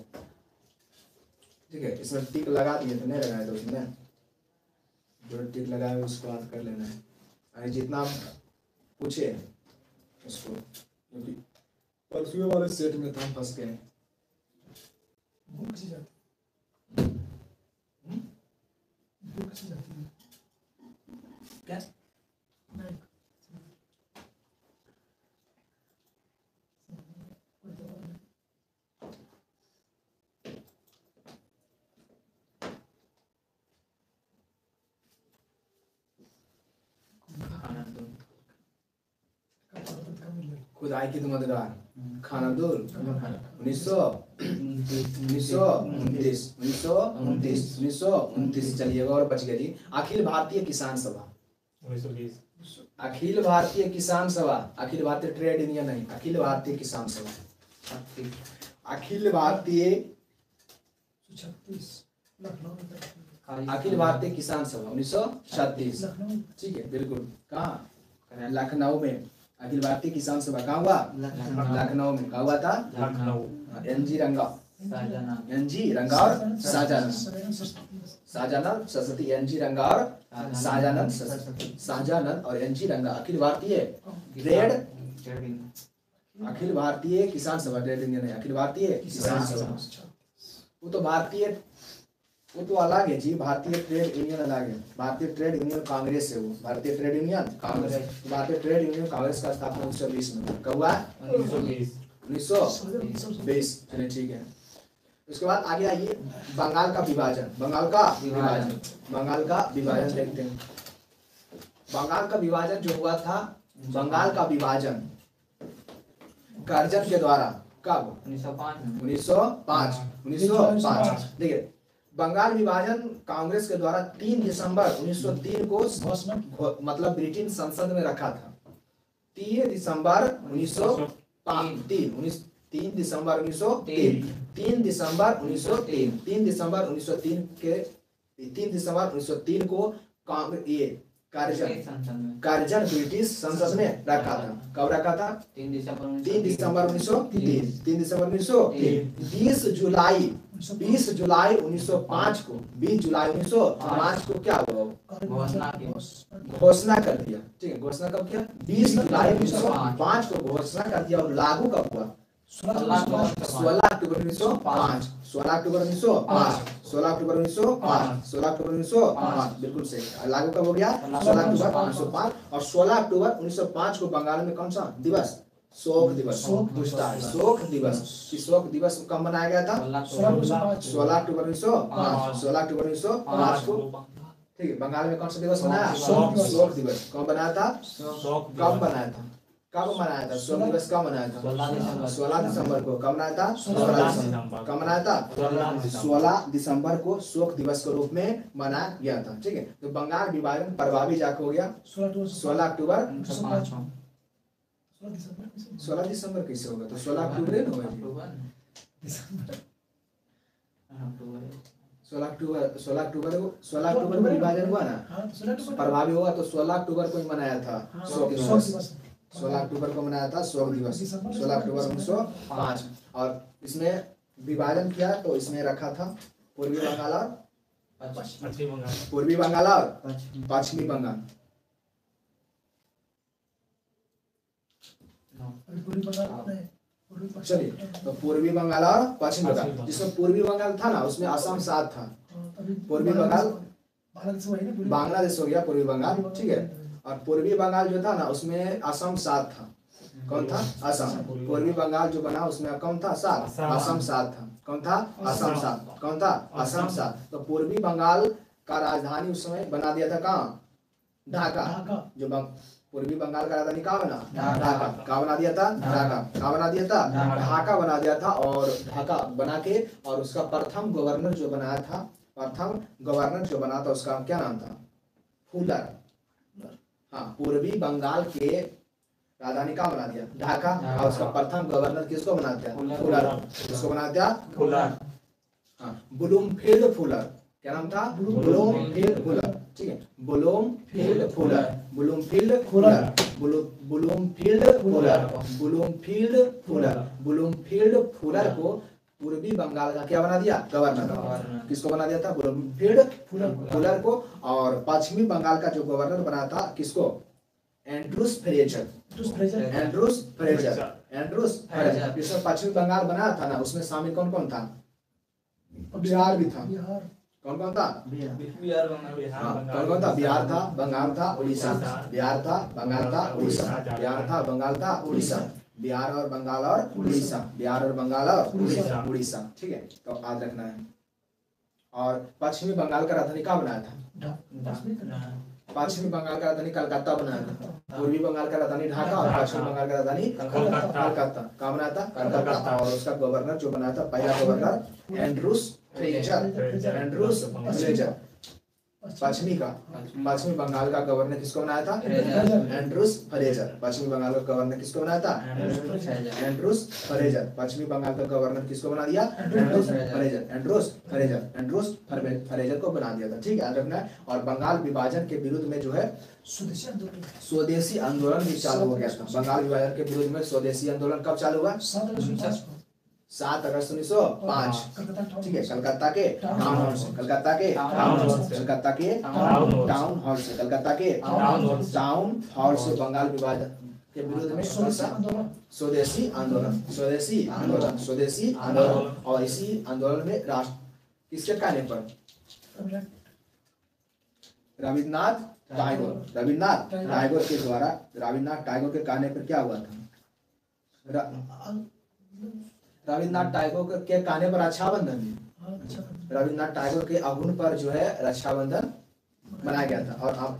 ठीक है, इसमें टिक लगा दिए तो नहीं लगाए तो उसमें जो टिक लगाए उसको याद कर लेना है। जितना पूछे उसको, क्योंकि परसों वाले सेट में तो हम फंस गए। भूख सी जाती है, भूख सी जाती है क्या? नहीं खुदाई की मददगार खानादुल 1929 चलिए और बच गई। अखिल भारतीय किसान सभा 1920 अखिल भारतीय किसान सभा, अखिल भारतीय ट्रेड यूनियन नहीं, अखिल भारतीय किसान सभा, अखिल भारतीय 36 लखनऊ में अखिल भारतीय किसान सभा 1936। लखनऊ ठीक है बिल्कुल। कहाँ? लखनऊ में अखिल भारतीय किसान सभा कहाँ हुआ? लखनऊ में। कहाँ हुआ था? लखनऊ। एनजी रंगा और शाहजानंद सरस्वती, एनजी रंगा और शाहजानंद और एनजी रंगा। अखिल भारतीय ट्रेड, अखिल भारतीय किसान सभा, ट्रेड यूनियन है, अखिल भारतीय किसान सभा। वो तो भारतीय, वो तो अलग है जी, भारतीय ट्रेड यूनियन अलग है। भारतीय ट्रेड यूनियन कांग्रेस है, वो भारतीय ट्रेड यूनियन कांग्रेस। भारतीय ट्रेड यूनियन कांग्रेस का स्थापना 1920 में कब हुआ? 1920। चलिए ठीक है। उसके बाद आगे आइए, बंगाल का विभाजन, बंगाल का विभाजन देखते हैं। बंगाल का विभाजन जो हुआ था, बंगाल का विभाजन कर्जन के द्वारा कब? 1905। देखिए बंगाल विभाजन कांग्रेस के द्वारा 3 दिसंबर 1903 को मतलब ब्रिटेन संसद में रखा था। 3 दिसंबर 1903 3 दिसंबर 1903 3 दिसंबर 1903 3 दिसंबर 1903 के 3 दिसंबर 1903 को ये कर्जन ब्रिटिश संसद में रखा था। कब रखा था? 3 दिसंबर 1903 3 दिसंबर 1903। 20 जुलाई 1905 को 20 जुलाई 1905 को क्या हुआ? घोषणा कर दिया। ठीक है, घोषणा कब किया? 20 जुलाई 1905 को घोषणा कर दिया और लागू कब हुआ? 16 अक्टूबर 1905 16 अक्टूबर 1905 16 अक्टूबर 1905 16 अक्टूबर 1905 बिल्कुल सही। लागू कब हो गया? 16 अक्टूबर 1905। और 16 अक्टूबर 1905 को बंगाल में कौन सा दिवस? शोक दिवस। शोक दिवस। शोक दिवस कब मनाया गया था? 16 अक्टूबर 1905 16 अक्टूबर 1905 को। ठीक है, बंगाल में कौन सा दिवस मनाया? शोक दिवस। कब बनाया था? कब बनाया था? कब मनाया था? शोक दिवस कब मनाया था? 16 दिसंबर को। कब मनाया था? 16 दिसंबर। कब मनाया था? 16 दिसंबर को शोक दिवस के रूप में मनाया गया था। ठीक है, तो बंगाल विभाजन प्रभावी जाके हो गया 16 अक्टूबर 16 दिसंबर कैसे होगा? तो 16 अक्टूबर ही होगा। 16 अक्टूबर को विभाजन हुआ ना, प्रभावी हुआ तो 16 अक्टूबर को ही मनाया था शोक दिवस। 16 अक्टूबर को मनाया था शोक दिवस 16 अक्टूबर 1905। और इसमें विभाजन किया तो इसमें रखा था पूर्वी बंगाल और पूर्वी बंगाल और पश्चिमी बंगाल। चलिए, तो पूर्वी बंगाल और पश्चिम बंगाल, जिसमें पूर्वी बंगाल था ना उसमें असम साथ था। पूर्वी बंगाल बांग्लादेश हो गया पूर्वी बंगाल। ठीक है, और पूर्वी बंगाल जो था ना उसमें असम साथ था। कौन था? असम। पूर्वी बंगाल जो बना उसमें कौन था? साथ। असम साथ था। कौन था? असम साथ। कौन था? असम साथ। तो पूर्वी बंगाल का राजधानी उस समय बना दिया था कहाँ? ढाका। जो पूर्वी बंगाल का राजधानी कहाँ बना? ढाका। कहाँ बना दिया था? ढाका। कहाँ बना दिया था? ढाका बना दिया था। और ढाका बना के और उसका प्रथम गवर्नर जो बनाया था, प्रथम गवर्नर जो बना था उसका क्या नाम था? फुलर। हाँ, पूर्वी बंगाल के राजधानी कहाँ बना दिया? ढाका। और उसका प्रथम गवर्नर किसको बना दिया? फुलर। किसको बना दिया? फुलर। हाँ, ब्लूमफील्ड फुलर। क्या नाम था? Bloomfield Fuller. ठीक है, Bloomfield Fuller. Bloomfield Fuller. Bloomfield Fuller. Bloomfield Fuller. Bloomfield Fuller को पूर्वी बंगाल का क्या बना दिया? गवर्नर। किसको बना दिया था? ब्लूमफील्ड फुलर को। और पश्चिमी बंगाल का जो गवर्नर बना था किसको? Andrews Fraser. एंड्रूस फ्रेजर जिसमें पश्चिमी बंगाल बनाया था ना, उसमें शामिल कौन कौन था? बिहार भी था। कौन कौन था? बिहार कौन कौन था? बिहार था, बंगाल था, उड़ीसा। बिहार था, बंगाल था, उड़ीसा। बिहार था, बंगाल था, उड़ीसा। बिहार और बंगाल और उड़ीसा। बिहार और बंगाल और उड़ीसा। ठीक है, तो याद रखना है। और पश्चिमी बंगाल का राजधानी कहाँ बनाया था? पश्चिमी बंगाल का राजधानी कलकत्ता बनाया था। पूर्वी बंगाल का राजधानी ढाका और पश्चिमी बंगाल का राजधानी कलकत्ता। कहाँ बनाया था? कलकत्ता। और उसका गवर्नर जो बनाया था, पहला governor Andrews Fraser. Andrews Fraser पश्चिमी बंगाल का गवर्नर किसको बनाया था? Andrews Fraser. पश्चिमी बंगाल का गवर्नर किसको बनाया था? Andrews Fraser. पश्चिमी बंगाल का गवर्नर किसको बना दिया? एंड्रूस फ्रेजर को बना दिया था। ठीक है, याद रखना है। और बंगाल विभाजन के विरुद्ध में जो है स्वदेशी आंदोलन भी चालू हो गया था। बंगाल विभाजन के विरुद्ध में स्वदेशी आंदोलन कब चालू हुआ? 7 अगस्त 1905। ठीक है, कलकत्ता के टाउन हॉल से। कलकत्ता के टाउन हॉल से बंगाल विभाजन के विरुद्ध में स्वदेशी आंदोलन। और इसी आंदोलन में राष्ट्र किसके कहने पर? रविन्द्रनाथ टैगोर के द्वारा। रविन्द्रनाथ टैगोर के कहने पर क्या हुआ था? रविन्द्रनाथ टैगोर के कहने पर रक्षाबंधन, रविन्द्रनाथ टैगोर के आह्वान पर जो है रक्षाबंधन बनाया गया था। और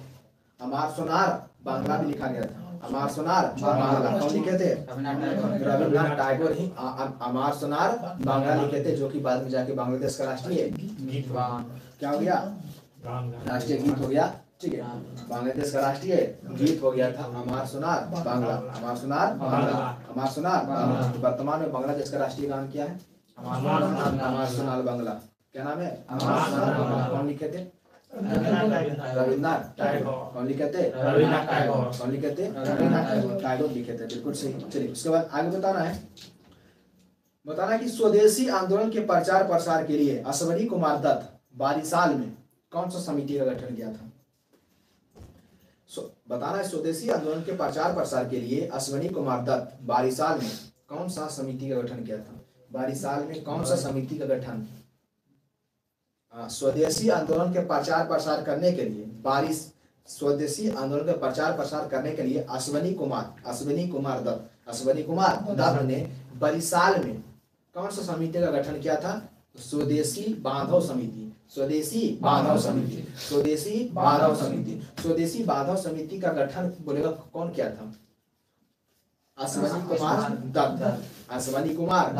अमार सोनार बांग्ला भी लिखा गया था। अमार सोनार बांग्ला कौन लिखे थे? रविन्द्रनाथ टैगोर ही अमार सोनार बांग्ला लिखे थे, जो कि बाद में जाके बांग्लादेश का राष्ट्रीय क्या हो गया? राष्ट्रीय गीत हो गया। ठीक है, बांग्लादेश का राष्ट्रीय गीत हो गया था अमार सोनार बांग्ला। वर्तमान में बांग्लादेश का राष्ट्रीय गान क्या है? अमार सोनार बांग्ला। क्या नाम है? कौन लिखे थे? रविन्द्रनाथ टैगोर। कौन लिखे थे? कौन लिखे थे? टैगोर लिखे थे। बिल्कुल सही। चलिए, उसके बाद आगे बताना कि स्वदेशी आंदोलन के प्रचार प्रसार के लिए अश्वनी कुमार दत्त बारिसाल में कौन सा समिति का गठन किया था? बताना है स्वदेशी आंदोलन के प्रचार प्रसार के लिए अश्वनी कुमार दत्त बारिसाल में कौन सा समिति का गठन किया था? बारिसाल में कौन सा समिति का गठन? स्वदेशी आंदोलन के प्रचार प्रसार करने के लिए स्वदेशी आंदोलन के प्रचार प्रसार करने के लिए अश्वनी कुमार दत्त ने बारिसाल में कौन सा समिति का गठन किया था? स्वदेशी बांधव समिति का गठन बोलेगा कौन किया था? अश्वनी कुमार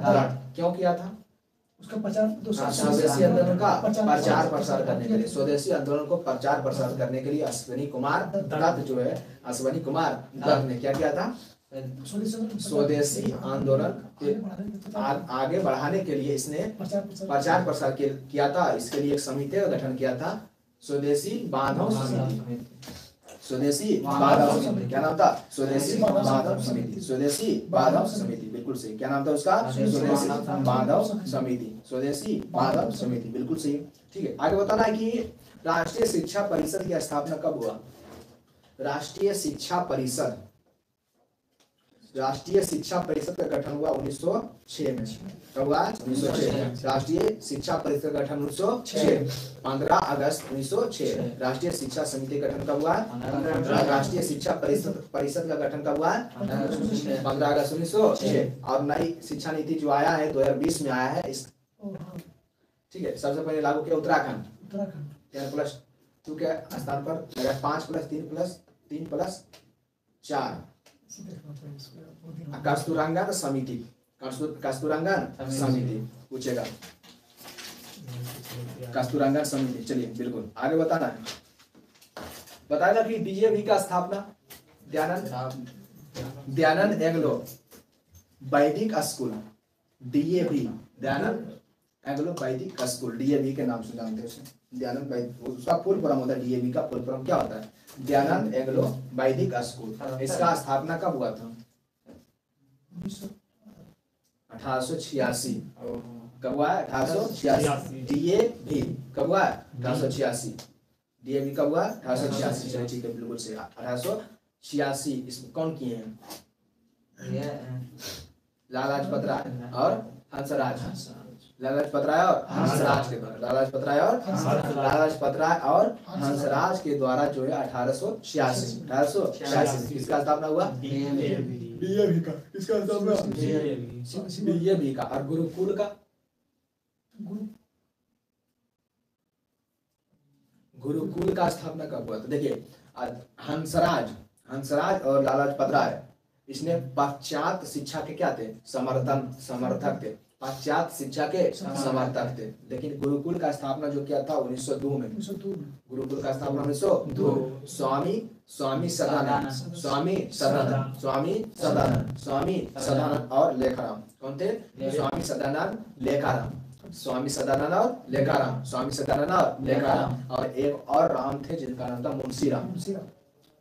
दत्त। क्यों किया था? उसका स्वदेशी आंदोलन का प्रचार प्रसार करने के लिए। स्वदेशी आंदोलन को प्रचार प्रसार करने के लिए अश्वनी कुमार दत्त ने क्या किया था? स्वदेशी आंदोलन आगे बढ़ाने के लिए इसने प्रचार प्रसार किया था। इसके लिए एक समिति का गठन किया था, स्वदेशी बांधव समिति। क्या नाम था? स्वदेशी बांधव समिति। बिल्कुल सही। क्या नाम था उसका? स्वदेशी बांधव समिति। बिल्कुल सही। ठीक है, आगे बताना है कि राष्ट्रीय शिक्षा परिषद की स्थापना कब हुआ? राष्ट्रीय शिक्षा परिषद का गठन हुआ 1906 में। कब हुआ? 1906। राष्ट्रीय शिक्षा परिषद का गठन 1906, 15 अगस्त 1906। राष्ट्रीय शिक्षा समिति का गठन कब हुआ? राष्ट्रीय शिक्षा परिषद का गठन कब हुआ? 15 अगस्त 1906। और नई शिक्षा नीति जो आया है 2020 में आया है इस, ठीक है, सबसे पहले लागू किया उत्तराखंड 10+2 के स्थान पर 5+3+3+4 कस्तूरंगन समिति पूछेगा। कस्तूरंगन समिति। चलिए, बिल्कुल आगे बताना है। बताएगा कि डीएवी का स्थापना दयानंद एंग्लो वैदिक स्कूल, डीएवी दयानंद एंग्लो वैदिक स्कूल, डीएवी के नाम से जानते हैं उसे। दयानंद वैदिक, उसका फुल फॉर्म होता है डीएवी का फुल फॉर्म क्या होता है? दयानंद एंग्लो वैदिक स्कूल। इसका स्थापना कब हुआ था? 1886। कब हुआ? 1886। डीएवी कब हुआ? 1886। डीएवी कब हुआ? 1886। चलिए ठीक है, बिल्कुल सही, 1886। इसमें कौन किए हैं? ये लाला लाजपत राय और हंसराज। लाला लाजपत राय और हंसराज के द्वारा, लाला लाजपत राय और लाला लाजपत राय और हंसराज के द्वारा जो है 1886 किसका स्थापना हुआ? डीएवी का। किसका स्थापना? डीएवी का। और गुरुकुल का? गुरुकुल का स्थापना कब हुआ? तो देखिए, हंसराज और लाला लाजपत राय, इसने पाश्चात्य शिक्षा के क्या थे? समर्थक थे। पाश्चात्य शिक्षा के समर्थक थे। लेकिन गुरुकुल का स्थापना जो किया था 1902 में। गुरुकुल का स्थापना 1902। स्वामी सदानंद और लेखाराम। कौन थे? स्वामी सदानंद और लेखाराम। और एक और राम थे जिनका नाम था मुंशीराम।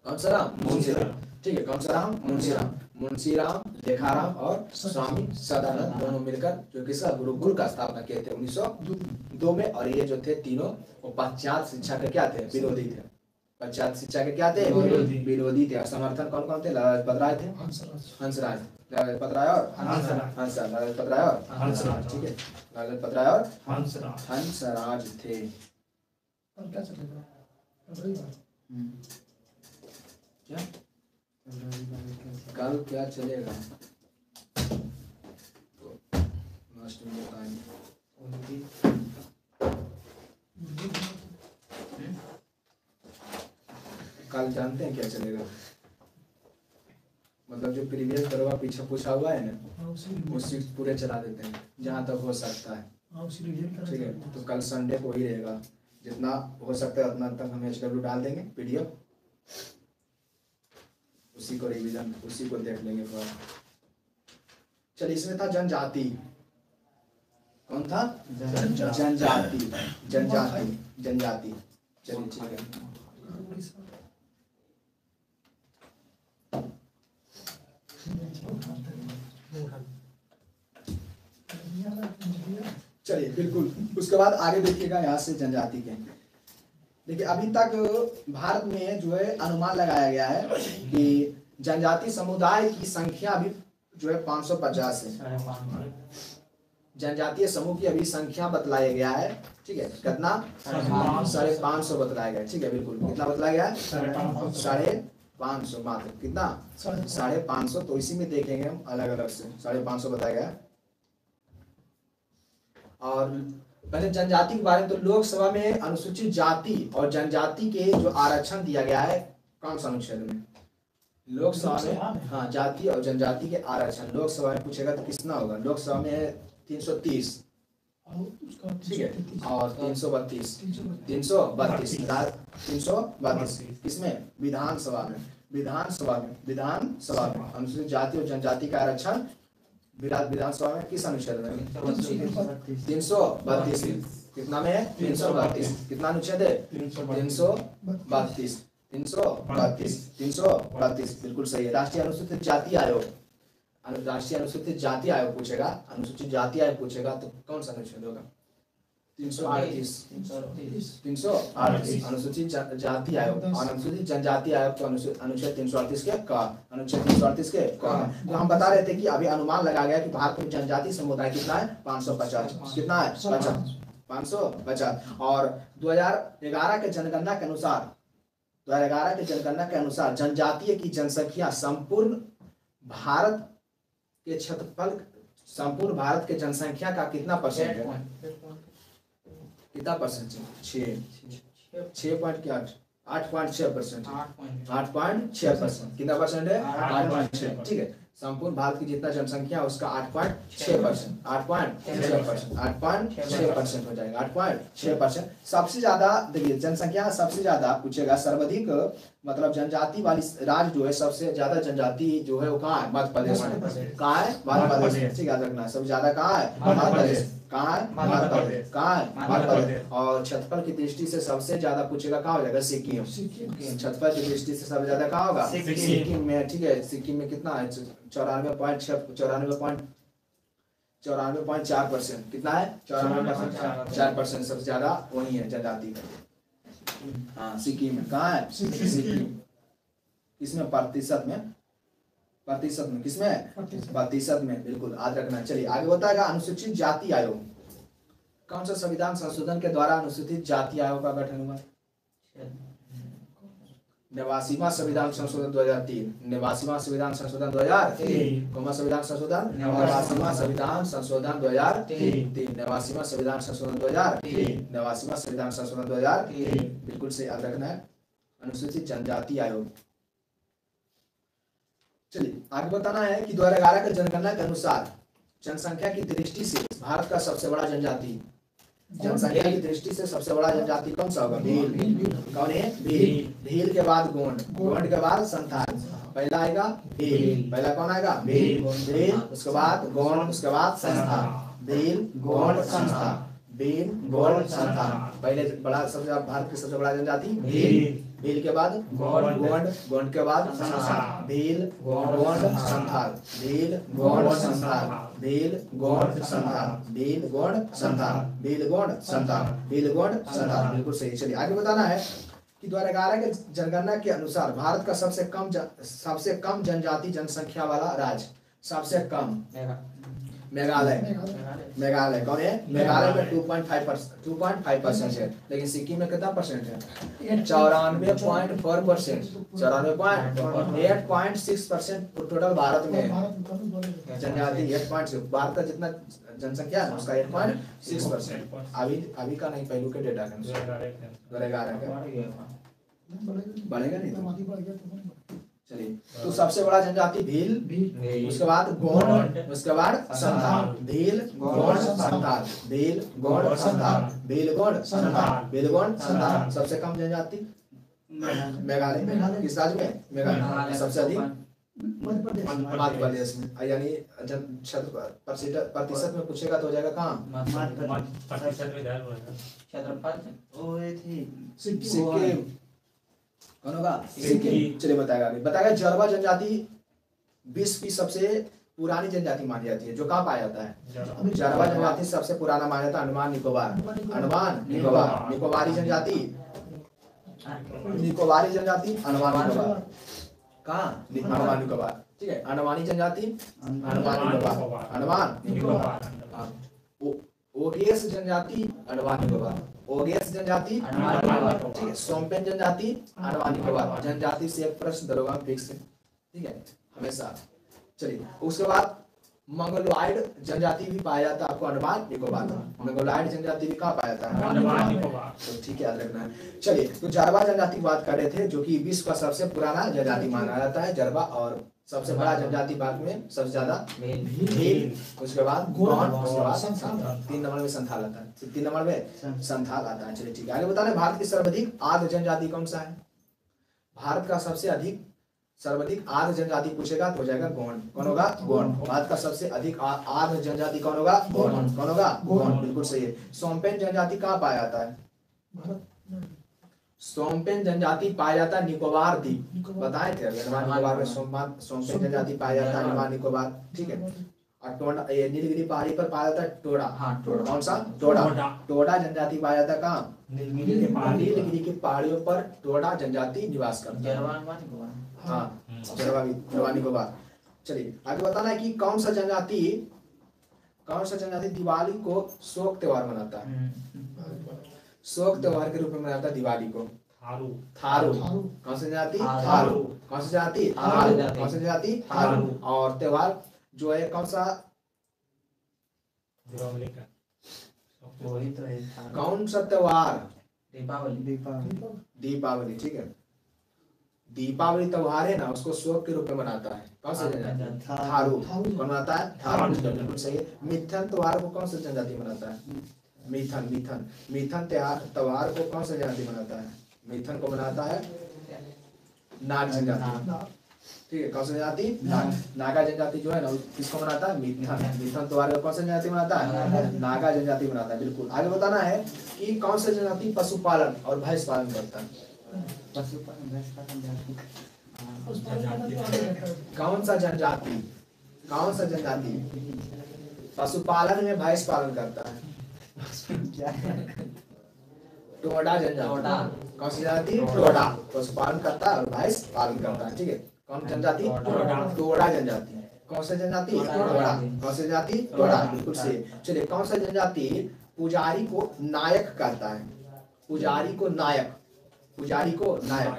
कौन सा राम? मुंशीराम। ठीक है, कौन सा राम? मुंशीराम, लेखाराम और स्वामी सदानंद, दोनों मिलकर जो किसका? गुरुकुल का स्थापना किए थे 1902 में। और ये जो थे तीनों, वो पाश्चात्य शिक्षा के क्या थे? विरोधी थे। पाश्चात्य शिक्षा के क्या थे? विरोधी थे। और समर्थन कौन कौन थे? लाला लाजपत राय थे, हंसराज, लाला लाजपत राय और लाला लाजपत राय और हंसराज। ठीक है, लाला लाजपत राय और हंसराज थे। क्या कल क्या चलेगा? मास्टर बताएंगे। कल जानते हैं क्या चलेगा? मतलब जो प्रीवियस करवा पीछे पूछा हुआ है ना, उसी पूरे चला देते हैं जहाँ तक हो सकता है। ठीक है, तो कल संडे को ही रहेगा। जितना हो सकता है उतना तक हम HW डाल देंगे PDF, उसी को रिवीजन, उसी को देख लेंगे थोड़ा। चलिए, इसमें था जनजाति। कौन था? जनजाति। चलिए ठीक है। चलिए बिल्कुल, उसके बाद आगे देखिएगा यहाँ से जनजाति के। देखिए, अभी तक भारत में जो है अनुमान लगाया गया है कि जनजाति समुदाय की संख्या अभी जो है 550 है। जनजातीय समूह की अभी संख्या बतलाया गया है। ठीक है, कितना? 550 बतलाया गया। ठीक है, बिल्कुल। कितना बतलाया गया है? 550 मात्र। कितना? 550। तो इसी में देखेंगे हम अलग अलग से। 550 बताया गया। और पहले जनजाति के बारे में, तो लोकसभा में अनुसूचित जाति और जनजाति के जो आरक्षण दिया गया है, कौन सा अनुच्छेद में? लोकसभा में। हाँ, जाति और जनजाति के आरक्षण लोकसभा में पूछेगा तो कितना होगा? लोकसभा में है 330। ठीक है, और 332। किसमें? विधानसभा में अनुसूचित जाति और जनजाति का आरक्षण विधानसभा में किस अनुच्छेद में? 332। कितना में है? 332। कितना अनुच्छेद है? 332। बिल्कुल सही है। राष्ट्रीय अनुसूचित जाति आयोग पूछेगा। अनुसूचित जाति आयोग पूछेगा तो कौन सा अनुच्छेद होगा? 338। अनुसूचित जाति आयोग और अनुसूचित जनजाति आयोग तो अनुच्छेद 338 के का। तो हम बता रहे थे कि अभी अनुमान लगाया गया कि भारत में जनजाति समुदाय कितना है? 550। कितना है? 550। और 2011 के जनगणना के अनुसार जनजातीय की जनसंख्या संपूर्ण भारत के जनसंख्या का कितना परसेंट है? कितना परसेंट? 8.6%। 8.6%। कितना परसेंट है? 8.6। ठीक है, संपूर्ण भारत की जितना जनसंख्या है उसका 8.6%। 8.6% हो जाएगा। 8.6%। सबसे ज्यादा देखिए, जनसंख्या सबसे ज्यादा पूछेगा, सर्वाधिक मतलब जनजाति वाली राज्य जो है, सबसे ज्यादा जनजाति जो है वो कहाँ है? मध्य प्रदेश में। कहाँ है? मध्य प्रदेश। ठीक, याद रखना। सबसे ज्यादा कहाँ है? मध्य प्रदेश। कहाँ है? मध्य प्रदेश। कहाँ है? मध्य प्रदेश। और क्षेत्रफल की दृष्टि से सबसे ज्यादा पूछेगा कहाँ हो जाएगा? सिक्किम। क्षेत्रफल की दृष्टि से सबसे ज्यादा कहाँ होगा? सिक्किम में। ठीक है, सिक्किम में कितना है? 94.4%। कितना है? 94.4%। सबसे ज्यादा वही है जनजाति का। हाँ सिक्किम में, कहाँ है सिक्किम। किसमें प्रतिशत में, प्रतिशत में किसमें प्रतिशत में, बिल्कुल याद रखना। चलिए आगे बताएगा अनुसूचित जाति आयोग। कौन सा संविधान संशोधन के द्वारा अनुसूचित जाति आयोग का गठन हुआ? 89वां संविधान संशोधन 2003, 89वां संविधान संशोधन 2003, कौन संविधान संशोधन 89वां संविधान संशोधन 2003, 89वां संविधान संशोधन 2003, 89वां संविधान संशोधन 2003, बिल्कुल से याद रखना है अनुसूचित जनजाति आयोग। चलिए आगे बताना है कि 2011 के जनगणना के अनुसार जनसंख्या की दृष्टि से भारत का सबसे बड़ा जनजाति, जनसंख्या की दृष्टि से सबसे बड़ा जनजाति कौन सा होगा? भील। कौन है? भील। भील के बाद गोंड, गोंड के बाद संथाल। पहला आएगा भील, पहला कौन आएगा? भील। भील उसके बाद गोंड, उसके बाद संथाल। भील गोंड संथाल, भील गोंड संथाल। पहले बड़ा सबसे भारत की सबसे बड़ा जनजाति भील, भील के बाद गोंड, गोंड के बाद संथाल। भील गोंड संथाल, भील गोंड संथाल, भील गोंड संथाल, भील गोंड संथाल, भील गोंड संथाल, भील गोंड संथाल, बिल्कुल सही। चलिए आगे बताना है कि 2011 के जनगणना के अनुसार भारत का सबसे कम जनजाति जनसंख्या वाला राज्य, सबसे कम मेघालय। मेघालय कौन है? मेघालय में 2.5% है, लेकिन सिक्किम में कितना परसेंट है? 94.4%, 8.6% टोटल भारत में जनजाति 8.6। भारत का जितना जनसंख्या है उसका 8.6%। अभी का नहीं, पहलू के डेटा के अनुसार 2011 का बढ़ेगा नहीं तो। चलिए तो सबसे बड़ा जनजाति भील, उसके बाद गोंड, उसके बाद संथाल। भील गोंड संथाल, भील गोंड संथाल, भील गोंड संथाल, भील गोंड संथाल। सबसे कम जनजाति मेघालय। किस राज्य में? मेघालय। सबसे अधिक मध्य प्रदेश में, यानी प्रतिशत में पूछेगा तो हो जाएगा कहाँ? सिक्किम। कौन होगा? सिक्किम। चलिए बताएगा आगे, बताएगा जरवा जनजाति विश्व की सबसे पुरानी जनजाति मानी जाती है। जो कहाँ पाया जाता है? जरवा जनजाति सबसे पुराना माना जाता है अंडमान निकोबार। अंडमान निकोबार, निकोबारी जनजाति, निकोबारी जनजाति अंडमान निकोबार। कहाँ? अंडमान निकोबार, ठीक है। अंडमानी जनजाति अंडमान निकोबार, अंडमान निकोबार। ओगेस जनजाति अंडमान निकोबार, ओगेस जनजाति अंडमान निकोबार, ठीक है। सोम्पेन जनजाति अंडमान निकोबार। जनजाति से एक प्रश्न दरोगा फिक्स है, ठीक है, हमेशा। चलिए उसके बाद मंगोलॉयड जनजाति भी पाया जाता है आपको अंडमान निकोबार में। मंगोलॉयड जनजाति भी कहाँ पाया जाता है? अंडमान निकोबार, तो ठीक है याद रखना है। चलिए तो जारवा जनजाति की बात कर रहे थे, जो कि विश्व का सबसे पुराना जनजाति माना जाता है जारवा, और सबसे बड़ा जनजाति भारत में सबसे ज्यादा भील, उसके बाद गोंड, उसके बाद संथाल। 3 नंबर में संथाल आता है, 3 नंबर में संथाल आता है। चलिए ठीक है आगे बताना है भारत की सर्वाधिक आर्द्र जनजाति कौन सा है? भारत का सबसे अधिक सर्वाधिक आर्द्र जनजाति पूछेगा तो हो जाएगा गोंड। कौन होगा? गोंड। भारत का सबसे अधिक आर्द्र जनजाति कौन होगा? गोंड। कौन होगा? गोंड, बिल्कुल सही है। सोम्पेन जनजाति कहाँ पाया जाता है? सोम्पेन जनजाति पाया जाता है निकोबार द्वीप, बताए थे अंडमान निकोबार में सोम्पेन जनजाति पाया जाता है अंडमान निकोबार, ठीक है। और टोडा, ये नीलगिरी पहाड़ी पर पाया जाता है टोडा। हाँ टोडा। कौन सा? टोडा। टोडा जनजाति पाया जाता है कहाँ? नीलगिरी की पहाड़ियों पर टोडा जनजाति निवास करता है। हाँ अंडमान निकोबार। चलिए आगे बताना है कि कौन सा जनजाति दिवाली को शोक त्योहार मनाता है? शोक त्योहार के रूप में मनाता है दिवाली को? थारू। कौन सी जाति? थारू। कौन सी जाति? थारू। कौन सी जाति? थारू। और त्योहार जो है कौन सा? दीपावली का वही तो है। कौन सा त्योहार? दीपावली, ठीक है। दीपावली त्योहार है ना, उसको शोक के रूप में मनाता है कौन सा जनजाति? थारू। कौन मनाता है? थारू, बिल्कुल सही है। मिथन त्योहार को कौन सा जनजाति मनाता है? मिथन त्योहार को कौन सा जनजाति मनाता है? मिथन को मनाता है नाग जनजाति, ठीक है। कौन सा जनजाति? नागा जनजाति जो है ना किसको मनाता है? मिथन त्योहार को कौन सा जनजाति मनाता है? नागा जनजाति मनाता है, बिल्कुल। आगे बताना है कि कौन सा जनजाति पशुपालन और भैंस पालन करता है? कौन सा जनजाति पशुपालन में भैंस पालन करता है? टोडा जनजाति। कौन सी जनजाति? टोडा। पशुपालन करता है और भैंस पालन करता है, ठीक है। कौन जनजाति? टोडा जनजाति। कौन सा जनजाति? टोडा। कौन सा जनजाति? टोडा, बिल्कुल सही। चलिए, कौन सा जनजाति पुजारी को नायक कहता है? पुजारी को नायक, पुजारी को नायक,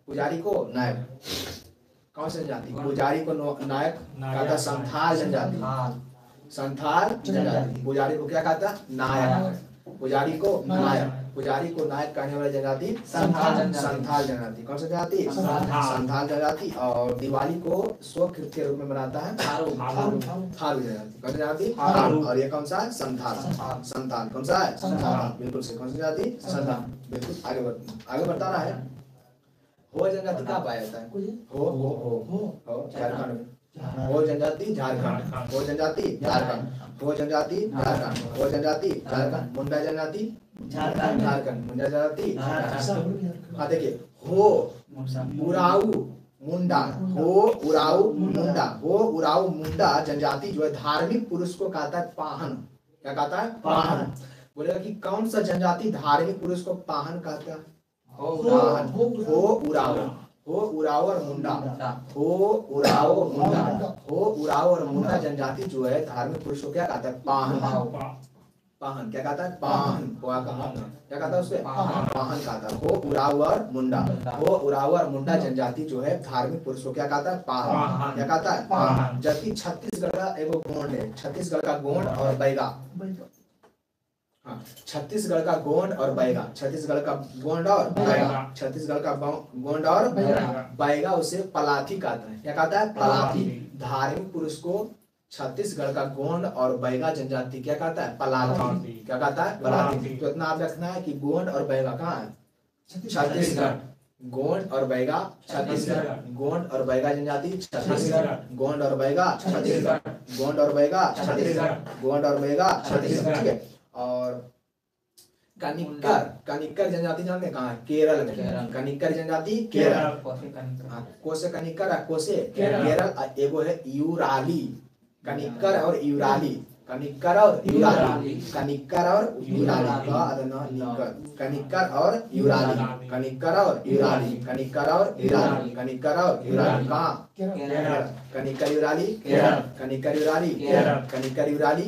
पुजारी को नायक। कौन सा जनजाति पुजारी को नायक कहता? संथाल जनजाति। संथाल जनजाति पुजारी को क्या कहता? नायक। पुजारी को नायक, पुजारी को नायक कहने वाली जनजाति संथाल जनजाति। कौन सा जनजाति? संथाल जनजाति। और दिवाली को शोक के रूप में मनाता है थारू जनजाति। कौन सा जनजाति? और ये कौन सा है? संथाल। कौन सा है? संथाल, बिल्कुल सही। कौन सा जनजाति? संथाल, बिल्कुल। आगे बढ़ता रहा है। हो जनजाति कहाँ पाया जाता है? हो झारखंड में। हो जनजाति झारखंड। हो जनजाति झारखंड। हो जनजाति झारखंड। हो जनजाति झारखंड। मुंडा जनजाति झारखंड। मुंडा जनजाति झारखंड। हाँ देखिए, हो उराऊ मुंडा, हो उराऊ मुंडा। हो उराऊ मुंडा जनजाति जो है धार्मिक पुरुष को कहता है पाहन। क्या कहता है? पाहन। बोलेगा कि कौन सा जनजाति धार्मिक पुरुष को पाहन कहता है? हो उराऊ। हो उराव और मुंडा। हो उराव मुंडा। हो उराव और मुंडा जनजाति जो है धार्मिक पुरुष को क्या कहता है? पाहन। पाहन क्या कहता है? पाहन। क्या कहता है उससे? पाहन कहता है। हो उराव और मुंडा। हो उराव और मुंडा जनजाति जो है धार्मिक पुरुष को क्या कहता है? पाहन। क्या कहता है? पाहन। जबकि छत्तीसगढ़ का एगो गोंड है, छत्तीसगढ़ का गोंड और बैगा। छत्तीसगढ़ का गोंड और बैगा। छत्तीसगढ़ का गोंड और बैगा। छत्तीसगढ़ का गोंड और बैगा उसे पलाथी कहता है। क्या कहता है? पलाथी। धार्मिक पुरुष को छत्तीसगढ़ का गोंड और बैगा जनजाति क्या कहता है? पलाथी। क्या कहता है? पलाथी। तो इतना आप रखना है कि गोंड और बैगा कहाँ है? छत्तीसगढ़। गोंड और बैगा छत्तीसगढ़। गोंड और बैगा जनजाति छत्तीसगढ़। गोंड और बैगा छत्तीसगढ़। गोंड और बैगा छत्तीसगढ़। गोंड और बैगा छत्तीसगढ़, ठीक है। और कनिक्कर जनजाति जानते हैं कहाँ है? केरल में। कनिक्कर जनजाति केरल। कोसे कनिक्कर है, कोसे केरल। एगो है यूराली। कनिक्कर और यूराली। कनिक्कर और यूराली। कनिक्कर और यूराली। कनिक्कर और यूराली। कनिक्कर और यूराली। कनिक्कर और यूराली। कनिक्कर और यूराली कहाँ? कनिक्कर यूराली। कनिक्कर यूराली। कनिक्कर यूराली।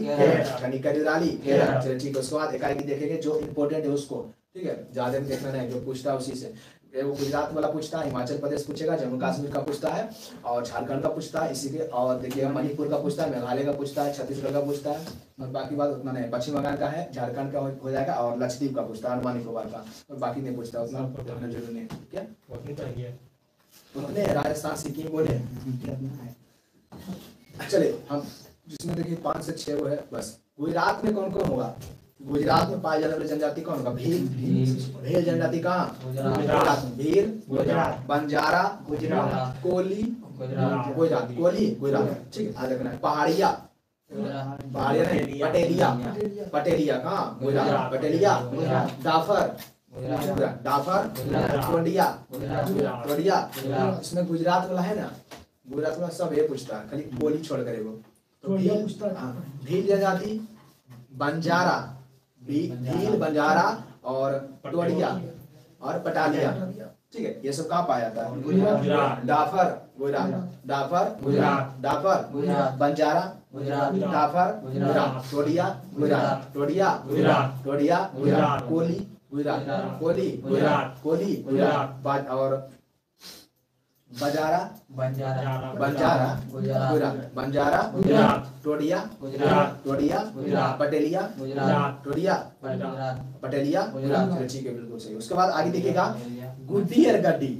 कनिक्कर यूराली। चलिए ठीक है। उसके बाद एकाएक देखेंगे जो इम्पोर्टेंट है उसको, ठीक है। ज्यादा देखना नहीं, जो पूछता है उसी से। वो गुजरात वाला पूछता है, हिमाचल प्रदेश पूछेगा, जम्मू कश्मीर का पूछता है और झारखंड का पूछता है इसी के। और देखिएगा मणिपुर का पूछता है, मेघालय का पूछता है, छत्तीसगढ़ का पूछता है और बाकी बात उतना नहीं। पश्चिम बंगाल का है, झारखंड का हो जाएगा और लक्षद्वीप का पूछता है, अंडमान निकोबार का, और बाकी नहीं पूछता, उतना जरूरी नहीं। क्या उतने राजस्थान सिक्किम बोले। चलिए हम जिसमें देखिए 5 से 6 वो है बस। गुजरात में कौन कौन होगा? गुजरात में पाए जाने वाली जनजाति कौन होगा? भील। भील जनजाति कहाँ? गुजरात में। भील गुजरात। बंजारा गुजरात। कोली गुजरात। कोली गुजरात, ठीक है। आज रखना है। पहाड़िया, पहाड़िया नहीं, पटेलिया। पटेलिया कहाँ? गुजरात। पटेलिया डाफर डाफर। टोडिया टोडिया। इसमें गुजरात वाला है ना, गुजरात वाला सब ये पूछता है, खाली कोली छोड़ कर वो। तो भील जनजाति, बंजारा, भील बंजारा और टोडिया और पटालिया, ठीक है। ये सब कहाँ पाया जाता है? गुजरात। डाफर गुजरात। डाफर गुजरात। डाफर गुजरात। बंजारा गुजरात। डाफर गुजरात। टोडिया गुजरात। टोडिया गुजरात। टोडिया गुजरात। कोली गुजरात। कोली गुजरात। कोली गुजरात। और बंजारा बंजारा गुजरात। बंजारा गुजरात। टोडिया गुजरात। टोडिया गुजरात। पटेलिया गुजरात। टोडिया पटेलिया गुजरात, ठीक है, बिल्कुल सही। उसके बाद आगे देखिएगा गुड्डी और गड्डी।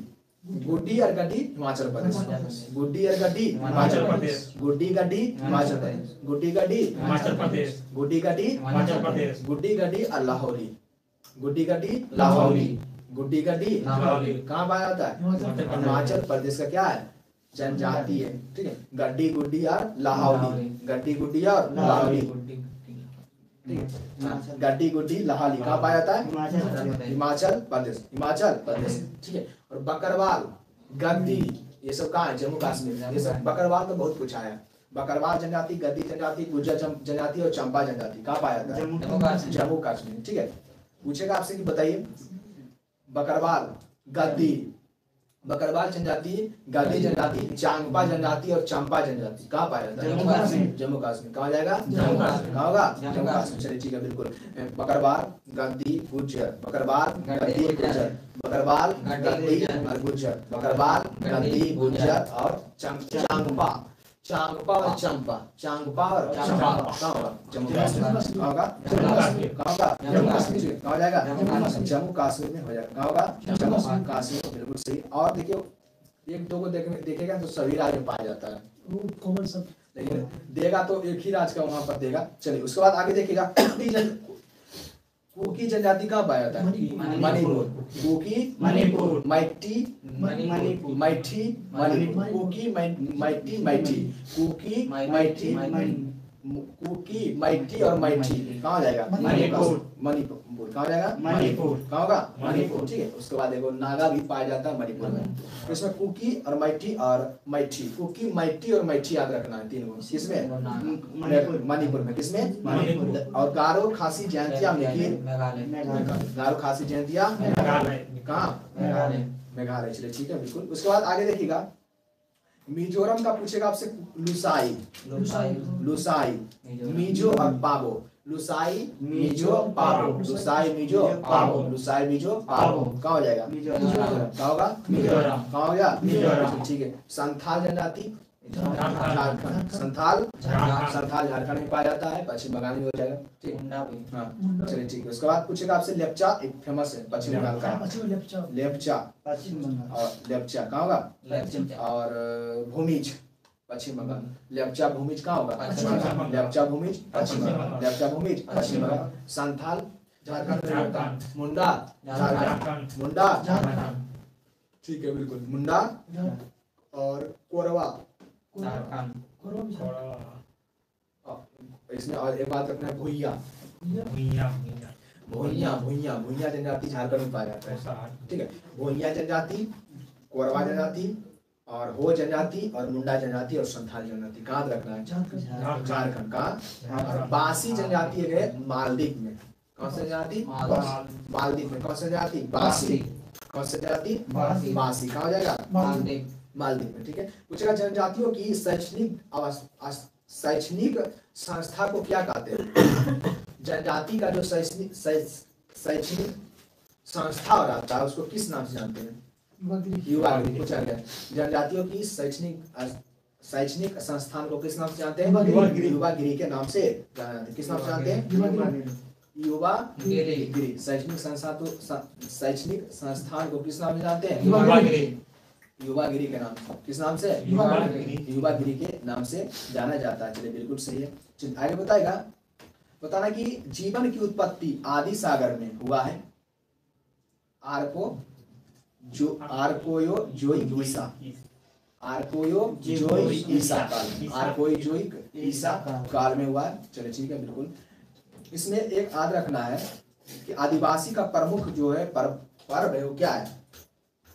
गुड्डी और गड्डी हिमाचल प्रदेश। गुड्डी और गड्डी हिमाचल प्रदेश। गुड्डी गड्डी हिमाचल प्रदेश। गुड्डी गड्डी हिमाचल प्रदेश। गुड्डी गड्डी हिमाचल प्रदेश। गुड्डी गड्डी और लाहौरी। गुड्डी गड्डी लाहौरी। गुड्डी गड्डी लाहौरी कहाँ पाया जाता है? हिमाचल प्रदेश का क्या है? जनजाति है, ठीक है। गड्डी गुड्डी और लाहौरी। गड्डी गुड्डी और लाहौरी, गड्डी गुड्डी लाहौरी कहाँ पाया जाता है? हिमाचल प्रदेश। हिमाचल प्रदेश, ठीक है। और बकरवाल गद्दी ये सब कहाँ है? जम्मू कश्मीर। ये सब बकरवाल तो बहुत कुछ आया। बकरवाल जनजाति, गद्दी जनजाति, गुर्जर जनजाति और चंपा जनजाति कहाँ पाया जाता है? जम्मू कश्मीर, ठीक है। पूछेगा आपसे कि बताइए बकरवाल, गद्दी, बकरवाल जनजाति, गद्दी जनजाति, चांगपा जनजाति और चंपा जनजाति कहाँ पाया जाता है? जम्मू कश्मीर। जम्मू कश्मीर। कहाँ जाएगा? जम्मू कश्मीर। कहाँ होगा? जम्मू जम्मू कश्मीर। चलिए ठीक है, बिल्कुल। बकरवाल, गद्दी, गुज्जर, बकरवाल, गद्दी, गुज्जर, बकरवाल, गद्दी और गुज्जर, बकरवाल, गद्दी, गुज्जर और चांगपा, चांगपा और चंपा, चांगपा और चंपा कहाँ होगा? जम्मू कश्मीर। कहाँ होगा? जम्मू कश्मीर। कहाँ होगा? जम्मू कश्मीर। कहाँ जाएगा? जम्मू कश्मीर में हो जाएगा। कहाँ होगा? जम्मू कश्मीर। बिल्कुल सही। और देखिए एक दो को देखेगा तो सभी राज्य में पाया जाता है, वो कॉमन सब, लेकिन देगा तो एक ही राज्य का वहां पर देगा। चलिए उसके बाद आगे देखिएगा कुकी जनजाति कहाँ पाया जाता है? मणिपुर। कुकी, मणिपुर। मैटी, मणिपुर। मैठी, मणिपुर। कुकी, मैटी, मैठी, कुकी, मैठी, कुकी, मैठी और मैठी कहाँ जाएगा? मणिपुर। मणिपुर। कहाँ जाएगा? मणिपुर। कहाँ होगा? मणिपुर। ठीक है। उसके बाद देखो नागा भी पाया जाता है मणिपुर में। तो इसमें कुकी और मैठी और मैठी, कुकी, मैठी और मैठी याद रखना है तीन को। किसमें? मणिपुर में। किसमें? मणिपुर। और गारो, खासी, जयंतिया, मिकिर, मेघालय। गारो, खासी, जयंतिया कहाँ? मेघालय। चलिए ठीक है, बिल्कुल। उसके बाद आगे देखिएगा मिजोरम का पूछेगा आपसे लुसाई, लुसाई, मिजो और पाबो, लुसाई, मिजो, पाबो, लुसाई, मिजो, पाबो, लुसाई, मिजो, पाबो कहाँ हो जाएगा? कहाँ होगा? मिजोरम। कहाँ हो गया? मिजोरम। ठीक है। संथाल जनजाति, झारखंड, संथाल, संथाल झारखंड में पाया जाता है, पश्चिम बंगाल में हो जाएगा। ठीक है, हाँ चलिए ठीक है। उसके बाद पूछेगा आपसे लेप्चा, एक फेमस है पश्चिम बंगाल का, लेप्चा, पश्चिम बंगाल। और लेप्चा कहाँ होगा? और भूमिज पश्चिम बंगाल, लेप्चा भूमिज कहाँ होगा? पश्चिम बंगाल। लेप्चा भूमिज पश्चिम बंगाल, लेप्चा भूमिज पश्चिम बंगाल। संथाल झारखंड में होता है, मुंडा झारखंड, मुंडा ठीक है बिल्कुल, मुंडा और कोरवा इसमें। और एक बात रखना है भुइया, भुइया, भुइया, भुइया जनजाति झारखंड में पाया जाता है। ठीक है, भुइया जनजाति, कोरवा जनजाति और हो जनजाति और मुंडा जनजाति और संथाल जनजाति कहाँ रखना है? झारखंड का। और बासी जनजाति है मालदीव में। कौन सी जनजाति? मालदीव में। कौन सी जनजाति? बासी। कौन सी जनजाति? बासी कहाँ हो जाएगा? मालदीव में। ठीक है। पूछेगा जनजातियों की शैक्षणिक संस्था को क्या कहते हैं? जनजाति का जो शैक्षणिक संस्था रहता है उसको किस नाम से जानते हैं? युवा गिरी। पूछा गया जनजातियों की शैक्षणिक संस्थान को किस नाम से जानते हैं? युवा गिरी के नाम से जाना जाता है। किस नाम से जानते हैं? युवा गिरी। शैक्षणिक संस्था तो शैक्षणिक संस्थान को किस नाम से जानते हैं? युवा गिरी के नाम से। किस नाम से? युवा गिरी के नाम से जाना जाता है। चलिए बिल्कुल सही है। चलिए आगे बताएगा, बताना कि जीवन की उत्पत्ति आदि सागर में हुआ है। आर्कोयो जोइक ईसा, आर्कोयो जोइक ईसा काल, आर्कोयो जोइक ईसा काल में हुआ है। चलिए ठीक है बिल्कुल। इसमें एक याद रखना है कि आदिवासी का प्रमुख जो है पर्व है वो क्या है?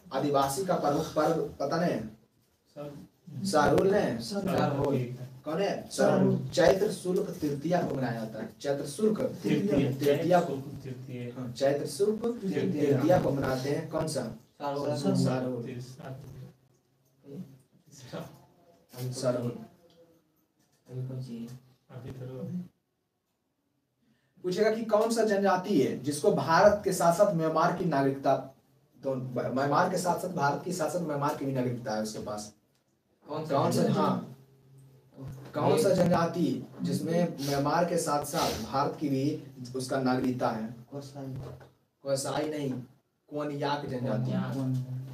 आदिवासी का प्रमुख पर्व पता नहीं? सारुल ने कौन है? सारुल। चैत्र शुल्क तृतीया को मनाया जाता है। चैत्र शुल्क तृतीया को, चैत्र शुल्क तृतीया को मनाते हैं। कौन सा? सारुल। सारुल। पूछेगा कि कौन सा जनजाति है जिसको भारत के साथ साथ म्यांमार की नागरिकता, तो म्यांमार के साथ साथ भारत के साथ साथ म्यांमार की भी नागरिकता है उसके पास। कौन सा? हाँ, कौन सा जनजाति जिसमें म्यांमार के साथ साथ भारत की भी उसका नागरिकता है? कोसाई नहीं, कोनयाक जनजाति।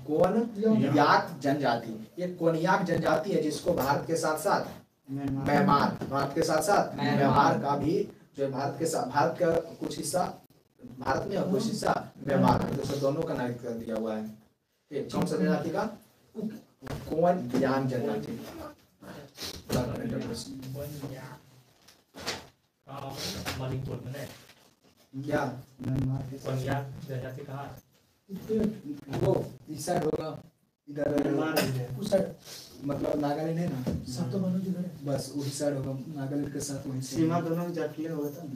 कोनयाक जनजाति, ये कोनयाक जनजाति है जिसको भारत के साथ साथ म्यांमार, भारत के साथ साथ म्यांमार का भी जो भारत के साथ, भारत का कुछ हिस्सा भारत में और कुछ हिस्सा म्यांमार में, तो दोनों का नागरिकता दिया हुआ है। कौन सा जनजाति का? कोनयाक जनजाति। मणिपुर में क्या जनजाति कहाँ? वो इस साइड होगा, इधर उस साइड मतलब नागालैंड है ना, सब तो मानो जिधर है। बस वही साइड होगा, नागालैंड के साथ वही सीमा दोनों की जटले होता है,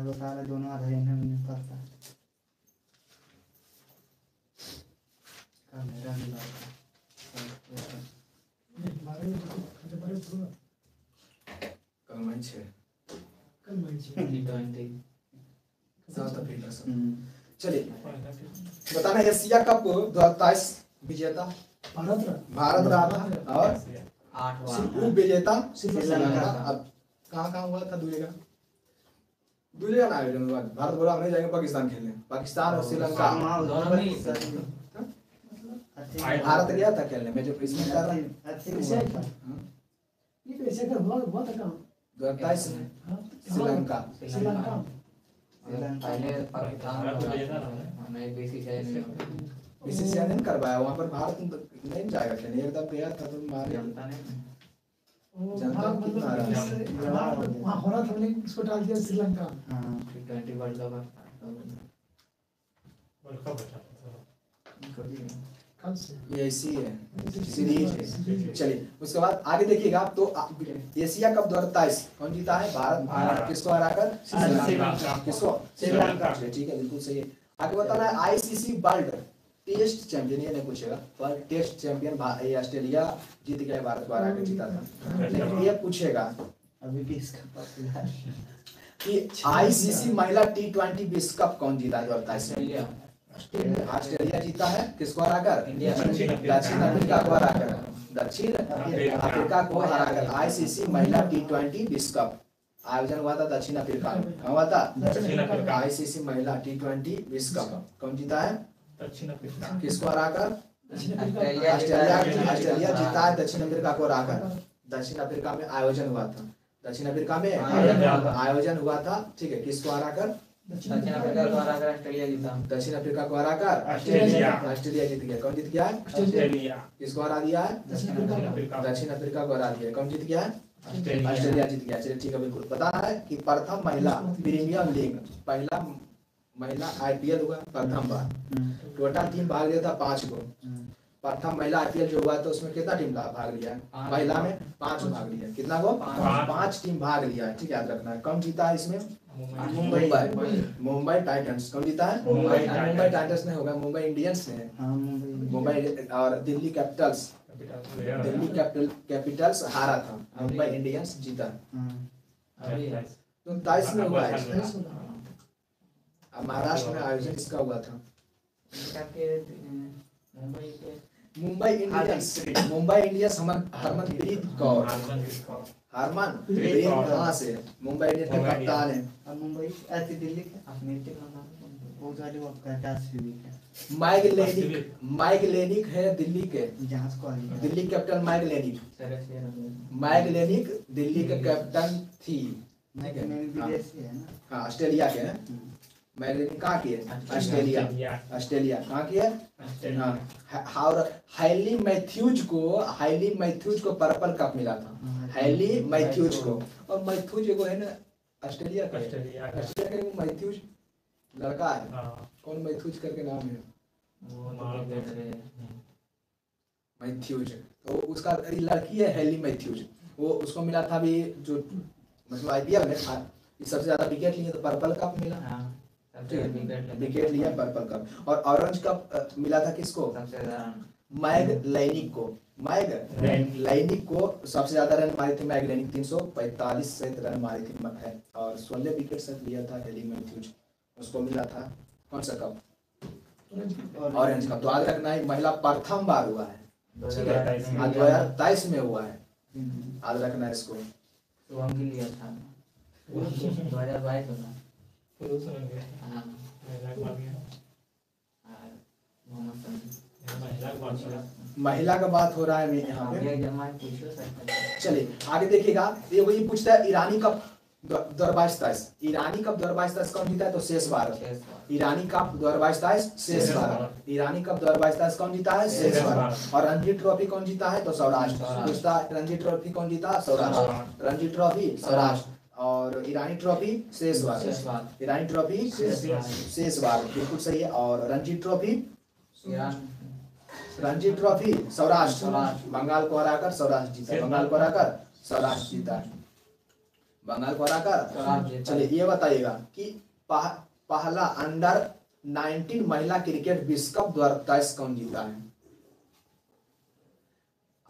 बता रहे दोनों आधा इन्हें पड़ता है। बारे में थोड़ा कल मैच है कल मैच है साउथ अफ्रीका से। चलिए बताना एशिया कप 2023 विजेता भारत रहा था और उप विजेता श्रीलंका। अब कहाँ हुआ था दूल्हे का ना आयोजन हुआ। भारत बोला हम नहीं जाएंगे पाकिस्तान खेलने, पाकिस्तान और श्रीलंका। भारत गया था खेलने में जो इसमें कर रहा है ये तो ऐसे का हुआ था कहाँ 2023 में श्रीलंका। पहले पाकिस्तान बीसीसीआई ने करवाया वहाँ पर। भारत नहीं जाएगा खेलने, एकदम गया था तो मारे जनता कितना आ रहा है। वहाँ होना था लेकिन उसको डाल दिया श्रीलंका। T20 वर्ल्ड कप कल से ये ऐसी है सीरीज है। चलिए उसके बाद आगे देखिएगा तो एशिया कप 2023 कौन जीता है? भारत। किसको हराकर? किसको? श्रीलंका। ठीक है बिल्कुल सही है। आगे बताना है आईसीसी वर्ल्ड टेस्ट चैंपियन, ये नहीं पूछेगा वर्ल्ड टेस्ट चैंपियन ऑस्ट्रेलिया जीत गया, भारत को हरा के जीता था। लेकिन ये पूछेगा अभी किसका कि आईसीसी महिला T20 विश्व कप कौन जीता है 2023 में? ऑस्ट्रेलिया जीता है। किसको हराकर? दक्षिण अफ्रीका को हराकर। दक्षिण अफ्रीका को हराकर आईसीसी महिला T20 विश्व कप आयोजन हुआ था दक्षिण अफ्रीका में। कहाँ हुआ था? आईसीसी महिला T20 विश्व कप कौन जीता है? दक्षिण अफ्रीका। किसको हराकर? ऑस्ट्रेलिया जीता है दक्षिण अफ्रीका को हराकर। दक्षिण अफ्रीका में आयोजन हुआ था। दक्षिण अफ्रीका में आयोजन हुआ था। ठीक है, किसको हराकर? दक्षिण अफ्रीका को हराकर ऑस्ट्रेलिया जीता। दक्षिण अफ्रीका को हराकर ऑस्ट्रेलिया जीत गया। कौन जीत गया है? ऑस्ट्रेलिया। किसको हरा दिया है? दक्षिण अफ्रीका को हरा दिया। कौन जीत गया है? ऑस्ट्रेलिया जीत गया। चलिए ठीक है बिल्कुल। बताना है कि प्रथम महिला प्रीमियर लीग, पहला महिला आईपीएल हुआ प्रथम बार। टोटल टीम भाग लिया था 5 को। प्रथम महिला आईपीएल जो हुआ तो उसमें कितना टीम भाग लिया? महिला में 5 भाग लिया। कितना को? 5 टीम भाग लिया। ठीक याद रखना है। कौन जीता है इसमें? मुंबई टाइटंस। कौन जीता है? मुंबई टाइटंस ने होगा, मुंबई इंडियंस ने। मुंबई और दिल्ली कैपिटल्स हारा था, मुंबई इंडियंस जीता। तो 23 में हुआ है। अब महाराष्ट्र में आयोजन किसका हुआ था? मुंबई इंडियंस हरमनप्रीत कौर। हरमनप्रीत कहाँ से? मुंबई इंडियंस के कप्तान है। मुंबई ऐसी दिल्ली के अपने वो गाड़ी वो कहता है माइक लेनिक है दिल्ली के। दिल्ली कैप्टन माइक लेनिक दिल्ली के कैप्टन थी। हाँ ऑस्ट्रेलिया के हैं। मैगजीन कहाँ की है? ऑस्ट्रेलिया कहाँ की है? हाँ। और हाइली मैथ्यूज को पर्पल कप मिला था। हाइली मैथ्यूज को। और मैथ्यूज एगो है ना ऑस्ट्रेलिया का मैथ्यूज लड़का है। कौन मैथ्यूज करके नाम है? मैथ्यूज। तो उसका लड़की है हेली मैथ्यूज। वो उसको मिला था अभी जो मतलब आईपीएल में सबसे ज्यादा विकेट लिए तो पर्पल कप मिला। विकेट लिया पर्पल कप। और ऑरेंज कप मिला था किसको? मैग लैनिक को सबसे ज्यादा रन मारे थे। मैग लैनिक 345 रन मारे थे और 16 विकेट से लिया था हेली मैथ्यूज। उसको मिला था कौन सा कप? Orange cup. तो याद रखना है महिला प्रथम बार हुआ है। ठीक है, 2023 में हुआ है। याद रखना है इसको। 2022 होगा। महिला का बात हो रहा है यहाँ पे। चलिए आगे देखिएगा। ये वही पूछता है ईरानी कप 2022 कौन जीता है? तो शेष भारत। ईरानी कप 2022 शेष भारत। ईरानी कप 2022 कौन जीता है? शेष भारत। और रणजी ट्रॉफी कौन जीता है? तो सौराष्ट्र। रणजी ट्रॉफी कौन जीता? सौराष्ट्र। रणजी ट्रॉफी सौराष्ट्र और ईरानी ट्रॉफी शेष भारत। ईरानी ट्रॉफी शेष भारत बिल्कुल सही है। और रणजी ट्रॉफी सौराष्ट्र। बंगाल को हराकर सौराष्ट्र जीता। बंगाल को हराकर। चलिए ये बताइएगा कि पहला अंडर 19 महिला क्रिकेट विश्व कप 2023 कौन जीता है?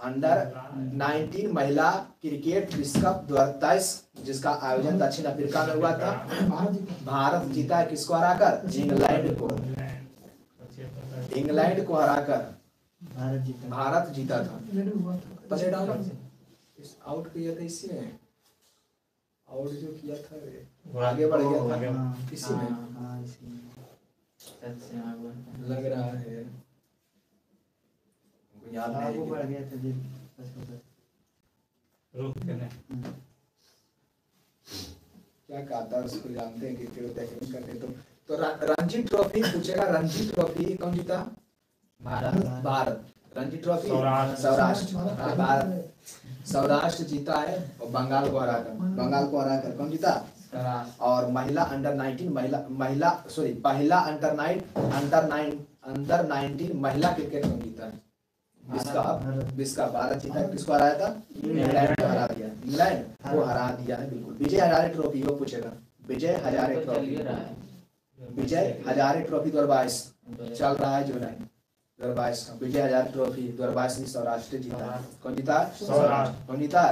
अंडर 19 महिला क्रिकेट विश्व कप 2023 जिसका आयोजन दक्षिण अफ्रीका में हुआ था। भारत जीता है किसको हराकर? इंग्लैंड को। इंग्लैंड को हराकर भारत जीता था। पहले डाउन आउट किया था इसी में, आउट जो किया था आगे बढ़ गया था इसी में लग रहा है, याद नहीं बढ़ गया था जी। क्या कहता है उसको जानते हैं क्रिकेट करते तो रणजी ट्रॉफी पूछेगा। रणजी ट्रॉफी कौन जीता? भारत। रणजी ट्रॉफी सौराष्ट्र भारत सौराष्ट्र जीता है और बंगाल को हराकर कौन जीता? और महिला अंडर 19 पहला अंडर 19 महिला क्रिकेट कौन जीता है? विश्व भारत जीता है। किसको हराया था? इंग्लैंड को हरा दिया। इंग्लैंड को हरा दिया है बिल्कुल। विजय हजारे ट्रॉफी वो पूछेगा। विजय हजारे ट्रॉफी 2022 चल रहा है जुलाई 2022 का। विजय हजारे ट्रॉफी 2022 में सौराष्ट्र जीता। कौन जीता? कौन जीता?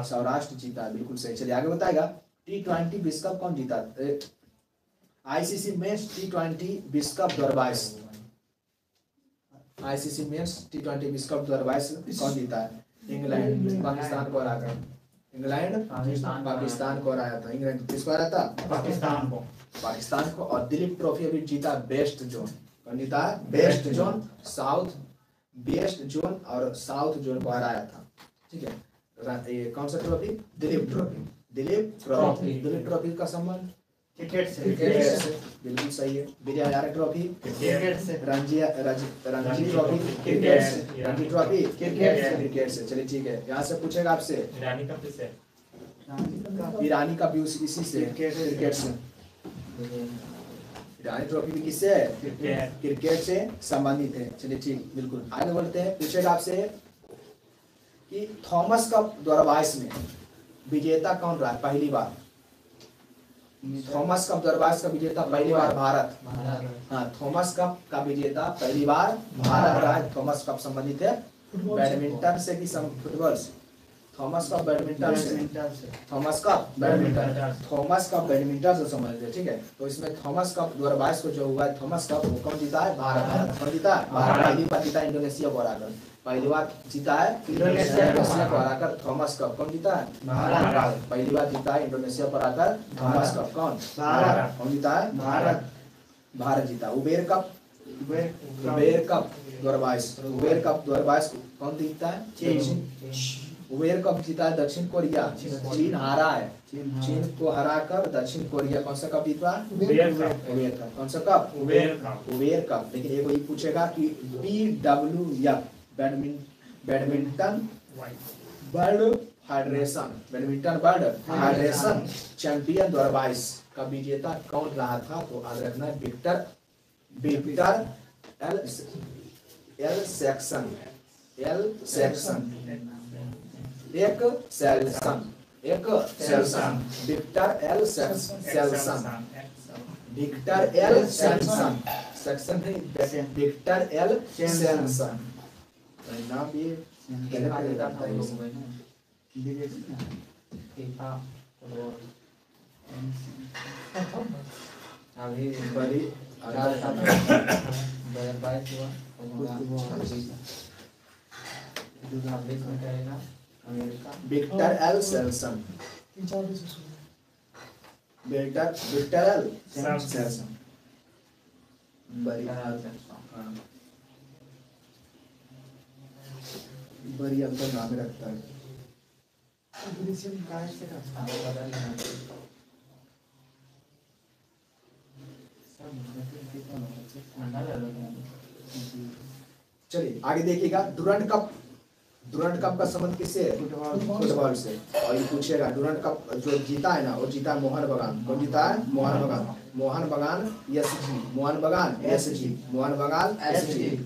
सौराष्ट्र जीता। बिल्कुल सही। चलिए आगे बताएगा। T20 विश्व कप कौन जीता? आईसीसी मेंस T20 विश्व कप 2022 आईसीसी मेंस T20 विश्व कप 2022 कौन जीता है? इंग्लैंड पाकिस्तान को हराकर। इंग्लैंड पाकिस्तान को हराया था। इंग्लैंड किसको हराया था? पाकिस्तान को। और दिलीप ट्रॉफी अभी जीता वेस्ट जोन। कौन जीता है? वेस्ट जोन और साउथ जोन को हराया था। ठीक है। ये कौन सा ट्रॉफी? दिलीप ट्रॉफी का संबंध क्रिकेट से बिल्कुल सही है। विजय हजारे ट्रॉफी क्रिकेट से। रणजी ट्रॉफी क्रिकेट से। चलिए ठीक है। यहाँ से पूछेगा आपसे ईरानी कप भी इसी से क्रिकेट से। ईरानी ट्रॉफी भी किससे है? क्रिकेट से संबंधित है। चलिए ठीक बिल्कुल आगे बढ़ते हैं। पूछेगा आपसे कि थॉमस कप 2022 में विजेता कौन रहा? पहली बार थॉमस कप 2022 का विजेता पहली बार भारत। हाँ, थॉमस कप का विजेता पहली बार भारत रहा है। थॉमस कप संबंधित है बैडमिंटन से कि फुटबॉल से? थॉमस कप बैडमिंटन से। थॉमस कप बैडमिंटन से संबंधित है। ठीक है। तो इसमें थॉमस कप 2022 को जो हुआ है थॉमस कप वो कौन जीता है? भारत। कौन जीता है? भारत। पहली बार जीता इंडोनेशिया को हराकर। पहली बार जीता है इंडोनेशिया को हराकर थॉमस कप। कौन जीता है? भारत। पहली बार जीता है इंडोनेशिया को हराकर थॉमस कप। कौन? भारत। कौन जीता है? भारत जीता। उबेर कप 2022 कौन जीता है? उबेर कप जीता है दक्षिण कोरिया। चीन हारा है। चीन को हराकर दक्षिण कोरिया कौन सा कप जीता? Uber cup. कौन सा कप? Uber cup. लेकिन एक ये पूछेगा कि BWF badminton world federation champion 2022 का विजेता कौन रहा था? तो याद रखना विक्टर एल सेक्सन नाम भी अभी बड़ी विक्टर एल सेल्सन बड़ी अंतर नाम रखता है। चलिए आगे देखिएगा। डुरंड कप का संबंध किससे है? फुटबॉल से। और ये पूछेगा डुरंड कप जो जीता है ना वो जीता है मोहन बगान। कौन जीता है? मोहन बगान SG।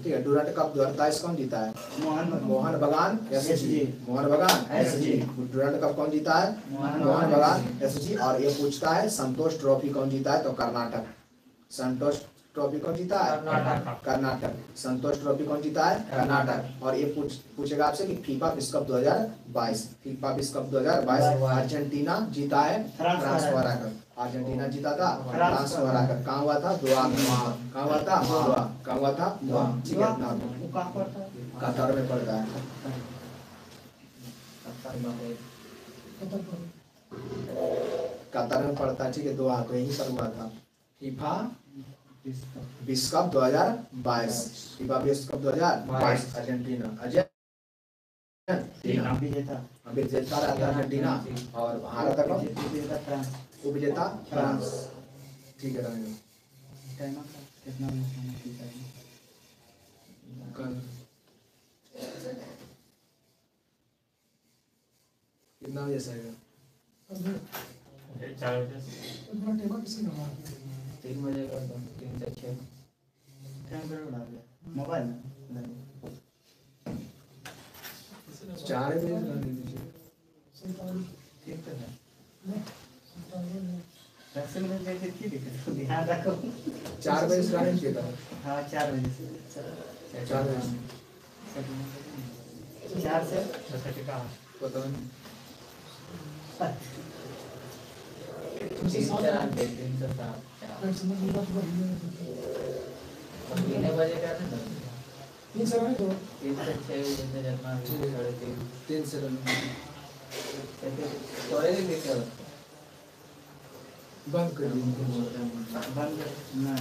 ठीक है। डुरंड कप 2022 कौन जीता है? मोहन बगान SG। डुरंड कप कौन जीता है? मोहन बगान SG। और ये पूछता है संतोष ट्रॉफी कौन जीता है? तो कर्नाटक। संतोष ट्रॉफी कौन जीता है? कर्नाटक। संतोष ट्रॉफी कौन जीता है? कर्नाटक। और ये पूछेगा आपसे कि फीफा विश्व कप 2022, फीफा विश्व कप 2022 अर्जेंटीना जीता है फ्रांस को हराकर। अर्जेंटीना जीता था फ्रांस को हराकर। कहाँ हुआ था? दोहा। कहाँ हुआ था? दोहा। कहाँ हुआ था? दोहा। ठीक है, कतर में पड़ता है। कतर में पड़ता है, ठीक है, दोहा तो यहीं पर हुआ था। फीफा विश्व कप 2022, फीफा विश्व कप 2022 अर्जेंटीना विजेता रहता अर्जेंटीना और हारा था कौन? उपविजेता फ्रांस। ठीक है, कितना बजे से आएगा? 4 बजे। 3 बजे कर दो, 3 से 6 मोबाइल में 4 बजे कर दीजिए। ठीक है। वैक्सीन में जैसे की दिक्कत है, ध्यान रखो। 4 बजे से रनिंग किया था। हाँ 4 बजे से 4 बजे 4 से पता नहीं। 3 से 7 कितने बजे का था? 3 से 9 तो 3 से 6 बजे से जितना 3 से रनिंग थोड़े देर क्या बंद कर दी। बंद ना